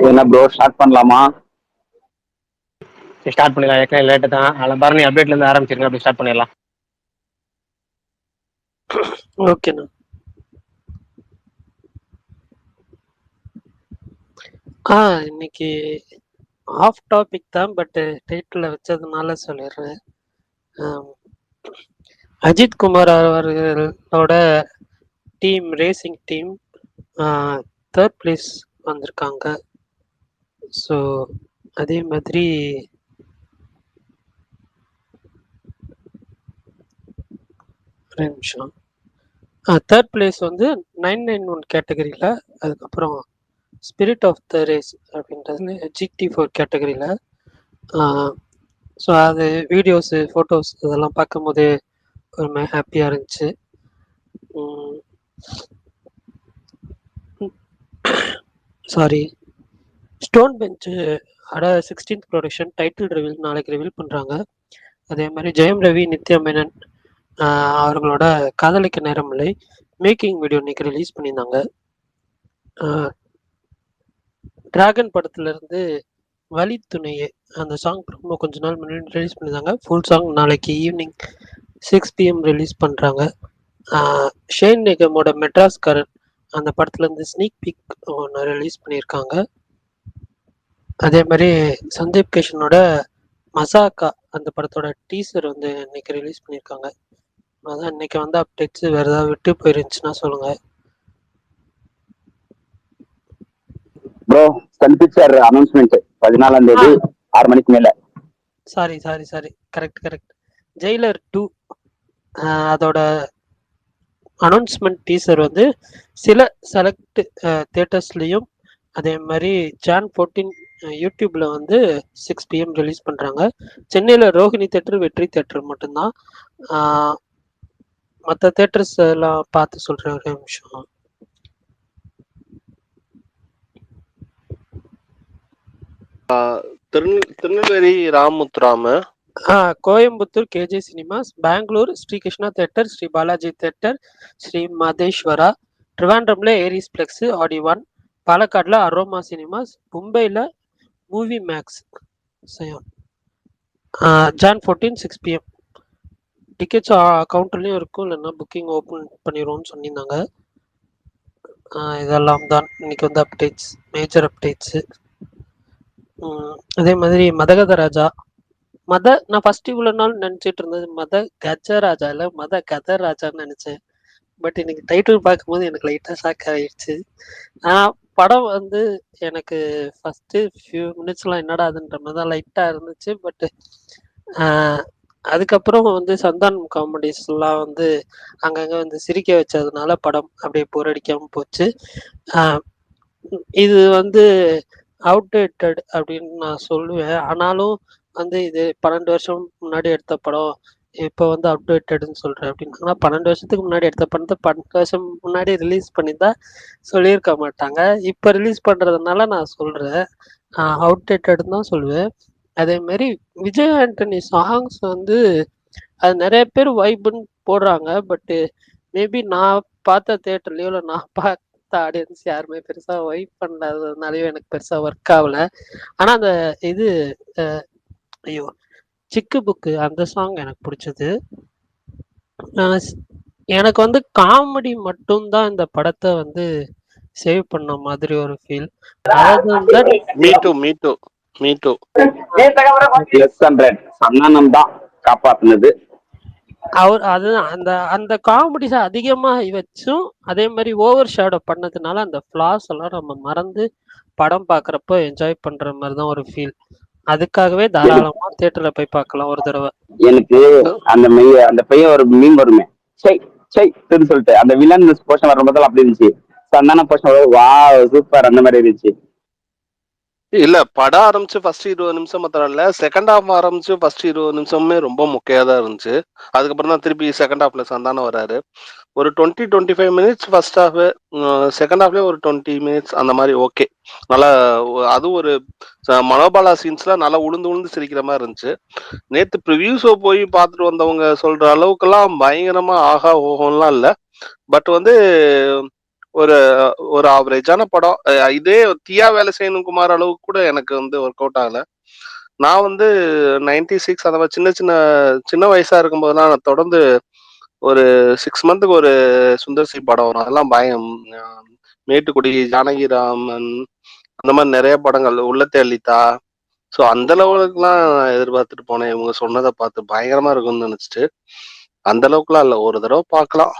என்ன bro start பண்ணலாமா? Start பண்ணிடலாம். ஏற்கனவே லேட்டு தான். அதில் பரணி அப்டேட்லேருந்து ஆரம்பிச்சிருங்க, அப்படி ஸ்டார்ட் பண்ணிடலாம். ஓகேண்ணா. இன்னைக்கு ஆஃப் டாபிக் தான், பட் டைட்டில் வச்சதுனால சொல்லிடுறேன். அஜித் குமார் அவர்களோட team, racing team 3rd place வந்திருக்காங்க. ஸோ அதே மாதிரி ஒரு நிமிஷம், 3rd பிளேஸ் வந்து 991 கேட்டகரியில், அதுக்கப்புறம் ஸ்பிரிட் ஆஃப் த ரேஸ் அப்படின்றதுல GT4 கேட்டகரியில். ஸோ அது வீடியோஸு, ஃபோட்டோஸ் இதெல்லாம் பார்க்கும்போது ஒரு மாதிரி ஹாப்பியாக இருந்துச்சு. சாரி, ஸ்டோன் பெஞ்சு 16th ப்ரொடக்ஷன் டைட்டில் ரிவீல் நாளைக்கு ரிவீல் பண்ணுறாங்க. அதே மாதிரி ஜெயம் ரவி, நித்யா மேனன் அவர்களோட காதலிக்க நேரமில்லை மேக்கிங் வீடியோ இன்னைக்கு ரிலீஸ் பண்ணியிருந்தாங்க. டிராகன் படத்துலேருந்து வழி துணையே அந்த சாங் ரொம்ப கொஞ்ச நாள் முன்னாடி ரிலீஸ் பண்ணியிருந்தாங்க. ஃபுல் சாங் நாளைக்கு ஈவினிங் 6 PM ரிலீஸ் பண்ணுறாங்க. ஷேன் நிகமோட மெட்ராஸ்காரன் அந்த படத்துலேருந்து ஸ்னீக் பிக் ஒன்று ரிலீஸ் பண்ணியிருக்காங்க. அதே மாதிரி சந்தீப் கிஷனோட மசாக்கா அந்த படத்தோட டீசர் வந்து இன்னைக்கு ரிலீஸ் பண்ணியிருக்காங்க. அதான் இன்னைக்கு வந்து அப்டேட்ஸ். வேறு ஏதாவது விட்டு போயிருந்துச்சுன்னா சொல்லுங்கள். ப்ரோ சன் பிக்சர் அனௌன்ஸ்மெண்ட் 14ஆம் தேதி 6 மணிக்கு மேல. Sorry, correct. ஜெயிலர் 2 அதோட அனௌன்ஸ்மெண்ட் டீசர் வந்து சில செலக்ட் தியேட்டர்ஸ்லையும் அதே மாதிரி Jan 14 யூடியூப்ல வந்து 6 PM ரிலீஸ் பண்ணுறாங்க. சென்னையில் ரோஹிணி தேட்டர், வெற்றி தேட்டர் மட்டும்தான். மற்ற தேட்டர்ஸ் எல்லாம் பார்த்து சொல்கிறேன், ஒரே நிமிஷம். திருநெல்வேலி ராமுத்துராம, Coimbatore KJ cinemas, Bangalore Sri Krishna theatre, Sri Balaji theatre, Sri Madeshwara, ட்ரிவாண்ட்ரம்ல ஏரிஸ் பிளெக்ஸ் ஆடி 1, பாலக்காடுல அரோமா சினிமாஸ், மும்பையில் movie max Sion. Jan 14 6 PM. Tickets கவுண்டர்லேயும் இருக்கும், இல்லைன்னா புக்கிங் ஓப்பன் பண்ணிடுவோம்னு சொல்லியிருந்தாங்க. இதெல்லாம் தான் இன்னைக்கு வந்து அப்டேட்ஸ், மேஜர் அப்டேட்ஸு. அதே மாதிரி மதகதராஜா நான் ஃபர்ஸ்ட் இவ்வளோ நாள் நினச்சிட்டு இருந்தது மத கஜராஜா இல்லை மத கதராஜான்னு நினச்சேன். பட் இன்னைக்கு டைட்டில் பார்க்கும்போது எனக்கு லைட்டாக ஷாக் ஆகிடுச்சு. படம் வந்து எனக்கு ஃபஸ்ட்டு ஃபியூ மினிட்ஸ்லாம் என்னடா அதுன்ற மாதிரி தான் லைட்டாக இருந்துச்சு. பட்டு அதுக்கப்புறம் வந்து சந்தானம் காமெடிஸ்லாம் வந்து அங்கங்கே வந்து சிரிக்க வச்சதுனால படம் அப்படியே போர் அடிக்காமல் போச்சு. இது வந்து அவுடேட்டட் அப்படின்னு நான் சொல்லுவேன். ஆனாலும் வந்து இது 12 வருஷம் முன்னாடி எடுத்த படம், இப்போ வந்து அப்டேட்டட்னு சொல்கிறேன் அப்படின்னா, 12 வருஷத்துக்கு முன்னாடி எடுத்த படத்தை 12 வருஷம் முன்னாடி ரிலீஸ் பண்ணியிருந்தா சொல்லியிருக்க மாட்டாங்க. இப்போ ரிலீஸ் பண்ணுறதுனால நான் சொல்கிறேன், அவுடேட்டட்னு தான் சொல்லுவேன். அதேமாரி விஜய் ஆண்டனி சாங்ஸ் வந்து அது நிறைய பேர் வைப்புன்னு போடுறாங்க. பட்டு மேபி நான் பார்த்த தேட்டர்லையோ இல்லை நான் பார்த்த ஆடியன்ஸ் யாருமே பெருசாக வைப் பண்ணாததுனாலையோ எனக்கு பெருசாக ஒர்க் ஆகலை. ஆனால் அந்த இது ஐயோ சிக்கு புக்கு அந்த சாங் எனக்கு பிடிச்சது. எனக்கு வந்து காமெடி மட்டும்தான் இந்த படத்தை வந்து சேவ் பண்ண மாதிரி ஒரு ஃபீல். காப்பாத்தினது அவர் அதுதான் அந்த காமெடிஸ் அதிகமா வச்சும் அதே மாதிரி ஓவர் ஷேடோ பண்ணதுனால அந்த ஃபிளாஸ் எல்லாம் நம்ம மறந்து படம் பாக்குறப்போ என்ஜாய் பண்ற மாதிரி தான் ஒரு ஃபீல். அதுக்காகவே தாராளமா தியேட்டர்ல போய் பார்க்கலாம் ஒரு தடவை. எனக்கு அந்த பையன் ஒரு மீன் வருமே சொல்லிட்டு அந்த வில்லன் போர்ஷன் வரும்போது அப்படி இருந்துச்சு. சந்தான போர்ஷன் வா சூப்பர் அந்த மாதிரி இருந்துச்சு. இல்ல படம் ஆரம்பிச்சு ஃபர்ஸ்ட் 20 நிமிஷம் மாத்திரம் இல்ல, செகண்ட் ஹாஃப் ஆரம்பிச்சு ஃபர்ஸ்ட் 20 நிமிஷமே ரொம்ப முக்கியா தான் இருந்துச்சு. அதுக்கப்புறம் தான் திருப்பி செகண்ட் ஹாஃப்ல சந்தானம் வராரு. ஒரு 20-25 மினிட்ஸ் ஃபர்ஸ்ட் ஹாஃப், செகண்ட் ஹாஃப்லயே ஒரு 20 மினிட்ஸ் அந்த மாதிரி ஓகே. நல்லா அது ஒரு மனோபாலா சீன்ஸ்ல நல்லா உளுந்து சிரிக்கிற மாதிரி இருந்துச்சு. நேத்து ப்ரிவியூ ஷோ போய் பார்த்துட்டு வந்தவங்க சொல்ற அளவுக்குலாம் பயங்கரமா ஆகா ஓஹோன்லாம் இல்லை. பட் வந்து ஒரு ஒரு ஆவரேஜான படம். இதே தியா வேலை செய்யணும் குமார் அளவுக்கு கூட எனக்கு வந்து ஒர்க் அவுட் ஆகல. நான் வந்து 96 அந்த மாதிரி சின்ன சின்ன சின்ன வயசா இருக்கும்போதெல்லாம் நான் தொடர்ந்து ஒரு 6 மந்த்துக்கு ஒரு சுந்தர் சி படம் வரும். அதெல்லாம் பயம். மேட்டுக்குடி, ஜானகிராமன், அந்த மாதிரி நிறைய படங்கள், உள்ளத்தை அளித்தா. ஸோ அந்த லெவலுக்குலாம் எதிர்பார்த்துட்டு போனேன். இவங்க சொன்னதை பார்த்து பயங்கரமா இருக்கும்னு நினைச்சிட்டு. அந்த அளவுக்குலாம் இல்லை, ஒரு தடவை பார்க்கலாம்.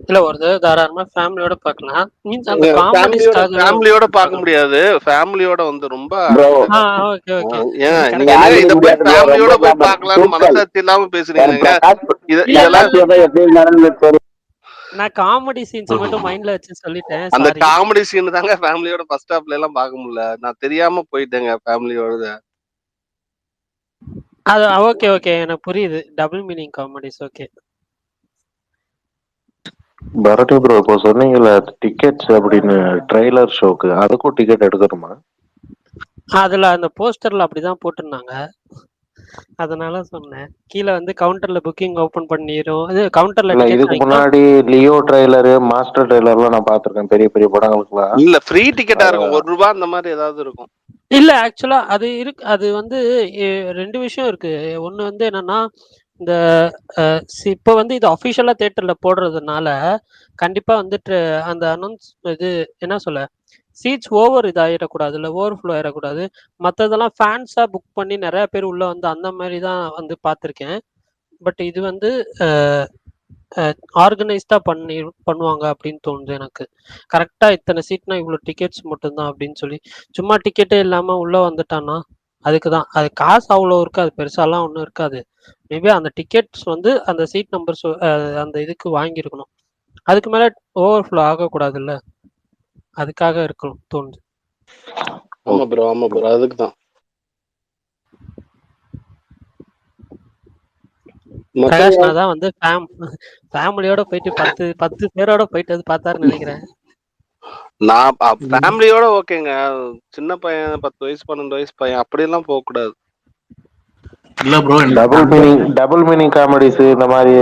இல்ல ஒரு தடவை தாராளமா ஃபேமிலியோட பார்க்கலாம். மீன்ஸ் அந்த காமெடிஸ்க்காக ஃபேமிலியோட பார்க்க முடியாது. ஃபேமிலியோட வந்து ரொம்ப ப்ரோ ஓகே ஓகே ஏன் அது நீங்க கரெக்ட். என்ன இதை போய் முடியாது bro, ஃபேமிலியோட ரொம்ப போய் bad. பார்க்கலாம்னு தூக்கல். மனசாட்சி இல்லாம பேசுறீங்க. பிரகாஷ் இதெல்லாம் பிரகாஷ் எப்படி இருந்தாருன்னு தெரியும். நான் காமெடி சீன்ஸ் மட்டும் மைண்ட்ல வச்சு சொல்லிட்டேன். அந்த சாரி. காமெடி சீன் தாங்க ஃபேமிலியோட ஃபர்ஸ்ட் ஹாஃப்ல எல்லாம் பார்க்க முடியல. நான் தெரியாம போயிட்டேங்க ஃபேமிலியோட. அது ஓகே ஓகே எனக்கு புரியுது. Double meaning comedies okay. பரட்டி ப்ரோ இப்போ சொன்னீங்கல்ல டிக்கெட்ஸ் அப்படின்னு ட்ரெய்லர் ஷோக்கு, அதுக்கும் டிக்கெட் எடுக்கணுமா? அதுல அந்த போஸ்டர்ல அப்படிதான் போட்டிருந்தாங்க. அதனால சொன்னேன். கீழே வந்து கவுண்டர்ல புக்கிங் ஓபன் பண்ணிரும். இது கவுண்டர்ல இல்ல டிக்கெட் இதுக்கு வாங்கிக்கலாம். முன்னாடி லியோ ட்ரெய்லரு, மாஸ்டர் ட்ரெய்லர்லாம் நான் பார்த்திருக்கேன் பெரிய பெரிய படங்களுக்குலாம். இல்ல ஃப்ரீ டிக்கெட்டா இருக்கும், ₹1 அந்த மாதிரி ஏதாவது இருக்கும். இல்ல ஆக்சுவலா அது இருக்கு. அது வந்து ரெண்டு விஷயம் இருக்கு. ஒண்ணு வந்து என்னன்னா இந்த இப்ப வந்து இது அஃபிஷியலா தியேட்டர்ல போடுறதுனால கண்டிப்பா வந்துட்டு அந்த அனௌன்ஸ் இது என்ன சொல்ல சீட்ஸ் ஓவர் இதாயிடக்கூடாது, இல்லை ஓவர் ஃப்ளோ ஆயிடக்கூடாது. மற்றதெல்லாம் ஃபேன்ஸாக புக் பண்ணி நிறைய பேர் உள்ள வந்து அந்த மாதிரி தான் வந்து பார்த்துருக்கேன். பட் இது வந்து ஆர்கனைஸ்டாக பண்ணுவாங்க அப்படின்னு தோணுது எனக்கு. கரெக்டாக இத்தனை சீட்னா இவ்வளோ டிக்கெட்ஸ் மட்டும்தான் அப்படின்னு சொல்லி சும்மா டிக்கெட்டே இல்லாமல் உள்ளே வந்துட்டான்னா அதுக்கு தான் அது காசு அவ்வளோ இருக்காது, பெருசாலாம் ஒன்றும் இருக்காது. மேபி அந்த டிக்கெட்ஸ் வந்து அந்த சீட் நம்பர்ஸ் அந்த இதுக்கு வாங்கியிருக்கணும். அதுக்கு மேலே ஓவர் ஃப்ளோ ஆகக்கூடாதுல்ல, அதுக்காக இருக்கணும் தோணுது. ஆமா ப்ரோ, ஆமா ப்ரோ, அதுக்கு தான். பிரகாஷ் நான் தான் வந்து ஃபேமிலியோட போயிட்டு 10 பேரோட போயிட்டு அது பார்த்தாருன்னு நினைக்கிறேன். நான் ஃபேமிலியோட ஓகேங்க. சின்ன பையன் 10 வயசு 12 வயசு பையன் அப்படியெல்லாம் போக கூடாது. இல்ல ப்ரோ, டபுள் மீனிங் காமெடிஸ் இந்த மாதிரி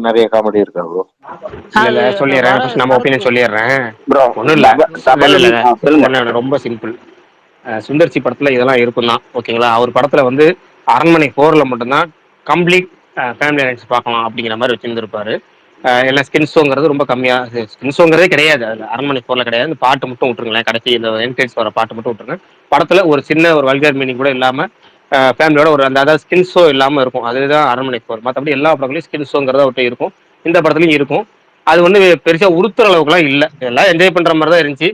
நிறைய காமெடி இருக்கா ப்ரோ? இல்ல சொல்லிடுறேன், நம்ம ஒப்பீனியன் சொல்லிடுறேன். ப்ரோ ஒன்றும் இல்லை, ரொம்ப சிம்பிள். சுந்தர்சி படத்துல இதெல்லாம் இருக்கும் தான், ஓகேங்களா. அவர் படத்துல வந்து அரண்மனை 4ல மட்டும்தான் கம்ப்ளீட் ஃபேமிலி ஆடியன்ஸ் பார்க்கலாம் அப்படிங்கிற மாதிரி வச்சிருந்துருப்பாரு. எல்லாம் ஸ்கின் ஷோங்கிறது ரொம்ப கம்மியா, ஸ்கின் ஷோங்கிறதே கிடையாது அதுல, அரண்மனை 4ல கிடையாது. இந்த பாட்டு மட்டும் விட்டுருங்களேன், கடைசி இந்த என்கரேஜ் வர பாட்டு மட்டும் விட்டுருங்க. படத்துல ஒரு சின்ன ஒரு வல்கர் மீனிங் கூட இல்லாம ஃபேமிலியோட ஒரு அந்த அதாவது ஸ்கின் ஷோ இல்லாம இருக்கும், அதுதான் அரண்மனை 4. மற்றபடி எல்லா படங்களையும் ஸ்கின் ஷோங்கிறத விட்டு இருக்கும், இந்த படத்துலையும் இருக்கும். அது வந்து பெருசா உறுத்துற அளவுக்குலாம் இல்லை, எல்லாம் என்ஜாய் பண்ற மாதிரி தான் இருந்துச்சு.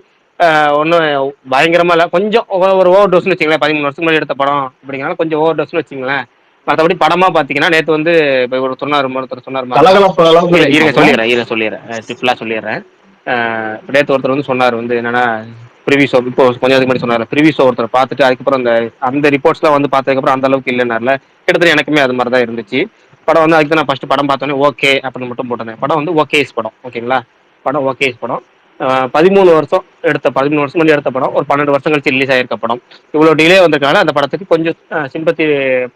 ஒன்றும் பயங்கரமா இல்லை, கொஞ்சம் ஒரு ஓவர் டோஸ்னு வச்சுங்களேன். 13 வருஷத்துக்கு முன்னாடி எடுத்த படம் அப்படிங்கிறனால கொஞ்சம் ஓவர் டோஸ்னு வச்சுங்களேன். மற்றபடி படமா பார்த்தீங்கன்னா நேற்று வந்து இப்போ ஒரு ஒருத்தர் சொன்னார், இருங்க சொல்லிடுறேன் சிம்பிளாக சொல்லிடுறேன். நேற்று ஒருத்தர் வந்து சொன்னார் வந்து என்னன்னா ப்ரிவியூ ஷோ, இப்போ கொஞ்சம் அதுக்கு முன்னாடி சொன்னார் ப்ரிவியூ ஷோ ஒருத்தர் பார்த்துட்டு அதுக்கப்புறம் அந்த ரிப்போர்ட்ஸ்லாம் வந்து பார்த்ததுக்கப்புறம் அந்த அளவுக்கு இல்லைனார்ல. கிட்டத்தட்ட எனக்குமே அது மாதிரி தான் இருந்துச்சு. படம் வந்து அதுக்கு நான் ஃபர்ஸ்ட் படம் பார்த்தோன்னே ஓகே அப்படின்னு மட்டும் போட்டேன். படம் வந்து ஓகேஸ் படம், ஓகேங்களா. படம் ஓகேஸ் படம். 13 வருஷம் முன்னாடி எடுத்த படம், ஒரு 12 வருஷம் கழிச்சு ரிலீஸ் ஆயிருக்க படம். இவ்வளோ டிலே வந்திருக்கனால அந்த படத்துக்கு கொஞ்சம் சிம்பத்தி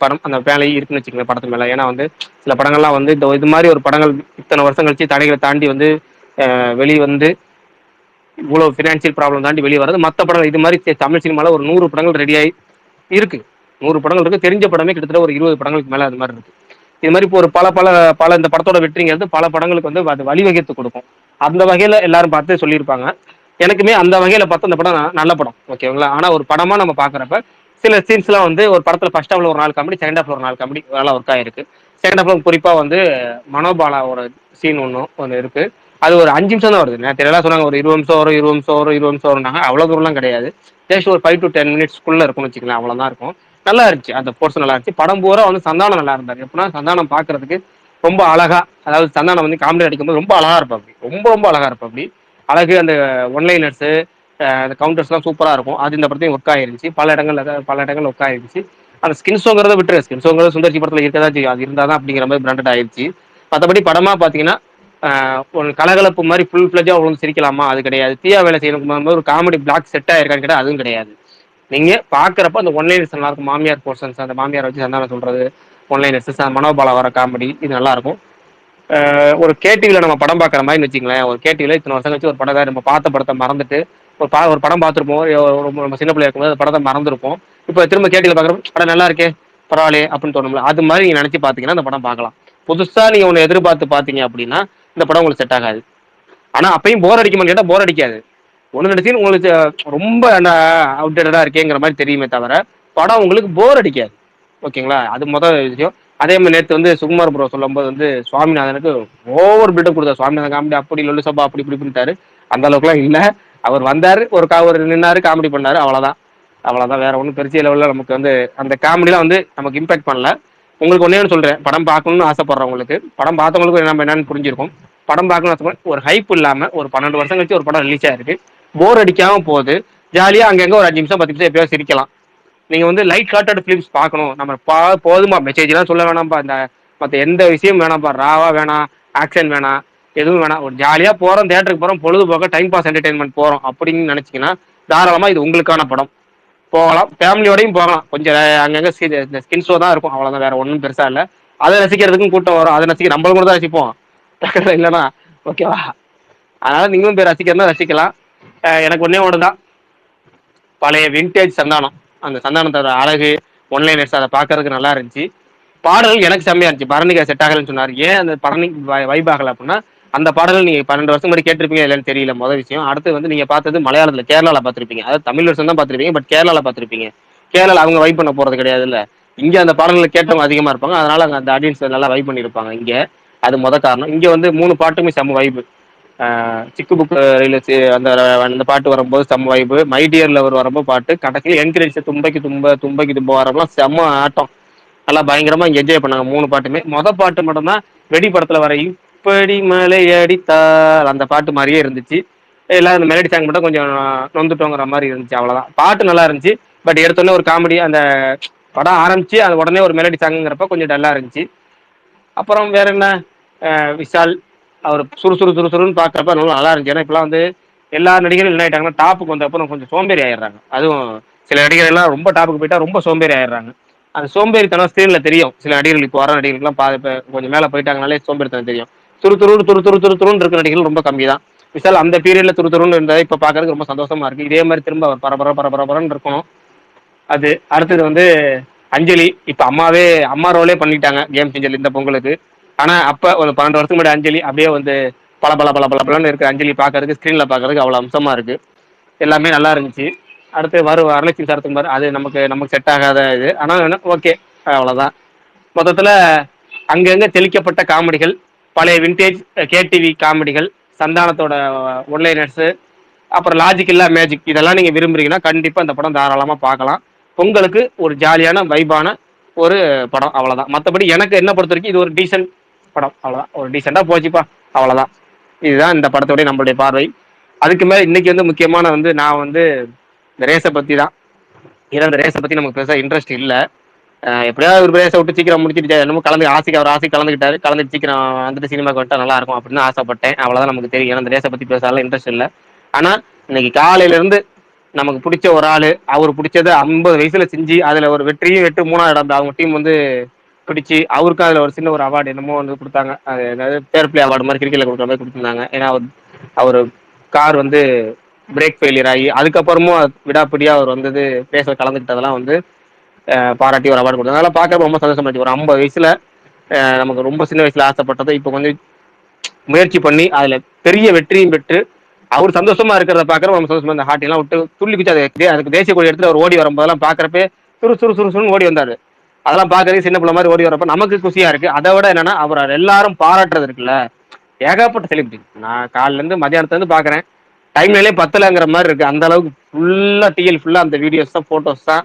படம் அந்த வேலை இருக்குன்னு வச்சுக்கோங்க படத்து மேலே. ஏன்னா வந்து சில படங்கள்லாம் வந்து இது மாதிரி ஒரு படங்கள் இத்தனை வருஷம் கழிச்சு தடைகளை தாண்டி வந்து வெளியே வந்து இவ்வளோ ஃபினான்ஷியல் ப்ராப்ளம் தாண்டி வெளியே வர்றது. மற்ற படங்கள் இது மாதிரி தமிழ் சினிமாவில் ஒரு 100 படங்கள் ரெடியாகி இருக்கு, 100 படங்கள் இருக்கு. தெரிஞ்ச படமே கிட்டத்தட்ட ஒரு 20 படங்களுக்கு மேலே அது மாதிரி இருக்கு. இது மாதிரி இப்போ ஒரு பல இந்த படத்தோட வெற்றிங்கிறது பல படங்களுக்கு வந்து அது வழிவகைத்து கொடுக்கும். அந்த வகையில எல்லாரும் பார்த்து சொல்லியிருப்பாங்க. எனக்குமே அந்த வகையில பார்த்து அந்த படம் நல்ல படம், ஓகேங்களா. ஆனா ஒரு படமா நம்ம பாக்குறப்ப சில சீன்ஸ்லாம் வந்து ஒரு படத்துல ஃபர்ஸ்ட் ஹாஃப்ல ஒரு 4 காமெடி, செகண்ட் ஹாஃப்ல ஒரு 4 காமெடி நல்லா ஒர்க் ஆயிருக்கு. செகண்ட் ஹாஃப்ல குறிப்பா வந்து மனோபாலாவோட சீன் ஒன்று இருக்கு. அது ஒரு 5 நிமிஷம் தான் வருது. நேற்று எல்லாம் சொன்னாங்க ஒரு 20 நிமிஷம் வரும் 20 நிமிஷம் வரும்னாங்க. அவ்வளவு தூரம்லாம் கிடையாது, ஜஸ்ட் ஒரு 5 to 10 மினிட்ஸ்க்குள்ள இருக்கும்னு வச்சுக்கலாம், அவ்வளவுதான் இருக்கும். நல்லா இருந்துச்சு, அந்த போர்ஷன் நல்லா இருந்துச்சு. படம் பூரா வந்து சந்தானம் நல்லா இருந்தாரு. எப்படின்னா சந்தானம் பாக்குறதுக்கு ரொம்ப அழகா, அதாவது சந்தானம் வந்து காமெடி அடிக்கும்போது ரொம்ப அழகா இருப்பா, அப்படி ரொம்ப அழகா இருப்பா. அப்படி அழகு, அந்த ஒன்லைனர்ஸ், அந்த கவுண்டர்ஸ்லாம் சூப்பரா இருக்கும். அது இந்த படத்தையும் ஒர்க் ஆயிருந்துச்சு, பல இடங்கள் ஒர்க் ஆயிருந்துச்சு. அந்த ஸ்கின் ஷோங்கிறத விட்டுரு, ஸ்கின் ஷோங்கிறது சுந்தர்சி படத்துல இருக்கதான் செய்யும், அது இருந்தாதான் அப்படிங்கிற மாதிரி பிராண்டட் ஆயிருச்சு. மற்றபடி படமா பாத்தீங்கன்னா ஒரு கலகலப்பு மாதிரி ஃபுல் ஃபிளஜா அவ்வளவு சிரிக்கலாமா, அது கிடையாது. தீயா வேலை செய்யணும் ஒரு காமெடி பிளாக் செட் ஆயிருக்கான்னு கேட்டா அதுவும் கிடையாது. நீங்க பாக்குறப்ப அந்த ஒன்லைனர்ஸ் நல்லா இருக்கும். மாமியார் போர்ஷன்ஸ், அந்த மாமியார் வச்சு சந்தானம் சொல்றது, ஒன்லைனர்ஸ், மனோபாலா வர காமெடி இது நல்லா இருக்கும். ஒரு கேடிவில நம்ம படம் பார்க்குற மாதிரி வச்சுங்களேன். ஒரு கேடிவில இத்தனை வருஷம் கழிச்சு ஒரு படம் நம்ம பார்த்த படத்தை மறந்துட்டு ஒரு படம் பார்த்துருப்போம். நம்ம சின்ன பிள்ளையா இருக்கும்போது அந்த படத்தை மறந்துருப்போம். இப்போ திரும்ப கேடிவில பார்க்குறப்ப படம் நல்லா இருக்கே பரவாயில்லையே அப்படின்னு தோணும்ல. அது மாதிரி நீங்க நினைச்சு பார்த்தீங்கன்னா அந்த படம் பார்க்கலாம். புதுசா நீங்க ஒன்று எதிர்பார்த்து பார்த்தீங்க அப்படின்னா இந்த படம் உங்களுக்கு செட் ஆகாது. ஆனா அப்பயும் போர் அடிக்குமா கேட்டால் போர் அடிக்காது. ஒன்று ரெண்டு சீன் உங்களுக்கு ரொம்ப அவுட்டேட்டடா இருக்கேங்கிற மாதிரி தெரியுமே தவிர படம் உங்களுக்கு போர் அடிக்காது. ஓகேங்களா? அது முதல் விஷயம். அதே மாதிரி நேற்று வந்து சுகுமார் ப்ரோ சொல்லும்போது வந்து சுவாமிநாதனுக்கு ஓவர் பில்டப் கொடுத்தாரு. சுவாமிநாதன் காமெடி அப்படி லொல்லு சபா அப்படி இப்படி பண்ணிட்டாரு. அந்த அளவுக்குலாம் இல்லை. அவர் வந்தாரு ஒரு நின்னாரு காமெடி பண்ணாரு அவ்வளவுதான். அவ்வளவுதான், வேற ஒன்றும் பெருசிய லெவலில் நமக்கு வந்து அந்த காமெடிலாம் வந்து நமக்கு இம்பாக்ட் பண்ணல. உங்களுக்கு ஒன்னே ஒன்று சொல்றேன், படம் பார்க்கணும்னு ஆசைப்படுறவங்களுக்கு, படம் பார்த்தவங்களுக்கு நம்ம என்னன்னு புரிஞ்சிருக்கும். படம் பார்க்கணும்னு ஒரு ஹைப் இல்லாம ஒரு 12 வருஷம் கழிச்சு ஒரு படம் ரிலீஸ் ஆயிருக்கு, போர் அடிக்காம போகுது, ஜாலியா அங்கங்க ஒரு 5 நிமிஷம் 10 நிமிஷம் எப்பயாவது சிரிக்கலாம். நீங்க வந்து லைட் ஹார்ட்டட் ஃபிலிம்ஸ் பார்க்கணும், நம்ம போதுமா மெசேஜ் எல்லாம் சொல்ல வேணாம்ப்பா, இந்த மற்ற எந்த விஷயம் வேணாம்ப்பா, ராவா வேணாம், ஆக்ஷன் வேணாம், எதுவும் வேணாம், ஒரு ஜாலியா போறோம் தியேட்டருக்கு போறோம் பொழுதுபோக்க டைம் பாஸ் என்டர்டைன்மெண்ட் போறோம் அப்படின்னு நினைச்சீங்கன்னா தாராளமா இது உங்களுக்கான படம். போகலாம், ஃபேமிலியோடையும் போகலாம். கொஞ்சம் அங்கங்க ஸ்கின் ஷோ தான் இருக்கும், அவ்வளவுதான், வேற ஒன்றும் பெருசா இல்லை. அதை ரசிக்கிறதுக்கும் கூட்டம் வரும், அதை ரசிக்க நம்மளும் கூட தான் ரசிப்போம் இல்லைன்னா. ஓகேவா? அதனால நீங்களும் போய் ரசிக்கிறதா ரசிக்கலாம். எனக்கு ஒன்னே ஒன்று தான், பழைய விண்டேஜ் சந்தானம், அந்த சந்தானத்தோட அழகு ஒன்லைனர்ஸ் அதை பார்க்கறதுக்கு நல்லா இருந்துச்சு. பாடல்கள் எனக்கு செம்மையா இருந்துச்சு. பரணிகா செட் ஆகலன்னு சொன்னார். ஏன் அந்த பரணி வைப் ஆகல அப்படின்னா, அந்த பாடல்கள் நீங்க 12 வருஷம் முன்னாடி கேட்டிருப்பீங்க இல்லைன்னு தெரியல. முதல் விஷயம். அடுத்து வந்து நீங்க பார்த்தது மலையாளத்துல கேரளால பார்த்திருப்பீங்க, அதாவது தமிழ் வருஷம் தான் பார்த்திருப்பீங்க, பட் கேரளால பார்த்திருப்பீங்க. கேரளால அவங்க வைப் பண்ண போறது கிடையாது இல்ல. இங்க அந்த பாடல்களை கேட்டவங்க அதிகமா இருப்பாங்க, அதனால அங்க அந்த ஆடியன்ஸ் நல்லா வைப் பண்ணியிருப்பாங்க இங்க. அது காரணம். இங்க வந்து 3 பாட்டுமே செம்ம வைப்பு. சிக்கு புக்கு அந்த அந்த பாட்டு வரும்போது செம்ம வைப்பு, மை டியர் லவர் வரும்போது பாட்டு, கடைசியில் என்கரேஜ் தும்பைக்கு தும்ப வரப்பெல்லாம் செம்ம ஆட்டம், நல்லா பயங்கரமா இங்க என்ஜாய் பண்ணாங்க 3 பாட்டுமே. பாட்டு மட்டும்தான் வெடி படத்துல வர இப்படி மலை அடித்தால் அந்த பாட்டு மாதிரியே இருந்துச்சு. எல்லாரும் இந்த மெலடி சாங் மட்டும் கொஞ்சம் நொந்துட்டோங்கிற மாதிரி இருந்துச்சு, அவ்வளவுதான். பாட்டு நல்லா இருந்துச்சு, பட் எடுத்தோடனே ஒரு காமெடி, அந்த படம் ஆரம்பிச்சு அது உடனே ஒரு மெலடி சாங்குங்கிறப்ப கொஞ்சம் டல்லா இருந்துச்சு. அப்புறம் வேற என்ன, விஷால் அவர் சுறுசுறுன்னு பாக்குறப்ப நல்லா இருந்துச்சு. ஏன்னா இப்பெல்லாம் வந்து எல்லா நடிகரும் என்ன ஆயிட்டாங்கன்னா டாப்புக்கு வந்த அப்புறம் கொஞ்சம் சோம்பேறி ஆயிடுறாங்க. அதுவும் சில நடிகர்கள் எல்லாம் ரொம்ப டாப்புக்கு போயிட்டா ரொம்ப சோம்பேறி ஆயிடுறாங்க. அந்த சோம்பேறித்தனம் ஸ்கிரீன்ல தெரியும். சில நடிகர்கள் இப்போ வர நடிகர்களுக்குலாம் கொஞ்சம் மேல போயிட்டாங்கனாலே சோம்பேறித்தனம் தெரியும். துருன்னு இருக்கிற நடிகர்கள் ரொம்ப கம்மி தான். விஷால் அந்த பீரியட்ல துருன்னு இருந்தா இப்ப பாக்குறதுக்கு ரொம்ப சந்தோஷமா இருக்கு. இதே மாதிரி திரும்ப அவர் பரபரன்னு இருக்கணும். அது அடுத்தது வந்து அஞ்சலி. இப்ப அம்மா ரோலே பண்ணிட்டாங்க கேம் சேஞ்சர் இந்த பொங்கலுக்கு. ஆனா அப்ப ஒரு 12 வருஷத்துக்கு முன்னாடி அஞ்சலி அப்படியே வந்து பல இருக்கு. அஞ்சலி பாக்குறதுக்கு ஸ்கிரீன்ல பாக்குறதுக்கு அவ்வளவு அம்சமா இருக்கு. எல்லாமே நல்லா இருந்துச்சு. அடுத்து வரலட்சுமி சரத்குமார், அது நமக்கு செட் ஆகாத இது. ஆனா ஓகே, அவ்வளவுதான். மொத்தத்துல அங்கங்க தெளிக்கப்பட்ட காமெடிகள், பழைய விண்டேஜ் கேடிவி காமெடிகள், சந்தானத்தோட ஒன்லைனர்ஸ், அப்புறம் லாஜிக் இல்ல மேஜிக், இதெல்லாம் நீங்க விரும்புறீங்கன்னா கண்டிப்பா இந்த படம் தாராளமா பார்க்கலாம். பொங்கலுக்கு ஒரு ஜாலியான வைபான ஒரு படம், அவ்வளவுதான். மற்றபடி எனக்கு என்ன பொறுத்த வரைக்கும் இது ஒரு டீசென்ட் படம், அவ்வளவுதான். ஒரு டீசெண்டா போச்சுப்பா, அவ்வளவுதான். இதுதான் இந்த படத்தோடைய நம்மளுடைய பார்வை. அதுக்கு மேல இன்னைக்கு வந்து முக்கியமான வந்து நான் வந்து இந்த ரேஸை பத்தி தான். ஏன்னா இந்த ரேஸை பத்தி நமக்கு பெருசா இன்ட்ரெஸ்ட் இல்லை. எப்படியாவது ஒரு ரேஸை விட்டு சீக்கிரம் முடிச்சுட்டு என்னமோ அவர் ஆசை கலந்துட்டு சீக்கிரம் வந்துட்டு சினிமாக்கு வந்துட்டா நல்லா இருக்கும் அப்படின்னு ஆசைப்பட்டேன், அவ்வளவுதான். நமக்கு தெரியும். ஏன்னா இந்த ரேஸை பத்தி பேசாலும் இன்ட்ரெஸ்ட் இல்லை. ஆனா இன்னைக்கு காலையில இருந்து நமக்கு பிடிச்ச ஒரு ஆளு, அவர் பிடிச்சதை 50 வயசுல செஞ்சு அதுல ஒரு வெற்றியும் 3ஆவது இடம் அவங்க டீம் வந்து பிடிச்சு, அவருக்கு அதுல ஒரு சின்ன ஒரு அவார்டு என்னமோ வந்து கொடுத்தாங்க. அது ஏதாவது ஃபேர் பிளே அவார்டு மாதிரி கிரிக்கெட்ல கொடுக்குற மாதிரி கொடுத்துருந்தாங்க. ஏன்னா அவர் கார் வந்து பிரேக் ஃபெயிலியர் ஆகி அதுக்கப்புறமும் விடாப்பிடியா அவர் வந்தது ரேஸ்ல கலந்துக்கிட்டதெல்லாம் வந்து பாராட்டி ஒரு அவார்டு கொடுத்தாங்க. அதெல்லாம் பார்க்க ரொம்ப சந்தோஷமாச்சு. ஒரு 50 வயசுல நமக்கு ரொம்ப சின்ன வயசுல ஆசைப்பட்டதை இப்போ கொஞ்சம் முயற்சி பண்ணி அதுல பெரிய வெற்றியும் பெற்று அவர் சந்தோஷமா இருக்கிறத பாக்குறப்ப நம்ம சந்தோஷமா, இந்த ஹார்ட் எல்லாம் விட்டு துள்ளி குச்சி அதுக்கு தேசிய கொடி எடுத்து அவர் ஓடி வரும்போதெல்லாம் பாக்குறப்ப சுறுசுறுன்னு ஓடி வந்தாரு. அதெல்லாம் பாக்குறதுக்கு சின்ன பிள்ளை மாதிரி ஓடி வரப்ப நமக்கு குஷியா இருக்கு. அதை விட என்னன்னா அவர் எல்லாரும் பாராட்டுறது இருக்குல்ல, ஏகப்பட்ட செலிபிரிட்டி. நான் காலில இருந்து மத்தியானத்துல இருந்து பாக்குறேன், டைம்லயே பத்தலங்கிற மாதிரி இருக்கு. அந்த அளவுக்கு ஃபுல்லா டிஎல் ஃபுல்லா அந்த வீடியோஸ் தான், போட்டோஸ் தான்,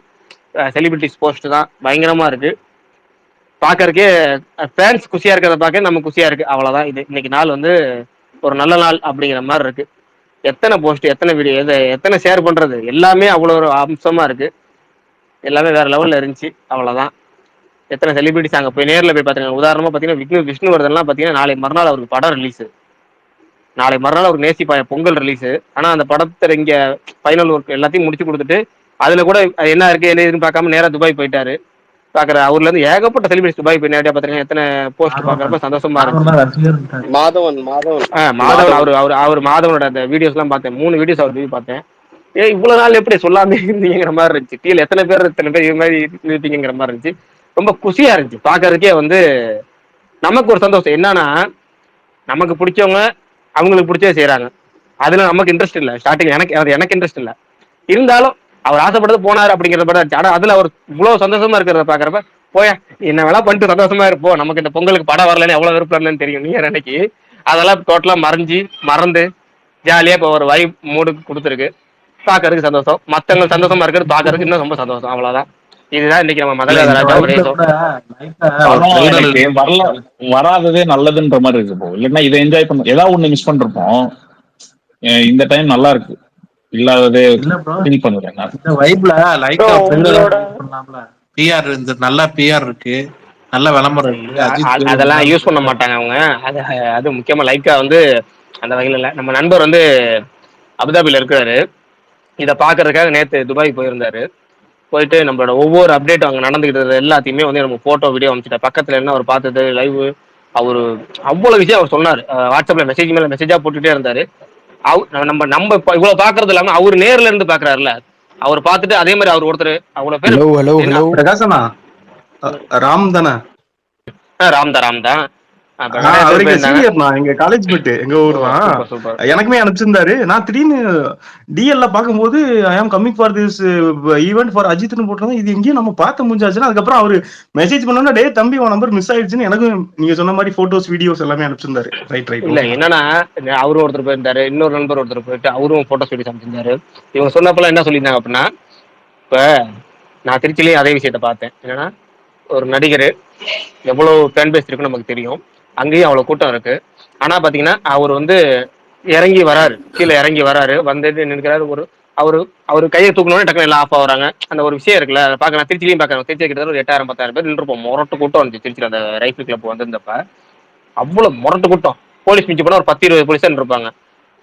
செலிபிரிட்டிஸ் போஸ்ட் தான், பயங்கரமா இருக்கு. பாக்குறதுக்கே ஃபேன்ஸ் குஷியா இருக்கிறத பார்க்க நம்ம குஷியா இருக்கு, அவ்வளவுதான். இது இன்னைக்கு நாள் வந்து ஒரு நல்ல நாள் அப்படிங்கிற மாதிரி இருக்கு. எத்தனை போஸ்ட், எத்தனை வீடியோ, எத்தனை ஷேர் பண்றது, எல்லாமே அவ்வளோ ஒரு அம்சமா இருக்கு. எல்லாமே வேற லெவல்ல இருந்துச்சு, அவ்வளவுதான். எத்தனை செலிபிரிட்டிஸ் அங்கே போய் நேரில் போய் பார்த்தீங்கன்னா, உதாரணமா பார்த்தீங்கன்னா விஷ்ணுவர்தன்லாம் பார்த்தீங்கன்னா நாளை மறுநாள் அவருக்கு படம் ரிலீஸ், நாளை மறுநாள் அவருக்கு நேசிப்பாய பொங்கல் ரிலீஸ். ஆனா அந்த படத்தை இங்க ஃபைனல் ஒர்க் எல்லாத்தையும் முடிச்சு கொடுத்துட்டு அதுல கூட என்ன இருக்கு என்ன இருக்குன்னு பார்க்காம நேரா துபாய் போயிட்டாரு. பாக்குற ஊர்ல இருந்து ஏகப்பட்ட செலிபிரிட்டி துபாய் போய் நேரடியா பாத்துருக்கேன். எத்தனை போஸ்ட் பாக்குறப்ப சந்தோஷமா இருந்துச்சு. மாதவன் மாதவன் மாதவன் அவர் மாதவனோட அந்த வீடியோஸ் எல்லாம் பார்த்தேன். 3 வீடியோஸ் அவர் பார்த்தேன். இவ்வளவு நாள் எப்படி சொல்லாம இருந்தீங்கிற மாதிரி இருந்துச்சு. கீழே எத்தனை பேர் இது மாதிரி இருப்பீங்கிற மாதிரி இருந்துச்சு. ரொம்ப குஷியா இருந்துச்சு பாக்குறதுக்கே. வந்து நமக்கு ஒரு சந்தோஷம் என்னன்னா, நமக்கு பிடிச்சவங்க அவங்களுக்கு பிடிச்சே செய்யறாங்க. அதுல நமக்கு இன்ட்ரெஸ்ட் இல்லை. ஸ்டார்டிங் எனக்கு இன்ட்ரெஸ்ட் இல்லை. இருந்தாலும் அவர் ஆசைப்பட்டது போனாரு அப்படிங்கிற மாதிரி இருந்துச்சு. ஆனா அதுல அவர் இவ்வளவு சந்தோஷமா இருக்கிறத பாக்குறப்ப, போயா என்ன வேணா பண்ணிட்டு சந்தோஷமா இருப்போம், நமக்கு இந்த பொங்கலுக்கு படம் வரலன்னு எவ்வளவு விருப்பம் இல்லைன்னு தெரியும். நீங்க அன்னைக்கு அதெல்லாம் டோட்டலா மறந்து ஜாலியா இப்போ ஒரு வைப் மூடு கொடுத்துருக்கு. பாக்குறதுக்கு சந்தோஷம், மத்தவங்க சந்தோஷமா இருக்கிறது பாக்குறதுக்கு இன்னும் ரொம்ப சந்தோஷம். அவ்வளவுதான். இதுதான் இன்னைக்கு நம்ம வராததே நல்லதுன்ற மாதிரி இருக்கு இப்போ. இல்லைன்னா இதை என்ஜாய் பண்ண ஏதாவது ஒண்ணு மிஸ் பண்றோம். இந்த டைம் நல்லா இருக்கு. இல்லாததே ஃபீல் பண்ணுறேன். இந்த வைப்ல லைட்டா பண்ணலாம்ல. பிஆர் இந்த நல்ல பிஆர் இருக்கு, நல்ல விளம்பரம் இருக்கு. அதெல்லாம் யூஸ் பண்ண மாட்டாங்க அவங்க. அது முக்கியமா லைக்கா வந்து அந்த வகையில இல்ல. நம்ம நண்பர் வந்து அபுதாபில இருக்கிறாரு. இதை பாக்குறதுக்காக நேத்து துபாய் போயிருந்தாரு. போயிட்டு நம்மளோட ஒவ்வொரு அப்டேட் அங்கே நடந்துக்கிட்டு எல்லாத்தையுமே வந்து நம்ம போட்டோ வீடியோ அனுப்பிச்சிட்டேன். பக்கத்துல என்ன அவர் பார்த்தது லைவ், அவரு அவ்வளவு விஷயம் அவர் சொன்னாரு. வாட்ஸ்அப்ல மெசேஜ் மேல மெசேஜா போட்டுட்டே இருந்தாரு. நம்ம இவ்வளவு பாக்குறது இல்லாம அவரு நேர்ல இருந்து பாக்குறாருல, அவர் பார்த்துட்டு அதே மாதிரி அவர் ஒருத்தர் அவ்வளவு பேர். பிரகாசனா ராம் தானே? ராம் தான். எங்க காலேஜ் போயிட்டு எங்க ஊர் தான். எனக்குமே அனுப்பிச்சிருந்தாரு. நான் திடீர்னு டிஎல்ல பாக்கும்போது I am coming for this event for அஜித்னு போட்டிருந்தோம். இது எங்கேயும் நம்ம பார்த்து முடிஞ்சாச்சுன்னா அதுக்கப்புறம் அவரு மெசேஜ் பண்ணோம்னா டே தம்பி உன் நம்பர் மிஸ் ஆயிடுச்சுன்னு எனக்கும் நீங்க சொன்ன மாதிரி போட்டோஸ் வீடியோஸ் எல்லாமே அனுப்பிச்சிருந்தாரு. ரைட் இல்ல என்னன்னா அவரும் ஒருத்தர் போயிருந்தாரு, இன்னொரு நண்பர் ஒருத்தர் போயிட்டு அவரும் போட்டோஸ் வீடியோஸ் அனுப்பிச்சிருந்தாரு. இவங்க சொன்னப்பெல்லாம் என்ன சொல்லியிருந்தாங்க அப்படின்னா, இப்ப நான் திருச்சிலையும் அதே விஷயத்த பார்த்தேன். என்னன்னா ஒரு நடிகர் எவ்வளவு ஃபேன் பேஸ் இருக்குன்னு நமக்கு தெரியும். அங்கேயும் அவ்வளவு கூட்டம் இருக்கு. ஆனா பாத்தீங்கன்னா அவர் வந்து இறங்கி வராரு, கீழே இறங்கி வராரு, வந்துட்டு நிற்கிறாரு. அவரு கையை தூக்கணும்னு டக்குனு எல்லாம் ஆஃப் ஆகுறாங்க. அந்த ஒரு விஷயம் இருக்குல்ல, அதை பார்க்க நான் திருச்சிலையும் பார்க்கறேன். திருச்சி கிட்ட ஒரு 8000-10,000 பேர் நின்றுப்போம். முரட்டு கூட்டம் இருந்துச்சு திருச்சியில். அந்த ரைஃபிள் கிளப் வந்திருந்தப்ப அவ்வளவு முரட்டு கூட்டம். போலீஸ் மிஞ்சி போனா ஒரு 10-20 போலீஸ் இருப்பாங்க.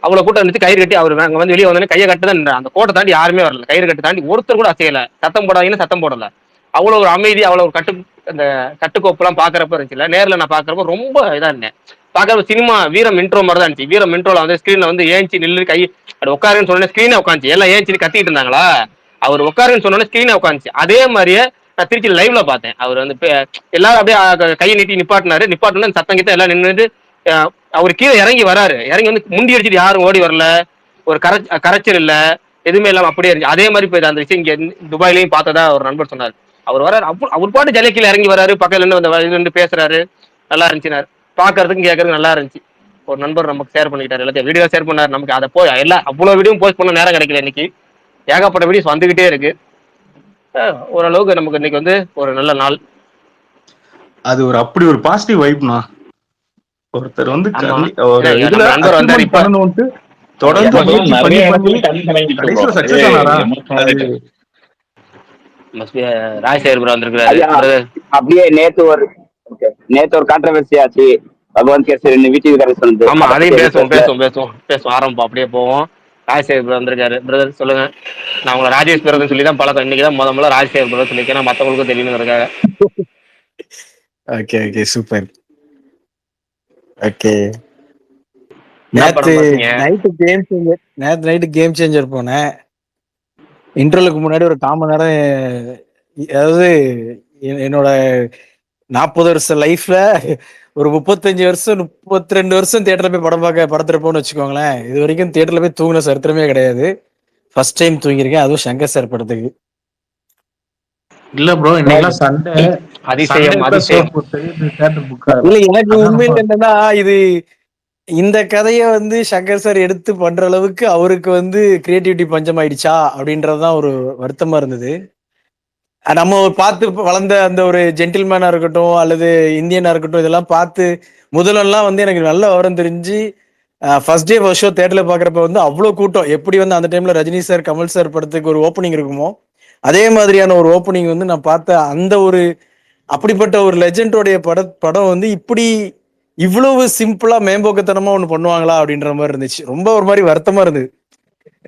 அவ்வளவு கூட்டம் இருந்துச்சு. கயிறு கட்டி அவர் அங்க வந்து வெளியே வந்து கையை கட்டு தான். அந்த கோட்டை தாண்டி யாருமே வரல. கயிறு கட்டு தாண்டி ஒருத்தர் கூட அசையல. சத்தம் போடாதீங்கன்னு சத்தம் போடல. அவ்வளவு ஒரு அமைதி, அவ்வளவு ஒரு அந்த கட்டுக்கோப்பு எல்லாம் பாக்குறப்ப இருந்துச்சுல. நேர்ல நான் பாக்குறப்ப ரொம்ப இதா இருந்தேன். பாக்குறப்ப சினிமா வீரம் இன்ட்ரோ மாதிரி தான் இருந்துச்சு. வீரம் இன்ட்ரோல வந்து ஸ்கிரீன்ல வந்து ஏஞ்சி நில்லு கை அப்படி உட்காருன்னு சொன்னோன்னே ஸ்கிரீனே உட்காந்துச்சு. எல்லாம் ஏஞ்சி கத்திட்டு இருந்தாங்களா, அவர் உட்காருன்னு சொன்னோன்னே ஸ்கிரீனே உட்காந்துச்சு. அதே மாதிரியே நான் திருச்சி லைவ்ல பார்த்தேன். அவர் வந்து எல்லாரும் அப்படியே கையை நீட்டி நிப்பாட்டினா சத்தம் கிட்ட எல்லாம் நின்றுட்டு அவர் கீழே இறங்கி வராரு. இறங்கி வந்து முண்டி அடிச்சுட்டு யாரும் ஓடி வரல. ஒரு கரைச்சல் இல்ல, எதுவுமே இல்லாம அப்படியே இருந்துச்சு. அதே மாதிரி போய் அந்த விஷயம் இங்க துபாயிலையும் பார்த்ததா ஒரு நண்பர் சொன்னார். அவர் வராரு, அவர் பாட்டு ஜல்லிய கீழே இறங்கி வராரு, பக்கத்துல இருந்து பேசுறாரு. நல்லா இருந்துச்சு, பாக்குறதுக்கு கேட்கறதுக்கு நல்லா இருந்துச்சு. ஒரு நண்பர் நமக்கு ஷேர் பண்ணிக்கிட்டாரு, எல்லாத்தையும் வீடியோ ஷேர் பண்ணாரு. நமக்கு அதை போய் எல்லாம் அவ்வளவு வீடியோ போஸ்ட் பண்ண நேரம் கிடைக்கல. இன்னைக்கு ஏகப்பட்ட வீடியோஸ் வந்துகிட்டே இருக்கு. ஓரளவுக்கு நமக்கு இன்னைக்கு வந்து ஒரு நல்ல நாள். அது ஒரு அப்படி ஒரு பாசிட்டிவ் வைப்னா. ஒருத்தர் வந்து நண்பர் வந்தாரு இப்ப தொடர்ந்து சக்சஸ் ஆனாரா? ராஜசேகர் ப்ரோ வந்திருக்காரு. அப்படியே நேத்து ஒரு கான்ட்ரோவர்சி ஆச்சு. பகவான் கேசரி வீட்டுக்கு சொன்னது. ஆமா, அதையும் பேசுவோம் ஆரம்பம். அப்படியே போவோம். ராஜசேகர் ப்ரோ வந்திருக்காரு. பிரதர் சொல்லுங்க. நான் உங்களை ராஜேஷ் பிரதர் சொல்லி தான் பழக்கம். இன்னைக்குதான் முதல்ல ராஜசேகர் பிரதர் சொல்லியிருக்கேன். மற்றவங்களுக்கும் தெரியணுங்கிறதுக்காக. Okay super. ஓகே, நேத்து நைட்டு கேம் சேஞ்சர் போனேன். இன்டர்வலுக்கு முன்னாடி ஒரு 1/4 மணி நேரம், அதாவது என்னோட 40 வருஷம் லைஃப்ல ஒரு 35 வருஷம் 32 வருஷம் தியேட்டர்ல போய் படத்திருப்போம்னு வச்சுக்கோங்களேன். இது வரைக்கும் தியேட்டர்ல போய் தூங்கின சரித்திரமே கிடையாது. ஃபர்ஸ்ட் டைம் தூங்கியிருக்கேன், அதுவும் சங்கர் சார் படத்துக்கு. இல்ல ப்ரோ, இன்னைக்கு சண்டே. இல்ல, எனக்கு உண்மையில என்னன்னா, இந்த கதையை வந்து சங்கர் சார் எடுத்து பண்ற அளவுக்கு அவருக்கு வந்து கிரியேட்டிவிட்டி பஞ்சம் ஆயிடுச்சா அப்படின்றதுதான் ஒரு வருத்தமா இருந்தது. நம்ம பார்த்து வளர்ந்த அந்த ஒரு ஜென்டில்மேனா இருக்கட்டும் அல்லது இந்தியனா இருக்கட்டும், இதெல்லாம் பார்த்து முதலெல்லாம் வந்து எனக்கு நல்ல விவரம் தெரிஞ்சு ஃபர்ஸ்ட் டே ஃபர்ஸ்ட் ஷோ தேட்டர்ல பாக்குறப்ப வந்து அவ்வளவு கூட்டம். எப்படி வந்து அந்த டைம்ல ரஜினி சார் கமல் சார் படத்துக்கு ஒரு ஓப்பனிங் இருக்குமோ, அதே மாதிரியான ஒரு ஓப்பனிங் வந்து நான் பார்த்த அந்த ஒரு அப்படிப்பட்ட ஒரு லெஜெண்டோடைய படம் வந்து இப்படி இவ்வளவு சிம்பிளா மேம்போக்கத்தனமா ஒண்ணு பண்ணுவாங்களா அப்படின்ற மாதிரி இருந்துச்சு. ரொம்ப ஒரு மாதிரி வருத்தமா இருந்தது.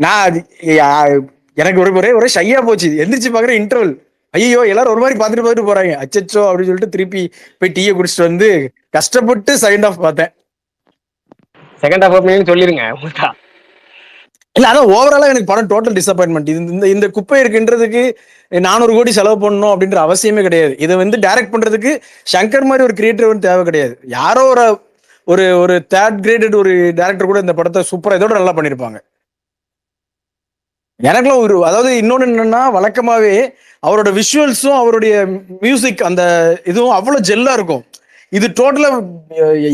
நான் எனக்கு ஒரே ஷையா போச்சு. எந்திரிச்சு பாக்குற இன்டர்வல் ஐயோ எல்லாரும் ஒரு மாதிரி பார்த்துட்டு போறாங்க, அச்சச்சோ அப்படின்னு சொல்லிட்டு திருப்பி போய் டீயை குடிச்சிட்டு வந்து கஷ்டப்பட்டு செகண்ட் ஆஃப் பார்த்தேன். செகண்ட் ஹாஃப் ஓப்பனிங் சொல்லிருங்க உங்கள்கிட்ட. இல்ல அதான் ஓவராலா எனக்கு படம் டோட்டல் டிசப்பாயின்மெண்ட். இந்த இந்த குப்பை இருக்குன்றதுக்கு 400 கோடி செலவு பண்ணணும் அப்படின்ற அவசியமே கிடையாது. இதை வந்து டைரக்ட் பண்றதுக்கு சங்கர் மாதிரி ஒரு கிரியேட்டர் வந்து தேவை கிடையாது. யாரோ ஒரு ஒரு ஒரு தேர்ட் கிரேடட் ஒரு டைரக்டர் கூட இந்த படத்தை சூப்பரா இதோட நல்லா பண்ணிருப்பாங்க. எனக்குலாம் ஒரு அதாவது இன்னொன்னு என்னன்னா, வழக்கமாவே அவரோட விஷுவல்ஸும் அவருடைய மியூசிக் அந்த இதுவும் அவ்வளவு ஜெல்லா இருக்கும். இது டோட்டலா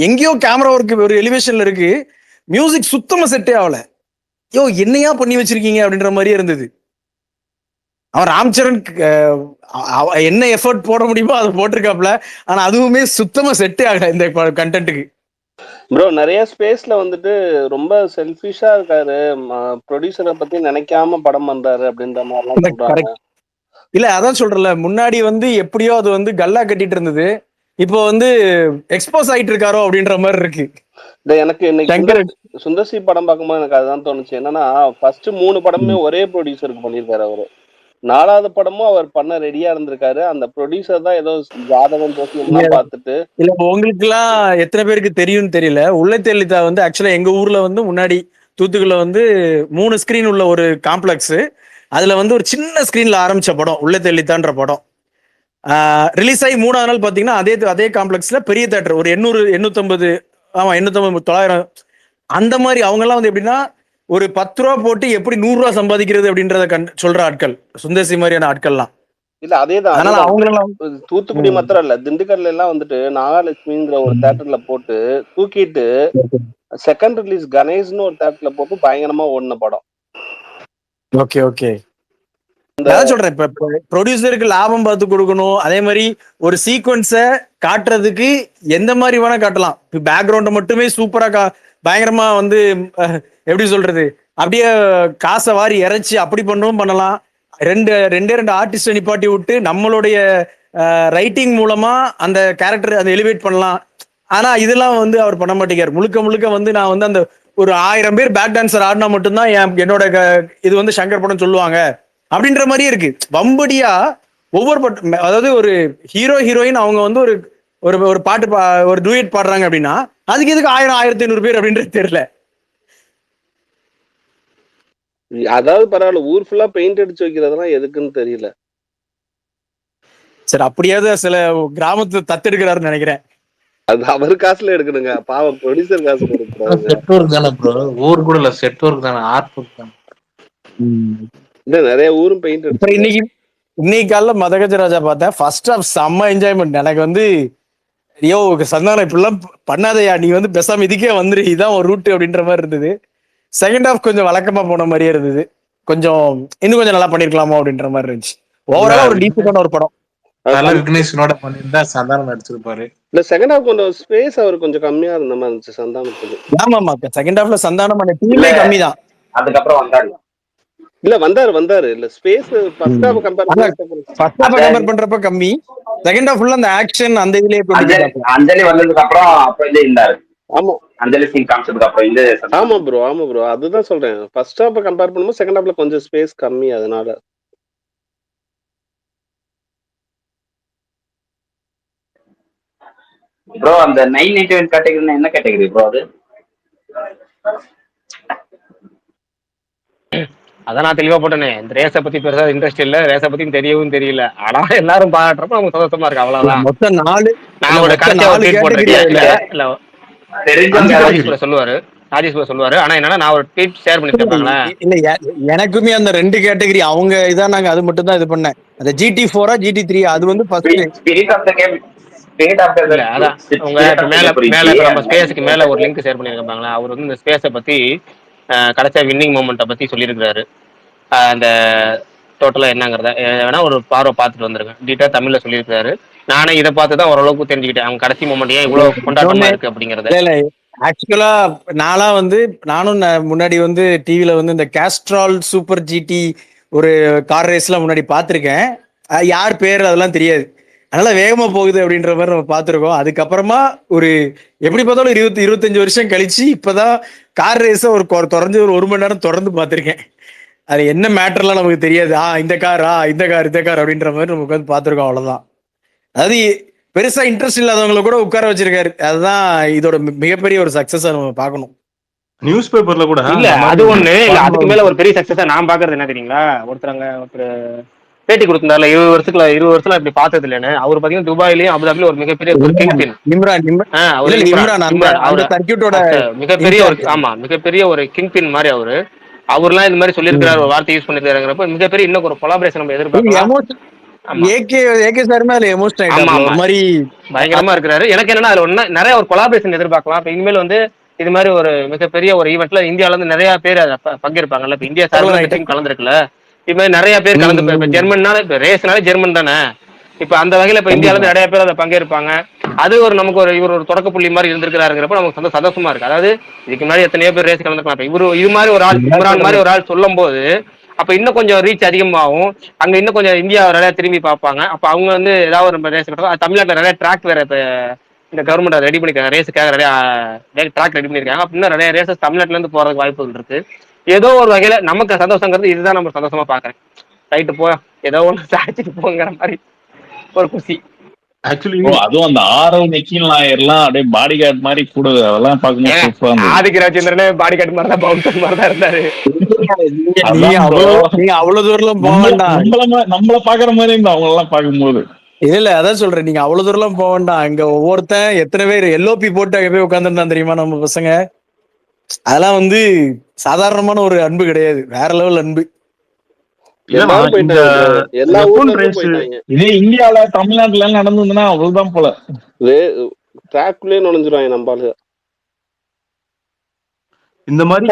எங்கேயோ கேமரா ஒர்க் ஒரு எலிவேஷன்ல இருக்கு, மியூசிக் சுத்தமா செட்டே ஆகல. யோ என்னையா பண்ணி வச்சிருக்கீங்க அப்படின்ற மாதிரியே இருந்தது. அவன் ராம்சரண் என்ன எஃபர்ட் போட முடியுமோ அதை போட்டிருக்காப்ல, ஆனா அதுவுமே சுத்தமா செட்டே ஆகல இந்த கண்டென்ட்டுக்கு. ப்ரோ நிறைய ஸ்பேஸ்ல வந்துட்டு ரொம்ப செல்ஃபிஷா இருக்காரு, ப்ரொடியூசரை பத்தி நினைக்காம படம் பண்றாரு அப்படின்ற மாதிரிலாம் சொல்றாங்க. இல்ல அதான் சொல்றல, முன்னாடி வந்து எப்படியோ அது வந்து கல்லா கட்டிட்டு இருந்தது, இப்போ வந்து எக்ஸ்போஸ் ஆயிட்டு இருக்காரோ அப்படின்ற மாதிரி இருக்கு. எனக்கு இன்னைக்கு சுந்தர்சி படம் பார்க்கும்போது எனக்கு அதுதான் தோணுச்சு. என்னன்னா ஃபர்ஸ்ட் 3 படமே ஒரே ப்ரொடியூசருக்கு பண்ணியிருக்காரு அவரு. 4வது படமும் அவர் பண்ண ரெடியா இருந்திருக்காரு. அந்த ப்ரொடியூசர் தான் ஏதோ ஜாதகம் ஜோசியம்லாம் பார்த்துட்டு. இல்ல உங்களுக்கு எல்லாம் எத்தனை பேருக்கு தெரியும்னு தெரியல, உள்ளத்தெளித்தா வந்து ஆக்சுவலா எங்க ஊர்ல வந்து முன்னாடி தூத்துக்குள்ள வந்து 3 ஸ்கிரீன் உள்ள ஒரு காம்ப்ளெக்ஸ். அதுல வந்து ஒரு சின்ன ஸ்கிரீன்ல ஆரம்பிச்ச படம் உள்ளத்தெளித்தான்ற படம். ரிலீஸ் ஆகி 3வது நாள் பாத்தீங்கன்னா அதே காம்ப்ளெக்ஸ்ல பெரிய தியேட்டர் ஒரு 800 850 ஆமா 850 900 அந்த மாதிரி. அவங்க எல்லாம் வந்து எப்படின்னா ஒரு 10 ரூபா போட்டு எப்படி 100 ரூபா சம்பாதிக்கிறது அப்படின்றத சொல்ற ஆட்கள் சுந்தர்சி மாதிரியான ஆட்கள்லாம். இல்ல அதேதான் தூத்துக்குடி மாத்திரம் இல்ல, திண்டுக்கல்ல எல்லாம் வந்துட்டு நாகாலட்சுமிங்கிற ஒரு தியேட்டர்ல போட்டு தூக்கிட்டு செகண்ட் ரிலீஸ் கணேஷ்னு ஒரு தியேட்டர்ல போட்டு பயங்கரமா ஓடின படம். ஓகே ஓகே அதான் சொல்றேன், இப்ப ப்ரொடியூசருக்கு லாபம் பார்த்து கொடுக்கணும். அதே மாதிரி ஒரு சீக்வன்ஸை காட்டுறதுக்கு எந்த மாதிரி வேணா காட்டலாம். இப்ப பேக்ரவுண்டை மட்டுமே சூப்பரா பயங்கரமா வந்து எப்படி சொல்றது, அப்படியே காசை வாரி இறைச்சி அப்படி பண்ணலாம். ரெண்டு ஆர்டிஸ்ட நிப்பாட்டி விட்டு நம்மளுடைய ரைட்டிங் மூலமா அந்த கேரக்டர் அதை எலிவேட் பண்ணலாம். ஆனா இதெல்லாம் வந்து அவர் பண்ண மாட்டேங்கார். முழுக்க வந்து நான் வந்து அந்த ஒரு 1000 பேர் பேக் டான்சர் ஆடினா மட்டும்தான் என்னோட இது வந்து சங்கர் படம் சொல்லுவாங்க அப்படின்ற மாதிரியே இருக்கு. வம்படியா ஒவ்வொரு அதாவது ஒரு ஹீரோயின் அவங்க வந்து ஒரு பாட்டு ஒரு டூயட் பாடுறாங்க அப்படின்னா அதுக்கு எதுக்கு 1000 1500 பேர் அப்படின்றது தெரியல. அதாவது பரவாயில்ல, ஊர் ஃபுல்லா பெயிண்ட் அடிச்சு வைக்கிறதுலாம் எதுக்குன்னு தெரியல. சரி அப்படியாவது சில கிராமத்தை தத்தெடுக்கிறாருன்னு நினைக்கிறேன். அது அவர் காசுல எடுக்கணுங்க, பாவம் ப்ரொடியூசர் காசுல எடுக்கிறாங்க. செட் ஒர்க் தானே ப்ரோ, ஊர் கூட இல்ல செட் ஒர்க் தானே, ஆர்ட் ஒர்க் தானே. இல்ல நிறைய ஊரும் பெயிண்ட் அடிச்சு. இன்னைக்கு காலைல மதகஜராஜா பார்த்தேன், ஃபர்ஸ்ட் ஆஃப் செம்ம என்ஜாய்மெண்ட். எனக்கு வந்து ஐயோ சந்தானம் இப்படிலாம் பண்ணாதையா, நீ வந்து பெசாம இதுக்கே வந்துரு, இதான் ஒரு ரூட் அப்படின்ற மாதிரி இருந்தது. செகண்ட் ஆஃப் கொஞ்சம் வழக்கமா போன மாதிரியே இருந்தது, கொஞ்சம் இன்னும் கொஞ்சம் நல்லா பண்ணிருக்கலாமோ அப்படின்ற மாதிரி இருந்துச்சு. ஓவராலா ஒரு டீசென்டான ஒரு படம். நல்ல விக்னேஷனோட பண்ணிருந்தா சந்தானம் நடிச்சிருப்பாரு. இல்ல செகண்ட் ஹாஃப் கொஞ்சம் ஸ்பேஸ் அவர் கொஞ்சம் கம்மியா இருந்த மாதிரி இருந்துச்சு சந்தானத்துக்கு. ஆமா செகண்ட் ஹாஃப்ல சந்தானம் பண்ண டீமே கம்மி தான். அதுக்கப்புறம் வந்தாரு. இல்ல வந்தாரு இல்ல ஸ்பேஸ் ஃபர்ஸ்ட் ஹாஃப் கம்பேர் பண்றப்ப கம்மி. செகண்ட் ஹாஃப் ஃபுல்லா அந்த ஆக்ஷன் அந்த இதுலயே அஞ்சலி வந்ததுக்கு அப்புறம் அப்ப இருந்தாரு. ஆமா அஞ்சலி சீன் காமிச்சதுக்கு அப்புறம் ஆமா ப்ரோ அதுதான் சொல்றேன். ஃபர்ஸ்ட் ஹாஃப் கம்பேர் பண்ணும்போது செகண்ட் ஹாஃப்ல கொஞ்சம் ஸ்பேஸ் கம்மி. அதனால ப்ரோ அந்த 991 கேட்டகரினா என்ன கேட்டகரி ப்ரோ அது? அதான் நான் தெளிவா போட்டேனே, இந்த ரேஸை பத்தி பெருசா இன்ட்ரெஸ்ட் இல்ல, ரேஸை பத்தியும் தெரியவும் தெரியல. ஆனா எல்லாரும் பாடுறப்ப அவங்க சந்தோஷமா இருக்கு, அவ்வளவுதான். மொத்தம் 4 நான் ஒரு கடைசியா ஒரு ட்வீட் போட்டிருக்கேன், ராஜேஷ் சொல்லுவாரு. ஆனா என்னன்னா நான் ஒரு ட்வீட் ஷேர் பண்ணிருக்கேன். இல்ல எனக்குமே அந்த 2 கேட்டகரி அவங்க இதான், நாங்க அது மட்டும் தான் இது பண்ணேன். அந்த GT4 GT3 அது வந்து first spirit of the game. அதான் உங்க மேல நம்ம ஸ்பேஸ்க்கு மேல ஒரு லிங்க் ஷேர் பண்ணிருக்காங்களா, அவர் வந்து இந்த ஸ்பேஸை பத்தி கடைசியா வின்னிங் மொமெண்ட்டை பத்தி சொல்லியிருக்கிறாரு. அந்த டோட்டலா என்னங்கிறத வேணா ஒரு பார்வை பார்த்துட்டு வந்திருக்கேன். டீட்டா தமிழ்ல சொல்லியிருக்காரு. நானே இதை பார்த்துதான் ஓரளவுக்கு தெரிஞ்சுக்கிட்டேன் அவங்க கடைசி மொமெண்ட் ஏன் இவ்வளவு கொண்டாட்டமா இருக்கு அப்படிங்கறது. ஆக்சுவலா நானும் முன்னாடி வந்து டிவில வந்து இந்த கேஸ்ட்ரால் சூப்பர் GT ஒரு கார் ரேஸ்லாம் முன்னாடி பார்த்திருக்கேன். யார் பேர் அதெல்லாம் தெரியாது, அதனால வேகமா போகுது அப்படின்ற மாதிரி நம்ம பார்த்துருக்கோம். அதுக்கப்புறமா ஒரு எப்படி பார்த்தாலும் 20-25 வருஷம் கழிச்சு இப்பதான் கார் ரேஸை ஒரு தொடர்ந்து ஒரு 1 மணி நேரம் தொடர்ந்து பார்த்திருக்கேன். அது என்ன மேட்டர்லாம் நமக்கு தெரியாது. இந்த கார் இந்த கார் அப்படின்ற மாதிரி நம்ம உட்காந்து பார்த்துருக்கோம், அவ்வளவுதான். அதாவது பெருசா இன்ட்ரெஸ்ட் இல்லாதவங்களை கூட உட்கார வச்சிருக்காரு. அதுதான் இதோட மிகப்பெரிய ஒரு சக்சஸா நம்ம பார்க்கணும். நியூஸ் பேப்பர்ல கூட இல்ல அது ஒண்ணு இல்ல, அதுக்கு மேல ஒரு பெரிய சக்சஸா நான் பாக்குறது என்ன தெரியுங்களா, ஒருத்தர் பேட்டி கொடுத்திருந்தாருல 20 வருஷத்துல இப்படி பார்த்தது இல்லைன்னு. அவர் பாத்தீங்கன்னா துபாயிலயும் அபுதாபிலும் ஒரு மிகப்பெரிய ஒரு கிங்பின், மிகப்பெரிய ஒரு மிகப்பெரிய ஒரு கிங்பின் மாதிரி அவர்லாம் இந்த மாதிரி சொல்லியிருக்காரு, ஒரு வார்த்தை யூஸ் பண்ணிருக்காருங்கிறப்ப மிகப்பெரிய இன்னும் ஒரு கொலாபரேஷன் நம்ம எதிர்பார்க்கலாம். பயங்கரமா இருக்கிறாரு. எனக்கு என்னன்னா அதுல நிறைய ஒரு கொலாபரேஷன் எதிர்பார்க்கலாம். இப்ப இனிமேல் வந்து இது மாதிரி ஒரு மிகப்பெரிய ஒரு ஈவெண்ட்ல இந்தியால இருந்து நிறைய பேர் பங்கேற்பாங்கல்ல. இப்ப இந்தியா சார்பில் டீம் கலந்துருக்குல்ல, இப்ப நிறைய பேர் கலந்து, இப்ப ஜெர்மன்னால இப்ப ரேஸ்னால ஜெர்மன் தானே, இப்ப அந்த வகையில இப்ப இந்தியால இருந்து நிறைய பேர் அதை பங்கேற்பாங்க. அது ஒரு நமக்கு இவர் ஒரு தொடக்க புள்ளி மாதிரி இருந்திருக்கிறாருங்கிறப்ப நமக்கு சந்தோஷமா இருக்கு. அதாவது இதுக்கு முன்னாடி எத்தனையோ பேர் ரேஸ் கலந்துருக்கலாம், இவரு இது மாதிரி ஒரு ஆள், இம்ரான் மாதிரி ஒரு ஆள் சொல்லும் போது அப்ப இன்னும் கொஞ்சம் ரீச் அதிகமாகும். அங்க இன்னும் கொஞ்சம் இந்தியா நிறைய திரும்பி பார்ப்பாங்க. அப்ப அவங்க வந்து ஏதாவது ஒரு ரேஸ் கட்டுறோம். தமிழ்நாட்டில் நிறைய ட்ராக் வேற இப்ப இந்த கவர்மெண்ட் ரெடி பண்ணிருக்காங்க, ரேஸுக்காக நிறைய ட்ராக் ரெடி பண்ணிருக்காங்க. அப்படின்னா நிறைய ரேசஸ் தமிழ்நாட்டுல இருந்து போறதுக்கு வாய்ப்புகள் இருக்கு. ஏதோ ஒரு வகையில நமக்கு சந்தோஷங்கிறது இதுதான், நம்ம சந்தோஷமா பாக்குறேன். ரைட்டு போ, ஏதோ ஒண்ணு சாய்ச்சிட்டு போங்கிற மாதிரி ஒரு குசி. ஆக்சுவலி அதுவும் அந்த ஆரவ் நிக்கில் நாயர்லாம் அப்படியே பாடி கார்டு மாதிரி கூட, அதெல்லாம் பார்க்கும்போது ஆதிக்க ராஜேந்திரனே பாடி கார்டு மாதிரி தான், பவுன்சர் மாதிரி தான் இருந்தாரு. அவ்வளவு தூரம் போக வேண்டாம், நம்மள பாக்குற மாதிரி இருந்தா அவங்க எல்லாம் பார்க்கும்போது. இல்ல அதான் சொல்றேன், நீங்க அவ்வளவு தூரம் போக வேண்டாம். அங்க ஒவ்வொருத்தன் எத்தனை பேர் எல்ஓபி போட்டு அங்க போய் உட்காந்துருந்தான் தெரியுமா நம்ம பசங்க. அதெல்லாம் வந்து சாதாரணமான ஒரு அன்பு கிடையாது, வேற லெவல் அன்பு. எல்லா ஊர்லயும் இதே இந்தியால தமிழ்நாட்டுல நடந்ததுன்னா அவ்வளவுதான் போல, ட்ராக்குள்ளே நுழைஞ்சிருவாங்க நம்பால. இந்த மாதிரி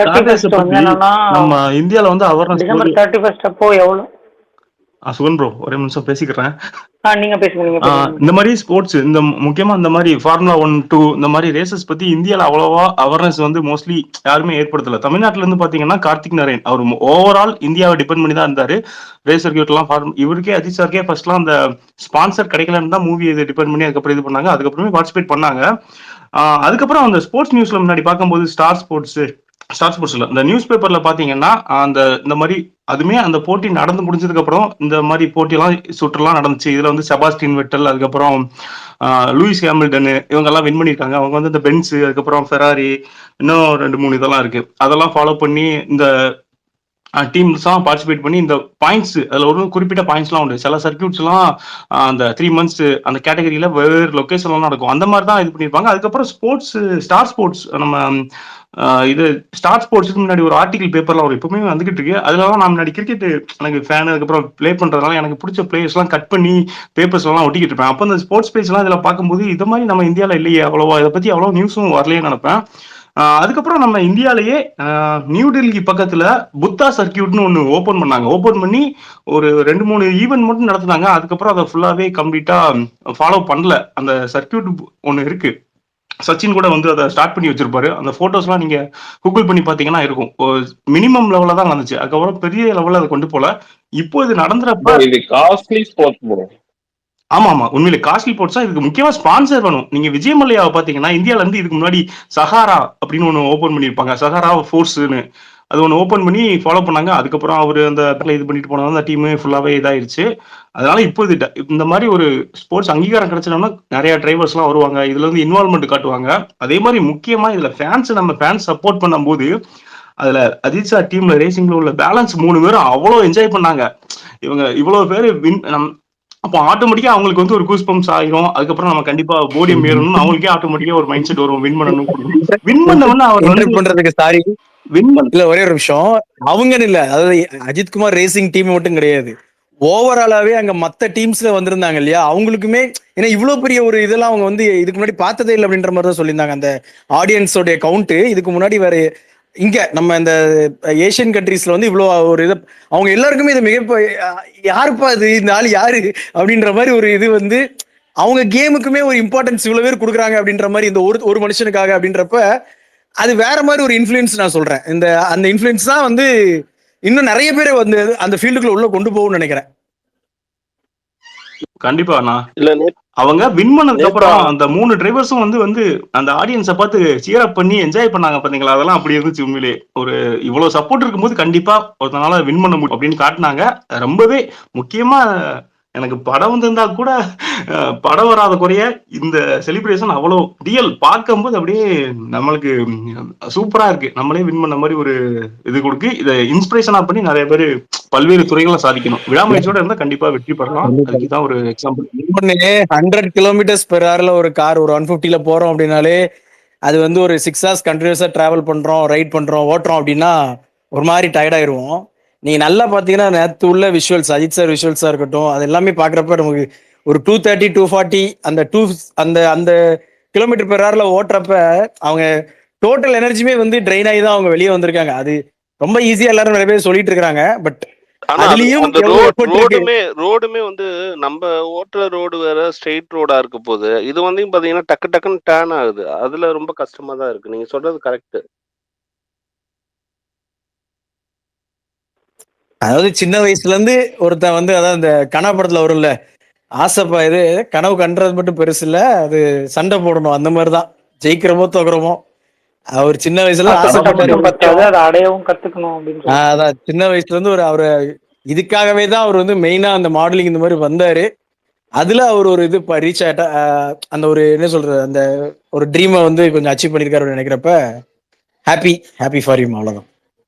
நம்ம இந்தியால வந்து அவேர்னஸ் டிசம்பர் 31 அப்போ எவ்வளவு சுகன் ப்ரோ ஒரே நிமிஷம் பேசிக்கிறேன். நீங்க பேசுங்க. இந்த மாதிரி ஸ்போர்ட்ஸ், இந்த முக்கியமா இந்த மாதிரி ஃபார்முலா 1, 2 இந்த மாதிரி ரேசஸ் பத்தி இந்தியால அவ்வளவா அவேர்னஸ் வந்து மோஸ்ட்லி யாருமே ஏற்படுத்தல. தமிழ்நாட்டுல இருந்து பாத்தீங்கன்னா கார்த்திக் நாராயண் அவர் ஓவரால் இந்தியாவை டிபெண்ட் பண்ணி தான் இருந்தாரு. ரேஸ் சர்க்கியூட் எல்லாம் இவருக்கே அஜித் சார்க்கே ஃபர்ஸ்ட்லாம் அந்த ஸ்பான்சர் கிடைக்கலன்னு தான் மூவி இது டிபெண்ட் பண்ணி அதுக்கப்புறம் இது பண்ணாங்க. அதுக்கப்புறமே பார்ட்டிசிபேட் பண்ணாங்க. அதுக்கப்புறம் அந்த ஸ்போர்ட்ஸ் நியூஸ்ல முன்னாடி பார்க்கும்போது ஸ்டார் ஸ்போர்ட்ஸ்ல இந்த நியூஸ் பேப்பர்ல பாத்தீங்கன்னா இந்த மாதிரி அதுமே அந்த போட்டி நடந்து முடிஞ்சதுக்கு அப்புறம் இந்த மாதிரி போட்டியெல்லாம் சுற்றுலாம் நடந்துச்சு. இதுல வந்து செபாஸ்டின் வெட்டல், அதுக்கப்புறம் லூயிஸ் ஹாமில்டன் இவங்க எல்லாம் வின் பண்ணியிருக்காங்க. அவங்க வந்து இந்த பென்ஸ், அதுக்கப்புறம் ஃபெராரி, இன்னும் 2-3 இதெல்லாம் இருக்கு. அதெல்லாம் ஃபாலோ பண்ணி இந்த டீம்ஸ்லாம் பார்ட்டிசிபேட் பண்ணி இந்த பாயிண்ட்ஸ், அதில் ஒரு குறிப்பிட்ட பாயிண்ட்ஸ்லாம் உண்டு. சில சர்க்கியூட்ஸ்லாம் அந்த 3 months அந்த கேட்டகரியில வேறு லொக்கேஷன்லாம் நடக்கும். அந்த மாதிரி தான் இது பண்ணியிருப்பாங்க. அதுக்கப்புறம் ஸ்டார் ஸ்போர்ட்ஸ் நம்ம இது ஸ்டார் ஸ்போர்ட்ஸுக்கு முன்னாடி ஒரு ஆர்டிகல் பேப்பர்லாம் ஒரு எப்பவுமே வந்துகிட்டு இருக்கு. அதுலலாம் நான் முன்னாடி கிரிக்கெட் எனக்கு ஃபேன், அதுக்கப்புறம் ப்ளே பண்றதுனால எனக்கு பிடிச்ச பிளேயர்ஸ்லாம் கட் பண்ணி பேப்பர்ஸ் எல்லாம் ஒட்டிக்கிட்டு இருப்பேன். அப்போ அந்த ஸ்போர்ட்ஸ் பேஜ்லாம் இதில் பார்க்கும்போது இது மாதிரி நம்ம இந்தியாவில் இல்லையே, அவ்வளோவா இதை பத்தி அவ்வளோ நியூஸும் வரலையே நினைப்பேன். அதுக்கப்புறம் நம்ம இந்தியாலேயே நியூ டெல்லி பக்கத்துல புத்தா சர்க்கியூட்னு ஒன்று ஓப்பன் பண்ணாங்க. ஓப்பன் பண்ணி ஒரு 2-3 ஈவெண்ட் மட்டும் நடத்துனாங்க. அதுக்கப்புறம் அதை ஃபுல்லாவே கம்ப்ளீட்டா ஃபாலோ பண்ணல. அந்த சர்க்கியூட் ஒன்று இருக்கு, சச்சின் கூட வந்து அதை ஸ்டார்ட் பண்ணி வச்சிருப்பாரு. அந்த போட்டோஸ்லாம் நீங்க கூகுள் பண்ணி பாத்தீங்கன்னா இருக்கும். மினிமம் லெவல்ல தான் நடந்துச்சு, அதுக்கப்புறம் பெரிய லெவல்ல அதை கொண்டு போல. இப்போ இது நடந்துறப்ப இது காஸ்ட்லி ஸ்போர்ட்ஸ். ஆமா, உண்மையிலே காஸ்ட்லி ஸ்போர்ட்ஸ் தான். இதுக்கு முக்கியமா ஸ்பான்சர் வேணும். நீங்க விஜய் மல்லையாவை பாத்தீங்கன்னா இந்தியால இருந்து இதுக்கு முன்னாடி சஹாரா அப்படின்னு ஒண்ணு ஓபன் பண்ணிருப்பாங்க, சஹாரா ஃபோர்ஸ்னு. அது ஒன்று ஓப்பன் பண்ணி ஃபாலோ பண்ணாங்க. அதுக்கப்புறம் அவர் அந்த இது பண்ணிட்டு போனது அந்த டீமு ஃபுல்லாவே இதாயிருச்சு. அதனால இப்போ இந்த மாதிரி ஒரு ஸ்போர்ட்ஸ் அங்கீகாரம் கிடைச்சோம்னா நிறைய டிரைவர்ஸ்லாம் வருவாங்க, இதுல இருந்து இன்வால்மெண்ட் காட்டுவாங்க. அதே மாதிரி முக்கியமா இதுல ஃபேன்ஸ் சப்போர்ட் பண்ணும்போது அதுல அஜித் சார் டீம்ல ரேசிங்ல உள்ள பேலன்ஸ் 3 பேரும் அவ்வளோ என்ஜாய் பண்ணாங்க. இவங்க இவ்வளவு பேரு அப்போ ஆட்டோமேட்டிக்கா அவங்களுக்கு வந்து ஒரு கூஸ் பம்ப்ஸ் ஆகிரும். அதுக்கப்புறம் நம்ம கண்டிப்பா போடியம் ஏறணும்னு அவங்களுக்கே ஆட்டோமேட்டிக்கா ஒரு மைண்ட் செட் வரும், வின் பண்ணணும். வின் பண்ணவொன்னு அவர் பண்றதுக்கு சாரி இல்ல ஒரே ஒரு விஷயம், அவங்கன்னு இல்ல, அதாவது அஜித்குமார் ரேசிங் டீம் மட்டும் கிடையாது, ஓவராலாவே அங்க மத்த டீம்ஸ்ல வந்திருந்தாங்க இல்லையா, அவங்களுக்குமே ஏன்னா இவ்வளவு பெரிய ஒரு இதெல்லாம் அவங்க வந்து இதுக்கு முன்னாடி பார்த்ததே இல்லை அப்படின்ற மாதிரி தான் சொல்லியிருந்தாங்க. அந்த ஆடியன்ஸோடைய கவுண்ட் இதுக்கு முன்னாடி வேற இங்க நம்ம இந்த ஏசியன் கண்ட்ரீஸ்ல வந்து இவ்வளவு ஒரு இது அவங்க எல்லாருக்குமே இது யாருப்பா இது, இந்த ஆள் யாரு அப்படின்ற மாதிரி ஒரு இது வந்து அவங்க கேமுக்குமே ஒரு இம்பார்ட்டன்ஸ் இவ்வளவு பேர் கொடுக்குறாங்க அப்படின்ற மாதிரி இந்த ஒரு மனுஷனுக்காக அப்படின்றப்ப அது வேற மாதிரி ஒரு இன்ஃப்ளூயன்ஸ் நான் சொல்றேன். அந்த இன்ஃப்ளூயன்ஸ் தான் வந்து இன்னும் நிறைய பேரை வந்து அந்த ஃபீல்டுக்குள்ள உள்ள கொண்டு போகும்னு நினைக்கிறேன். கண்டிப்பா அண்ணா. இல்ல அவங்க வின் பண்ணதுக்கு நேத்தா அப்புறம் அந்த 3 டிரைவர்ஸும் வந்து அந்த ஆடியன்ஸை பார்த்து சியர் அப் பண்ணி என்ஜாய் பண்ணாங்க பாத்தீங்களா? அதெல்லாம் அப்படி இருந்துச்சு உண்மையிலேயே. ஒரு இவ்வளவு சப்போர்ட் இருக்கும்போது கண்டிப்பா ஒருத்தனால வின் பண்ண முடியும் அப்படின்னு காட்டினாங்க. ரொம்பவே முக்கியமா எனக்கு படம் வந்திருந்தா கூட படம் வராத குறைய இந்த செலிப்ரேஷன் அவ்வளோ டிஎல் பார்க்கும்போது அப்படியே நம்மளுக்கு சூப்பரா இருக்கு. நம்மளே வின் பண்ண மாதிரி ஒரு இது கொடுக்கு. இதை இன்ஸ்பிரேஷனா பண்ணி நிறைய பேர் பல்வேறு துறைகளை சாதிக்கணும். விடாமுயற்சியோட இருந்தா கண்டிப்பா வெற்றி பெறலாம். அதுக்கு தான் ஒரு எக்ஸாம்பிள். 100 km/h ஒரு கார் ஒரு 150ல போறோம் அப்படின்னாலே அது வந்து ஒரு 6 hours கண்டினியூஸா டிராவல் பண்றோம், ரைட் பண்றோம், ஓட்டுறோம் அப்படின்னா ஒரு மாதிரி டயர்ட் ஆயிருவோம். நீங்க நல்லா பாத்தீங்கன்னா நேற்று உள்ள விஷுவல்ஸ், அஜித் சார் விஷுவல்ஸா இருக்கட்டும், அது எல்லாமே பாக்குறப்ப நமக்கு ஒரு 230 240 அந்த அந்த அந்த km/h ஓட்டுறப்ப அவங்க டோட்டல் எனர்ஜியுமே வந்து ட்ரெயின் ஆகி தான் அவங்க வெளியே வந்திருக்காங்க. அது ரொம்ப ஈஸியா எல்லாரும் நிறைய பேர் சொல்லிட்டு இருக்காங்க. பட் ஆனா அதுலயும் அந்த எவ்வளவு effort இருக்கு. ரோடுமே வந்து நம்ம ஓட்டுற ரோடு வேற ஸ்ட்ரெயிட் ரோடா இருக்க போகுது. இது வந்து பாத்தீங்கன்னா டக்கு டக்குன்னு டேர்ன் ஆகுது. அதுல ரொம்ப கஷ்டமா தான் இருக்கு. நீங்க சொல்றது கரெக்ட். அதாவது சின்ன வயசுல இருந்து ஒருத்தன் வந்து அதாவது இந்த கனவு படத்துல வரும்ல, ஆசைப்பா இது கனவு கண்டது மட்டும் பெருசு இல்ல, அது சண்டை போடணும். அந்த மாதிரிதான் ஜெயிக்கிறோமோ தோக்குறோமோ அவர் சின்ன வயசுல ஆசைப்பட்டாரு. அதை அடையவும் கத்துக்கணும் அப்படின்னு. அதான் சின்ன வயசுல இருந்து ஒரு அவரு இதுக்காகவே தான் அவர் வந்து மெயினா அந்த மாடலிங் இந்த மாதிரி வந்தாரு. அதுல அவர் ஒரு இது ரீச் ஆயிட்டா அந்த ஒரு என்ன சொல்றது அந்த ஒரு ட்ரீமை வந்து கொஞ்சம் அச்சீவ் பண்ணிருக்காரு நினைக்கிறப்ப ஹாப்பி ஃபார் யூ. அவ்வளவுதான்.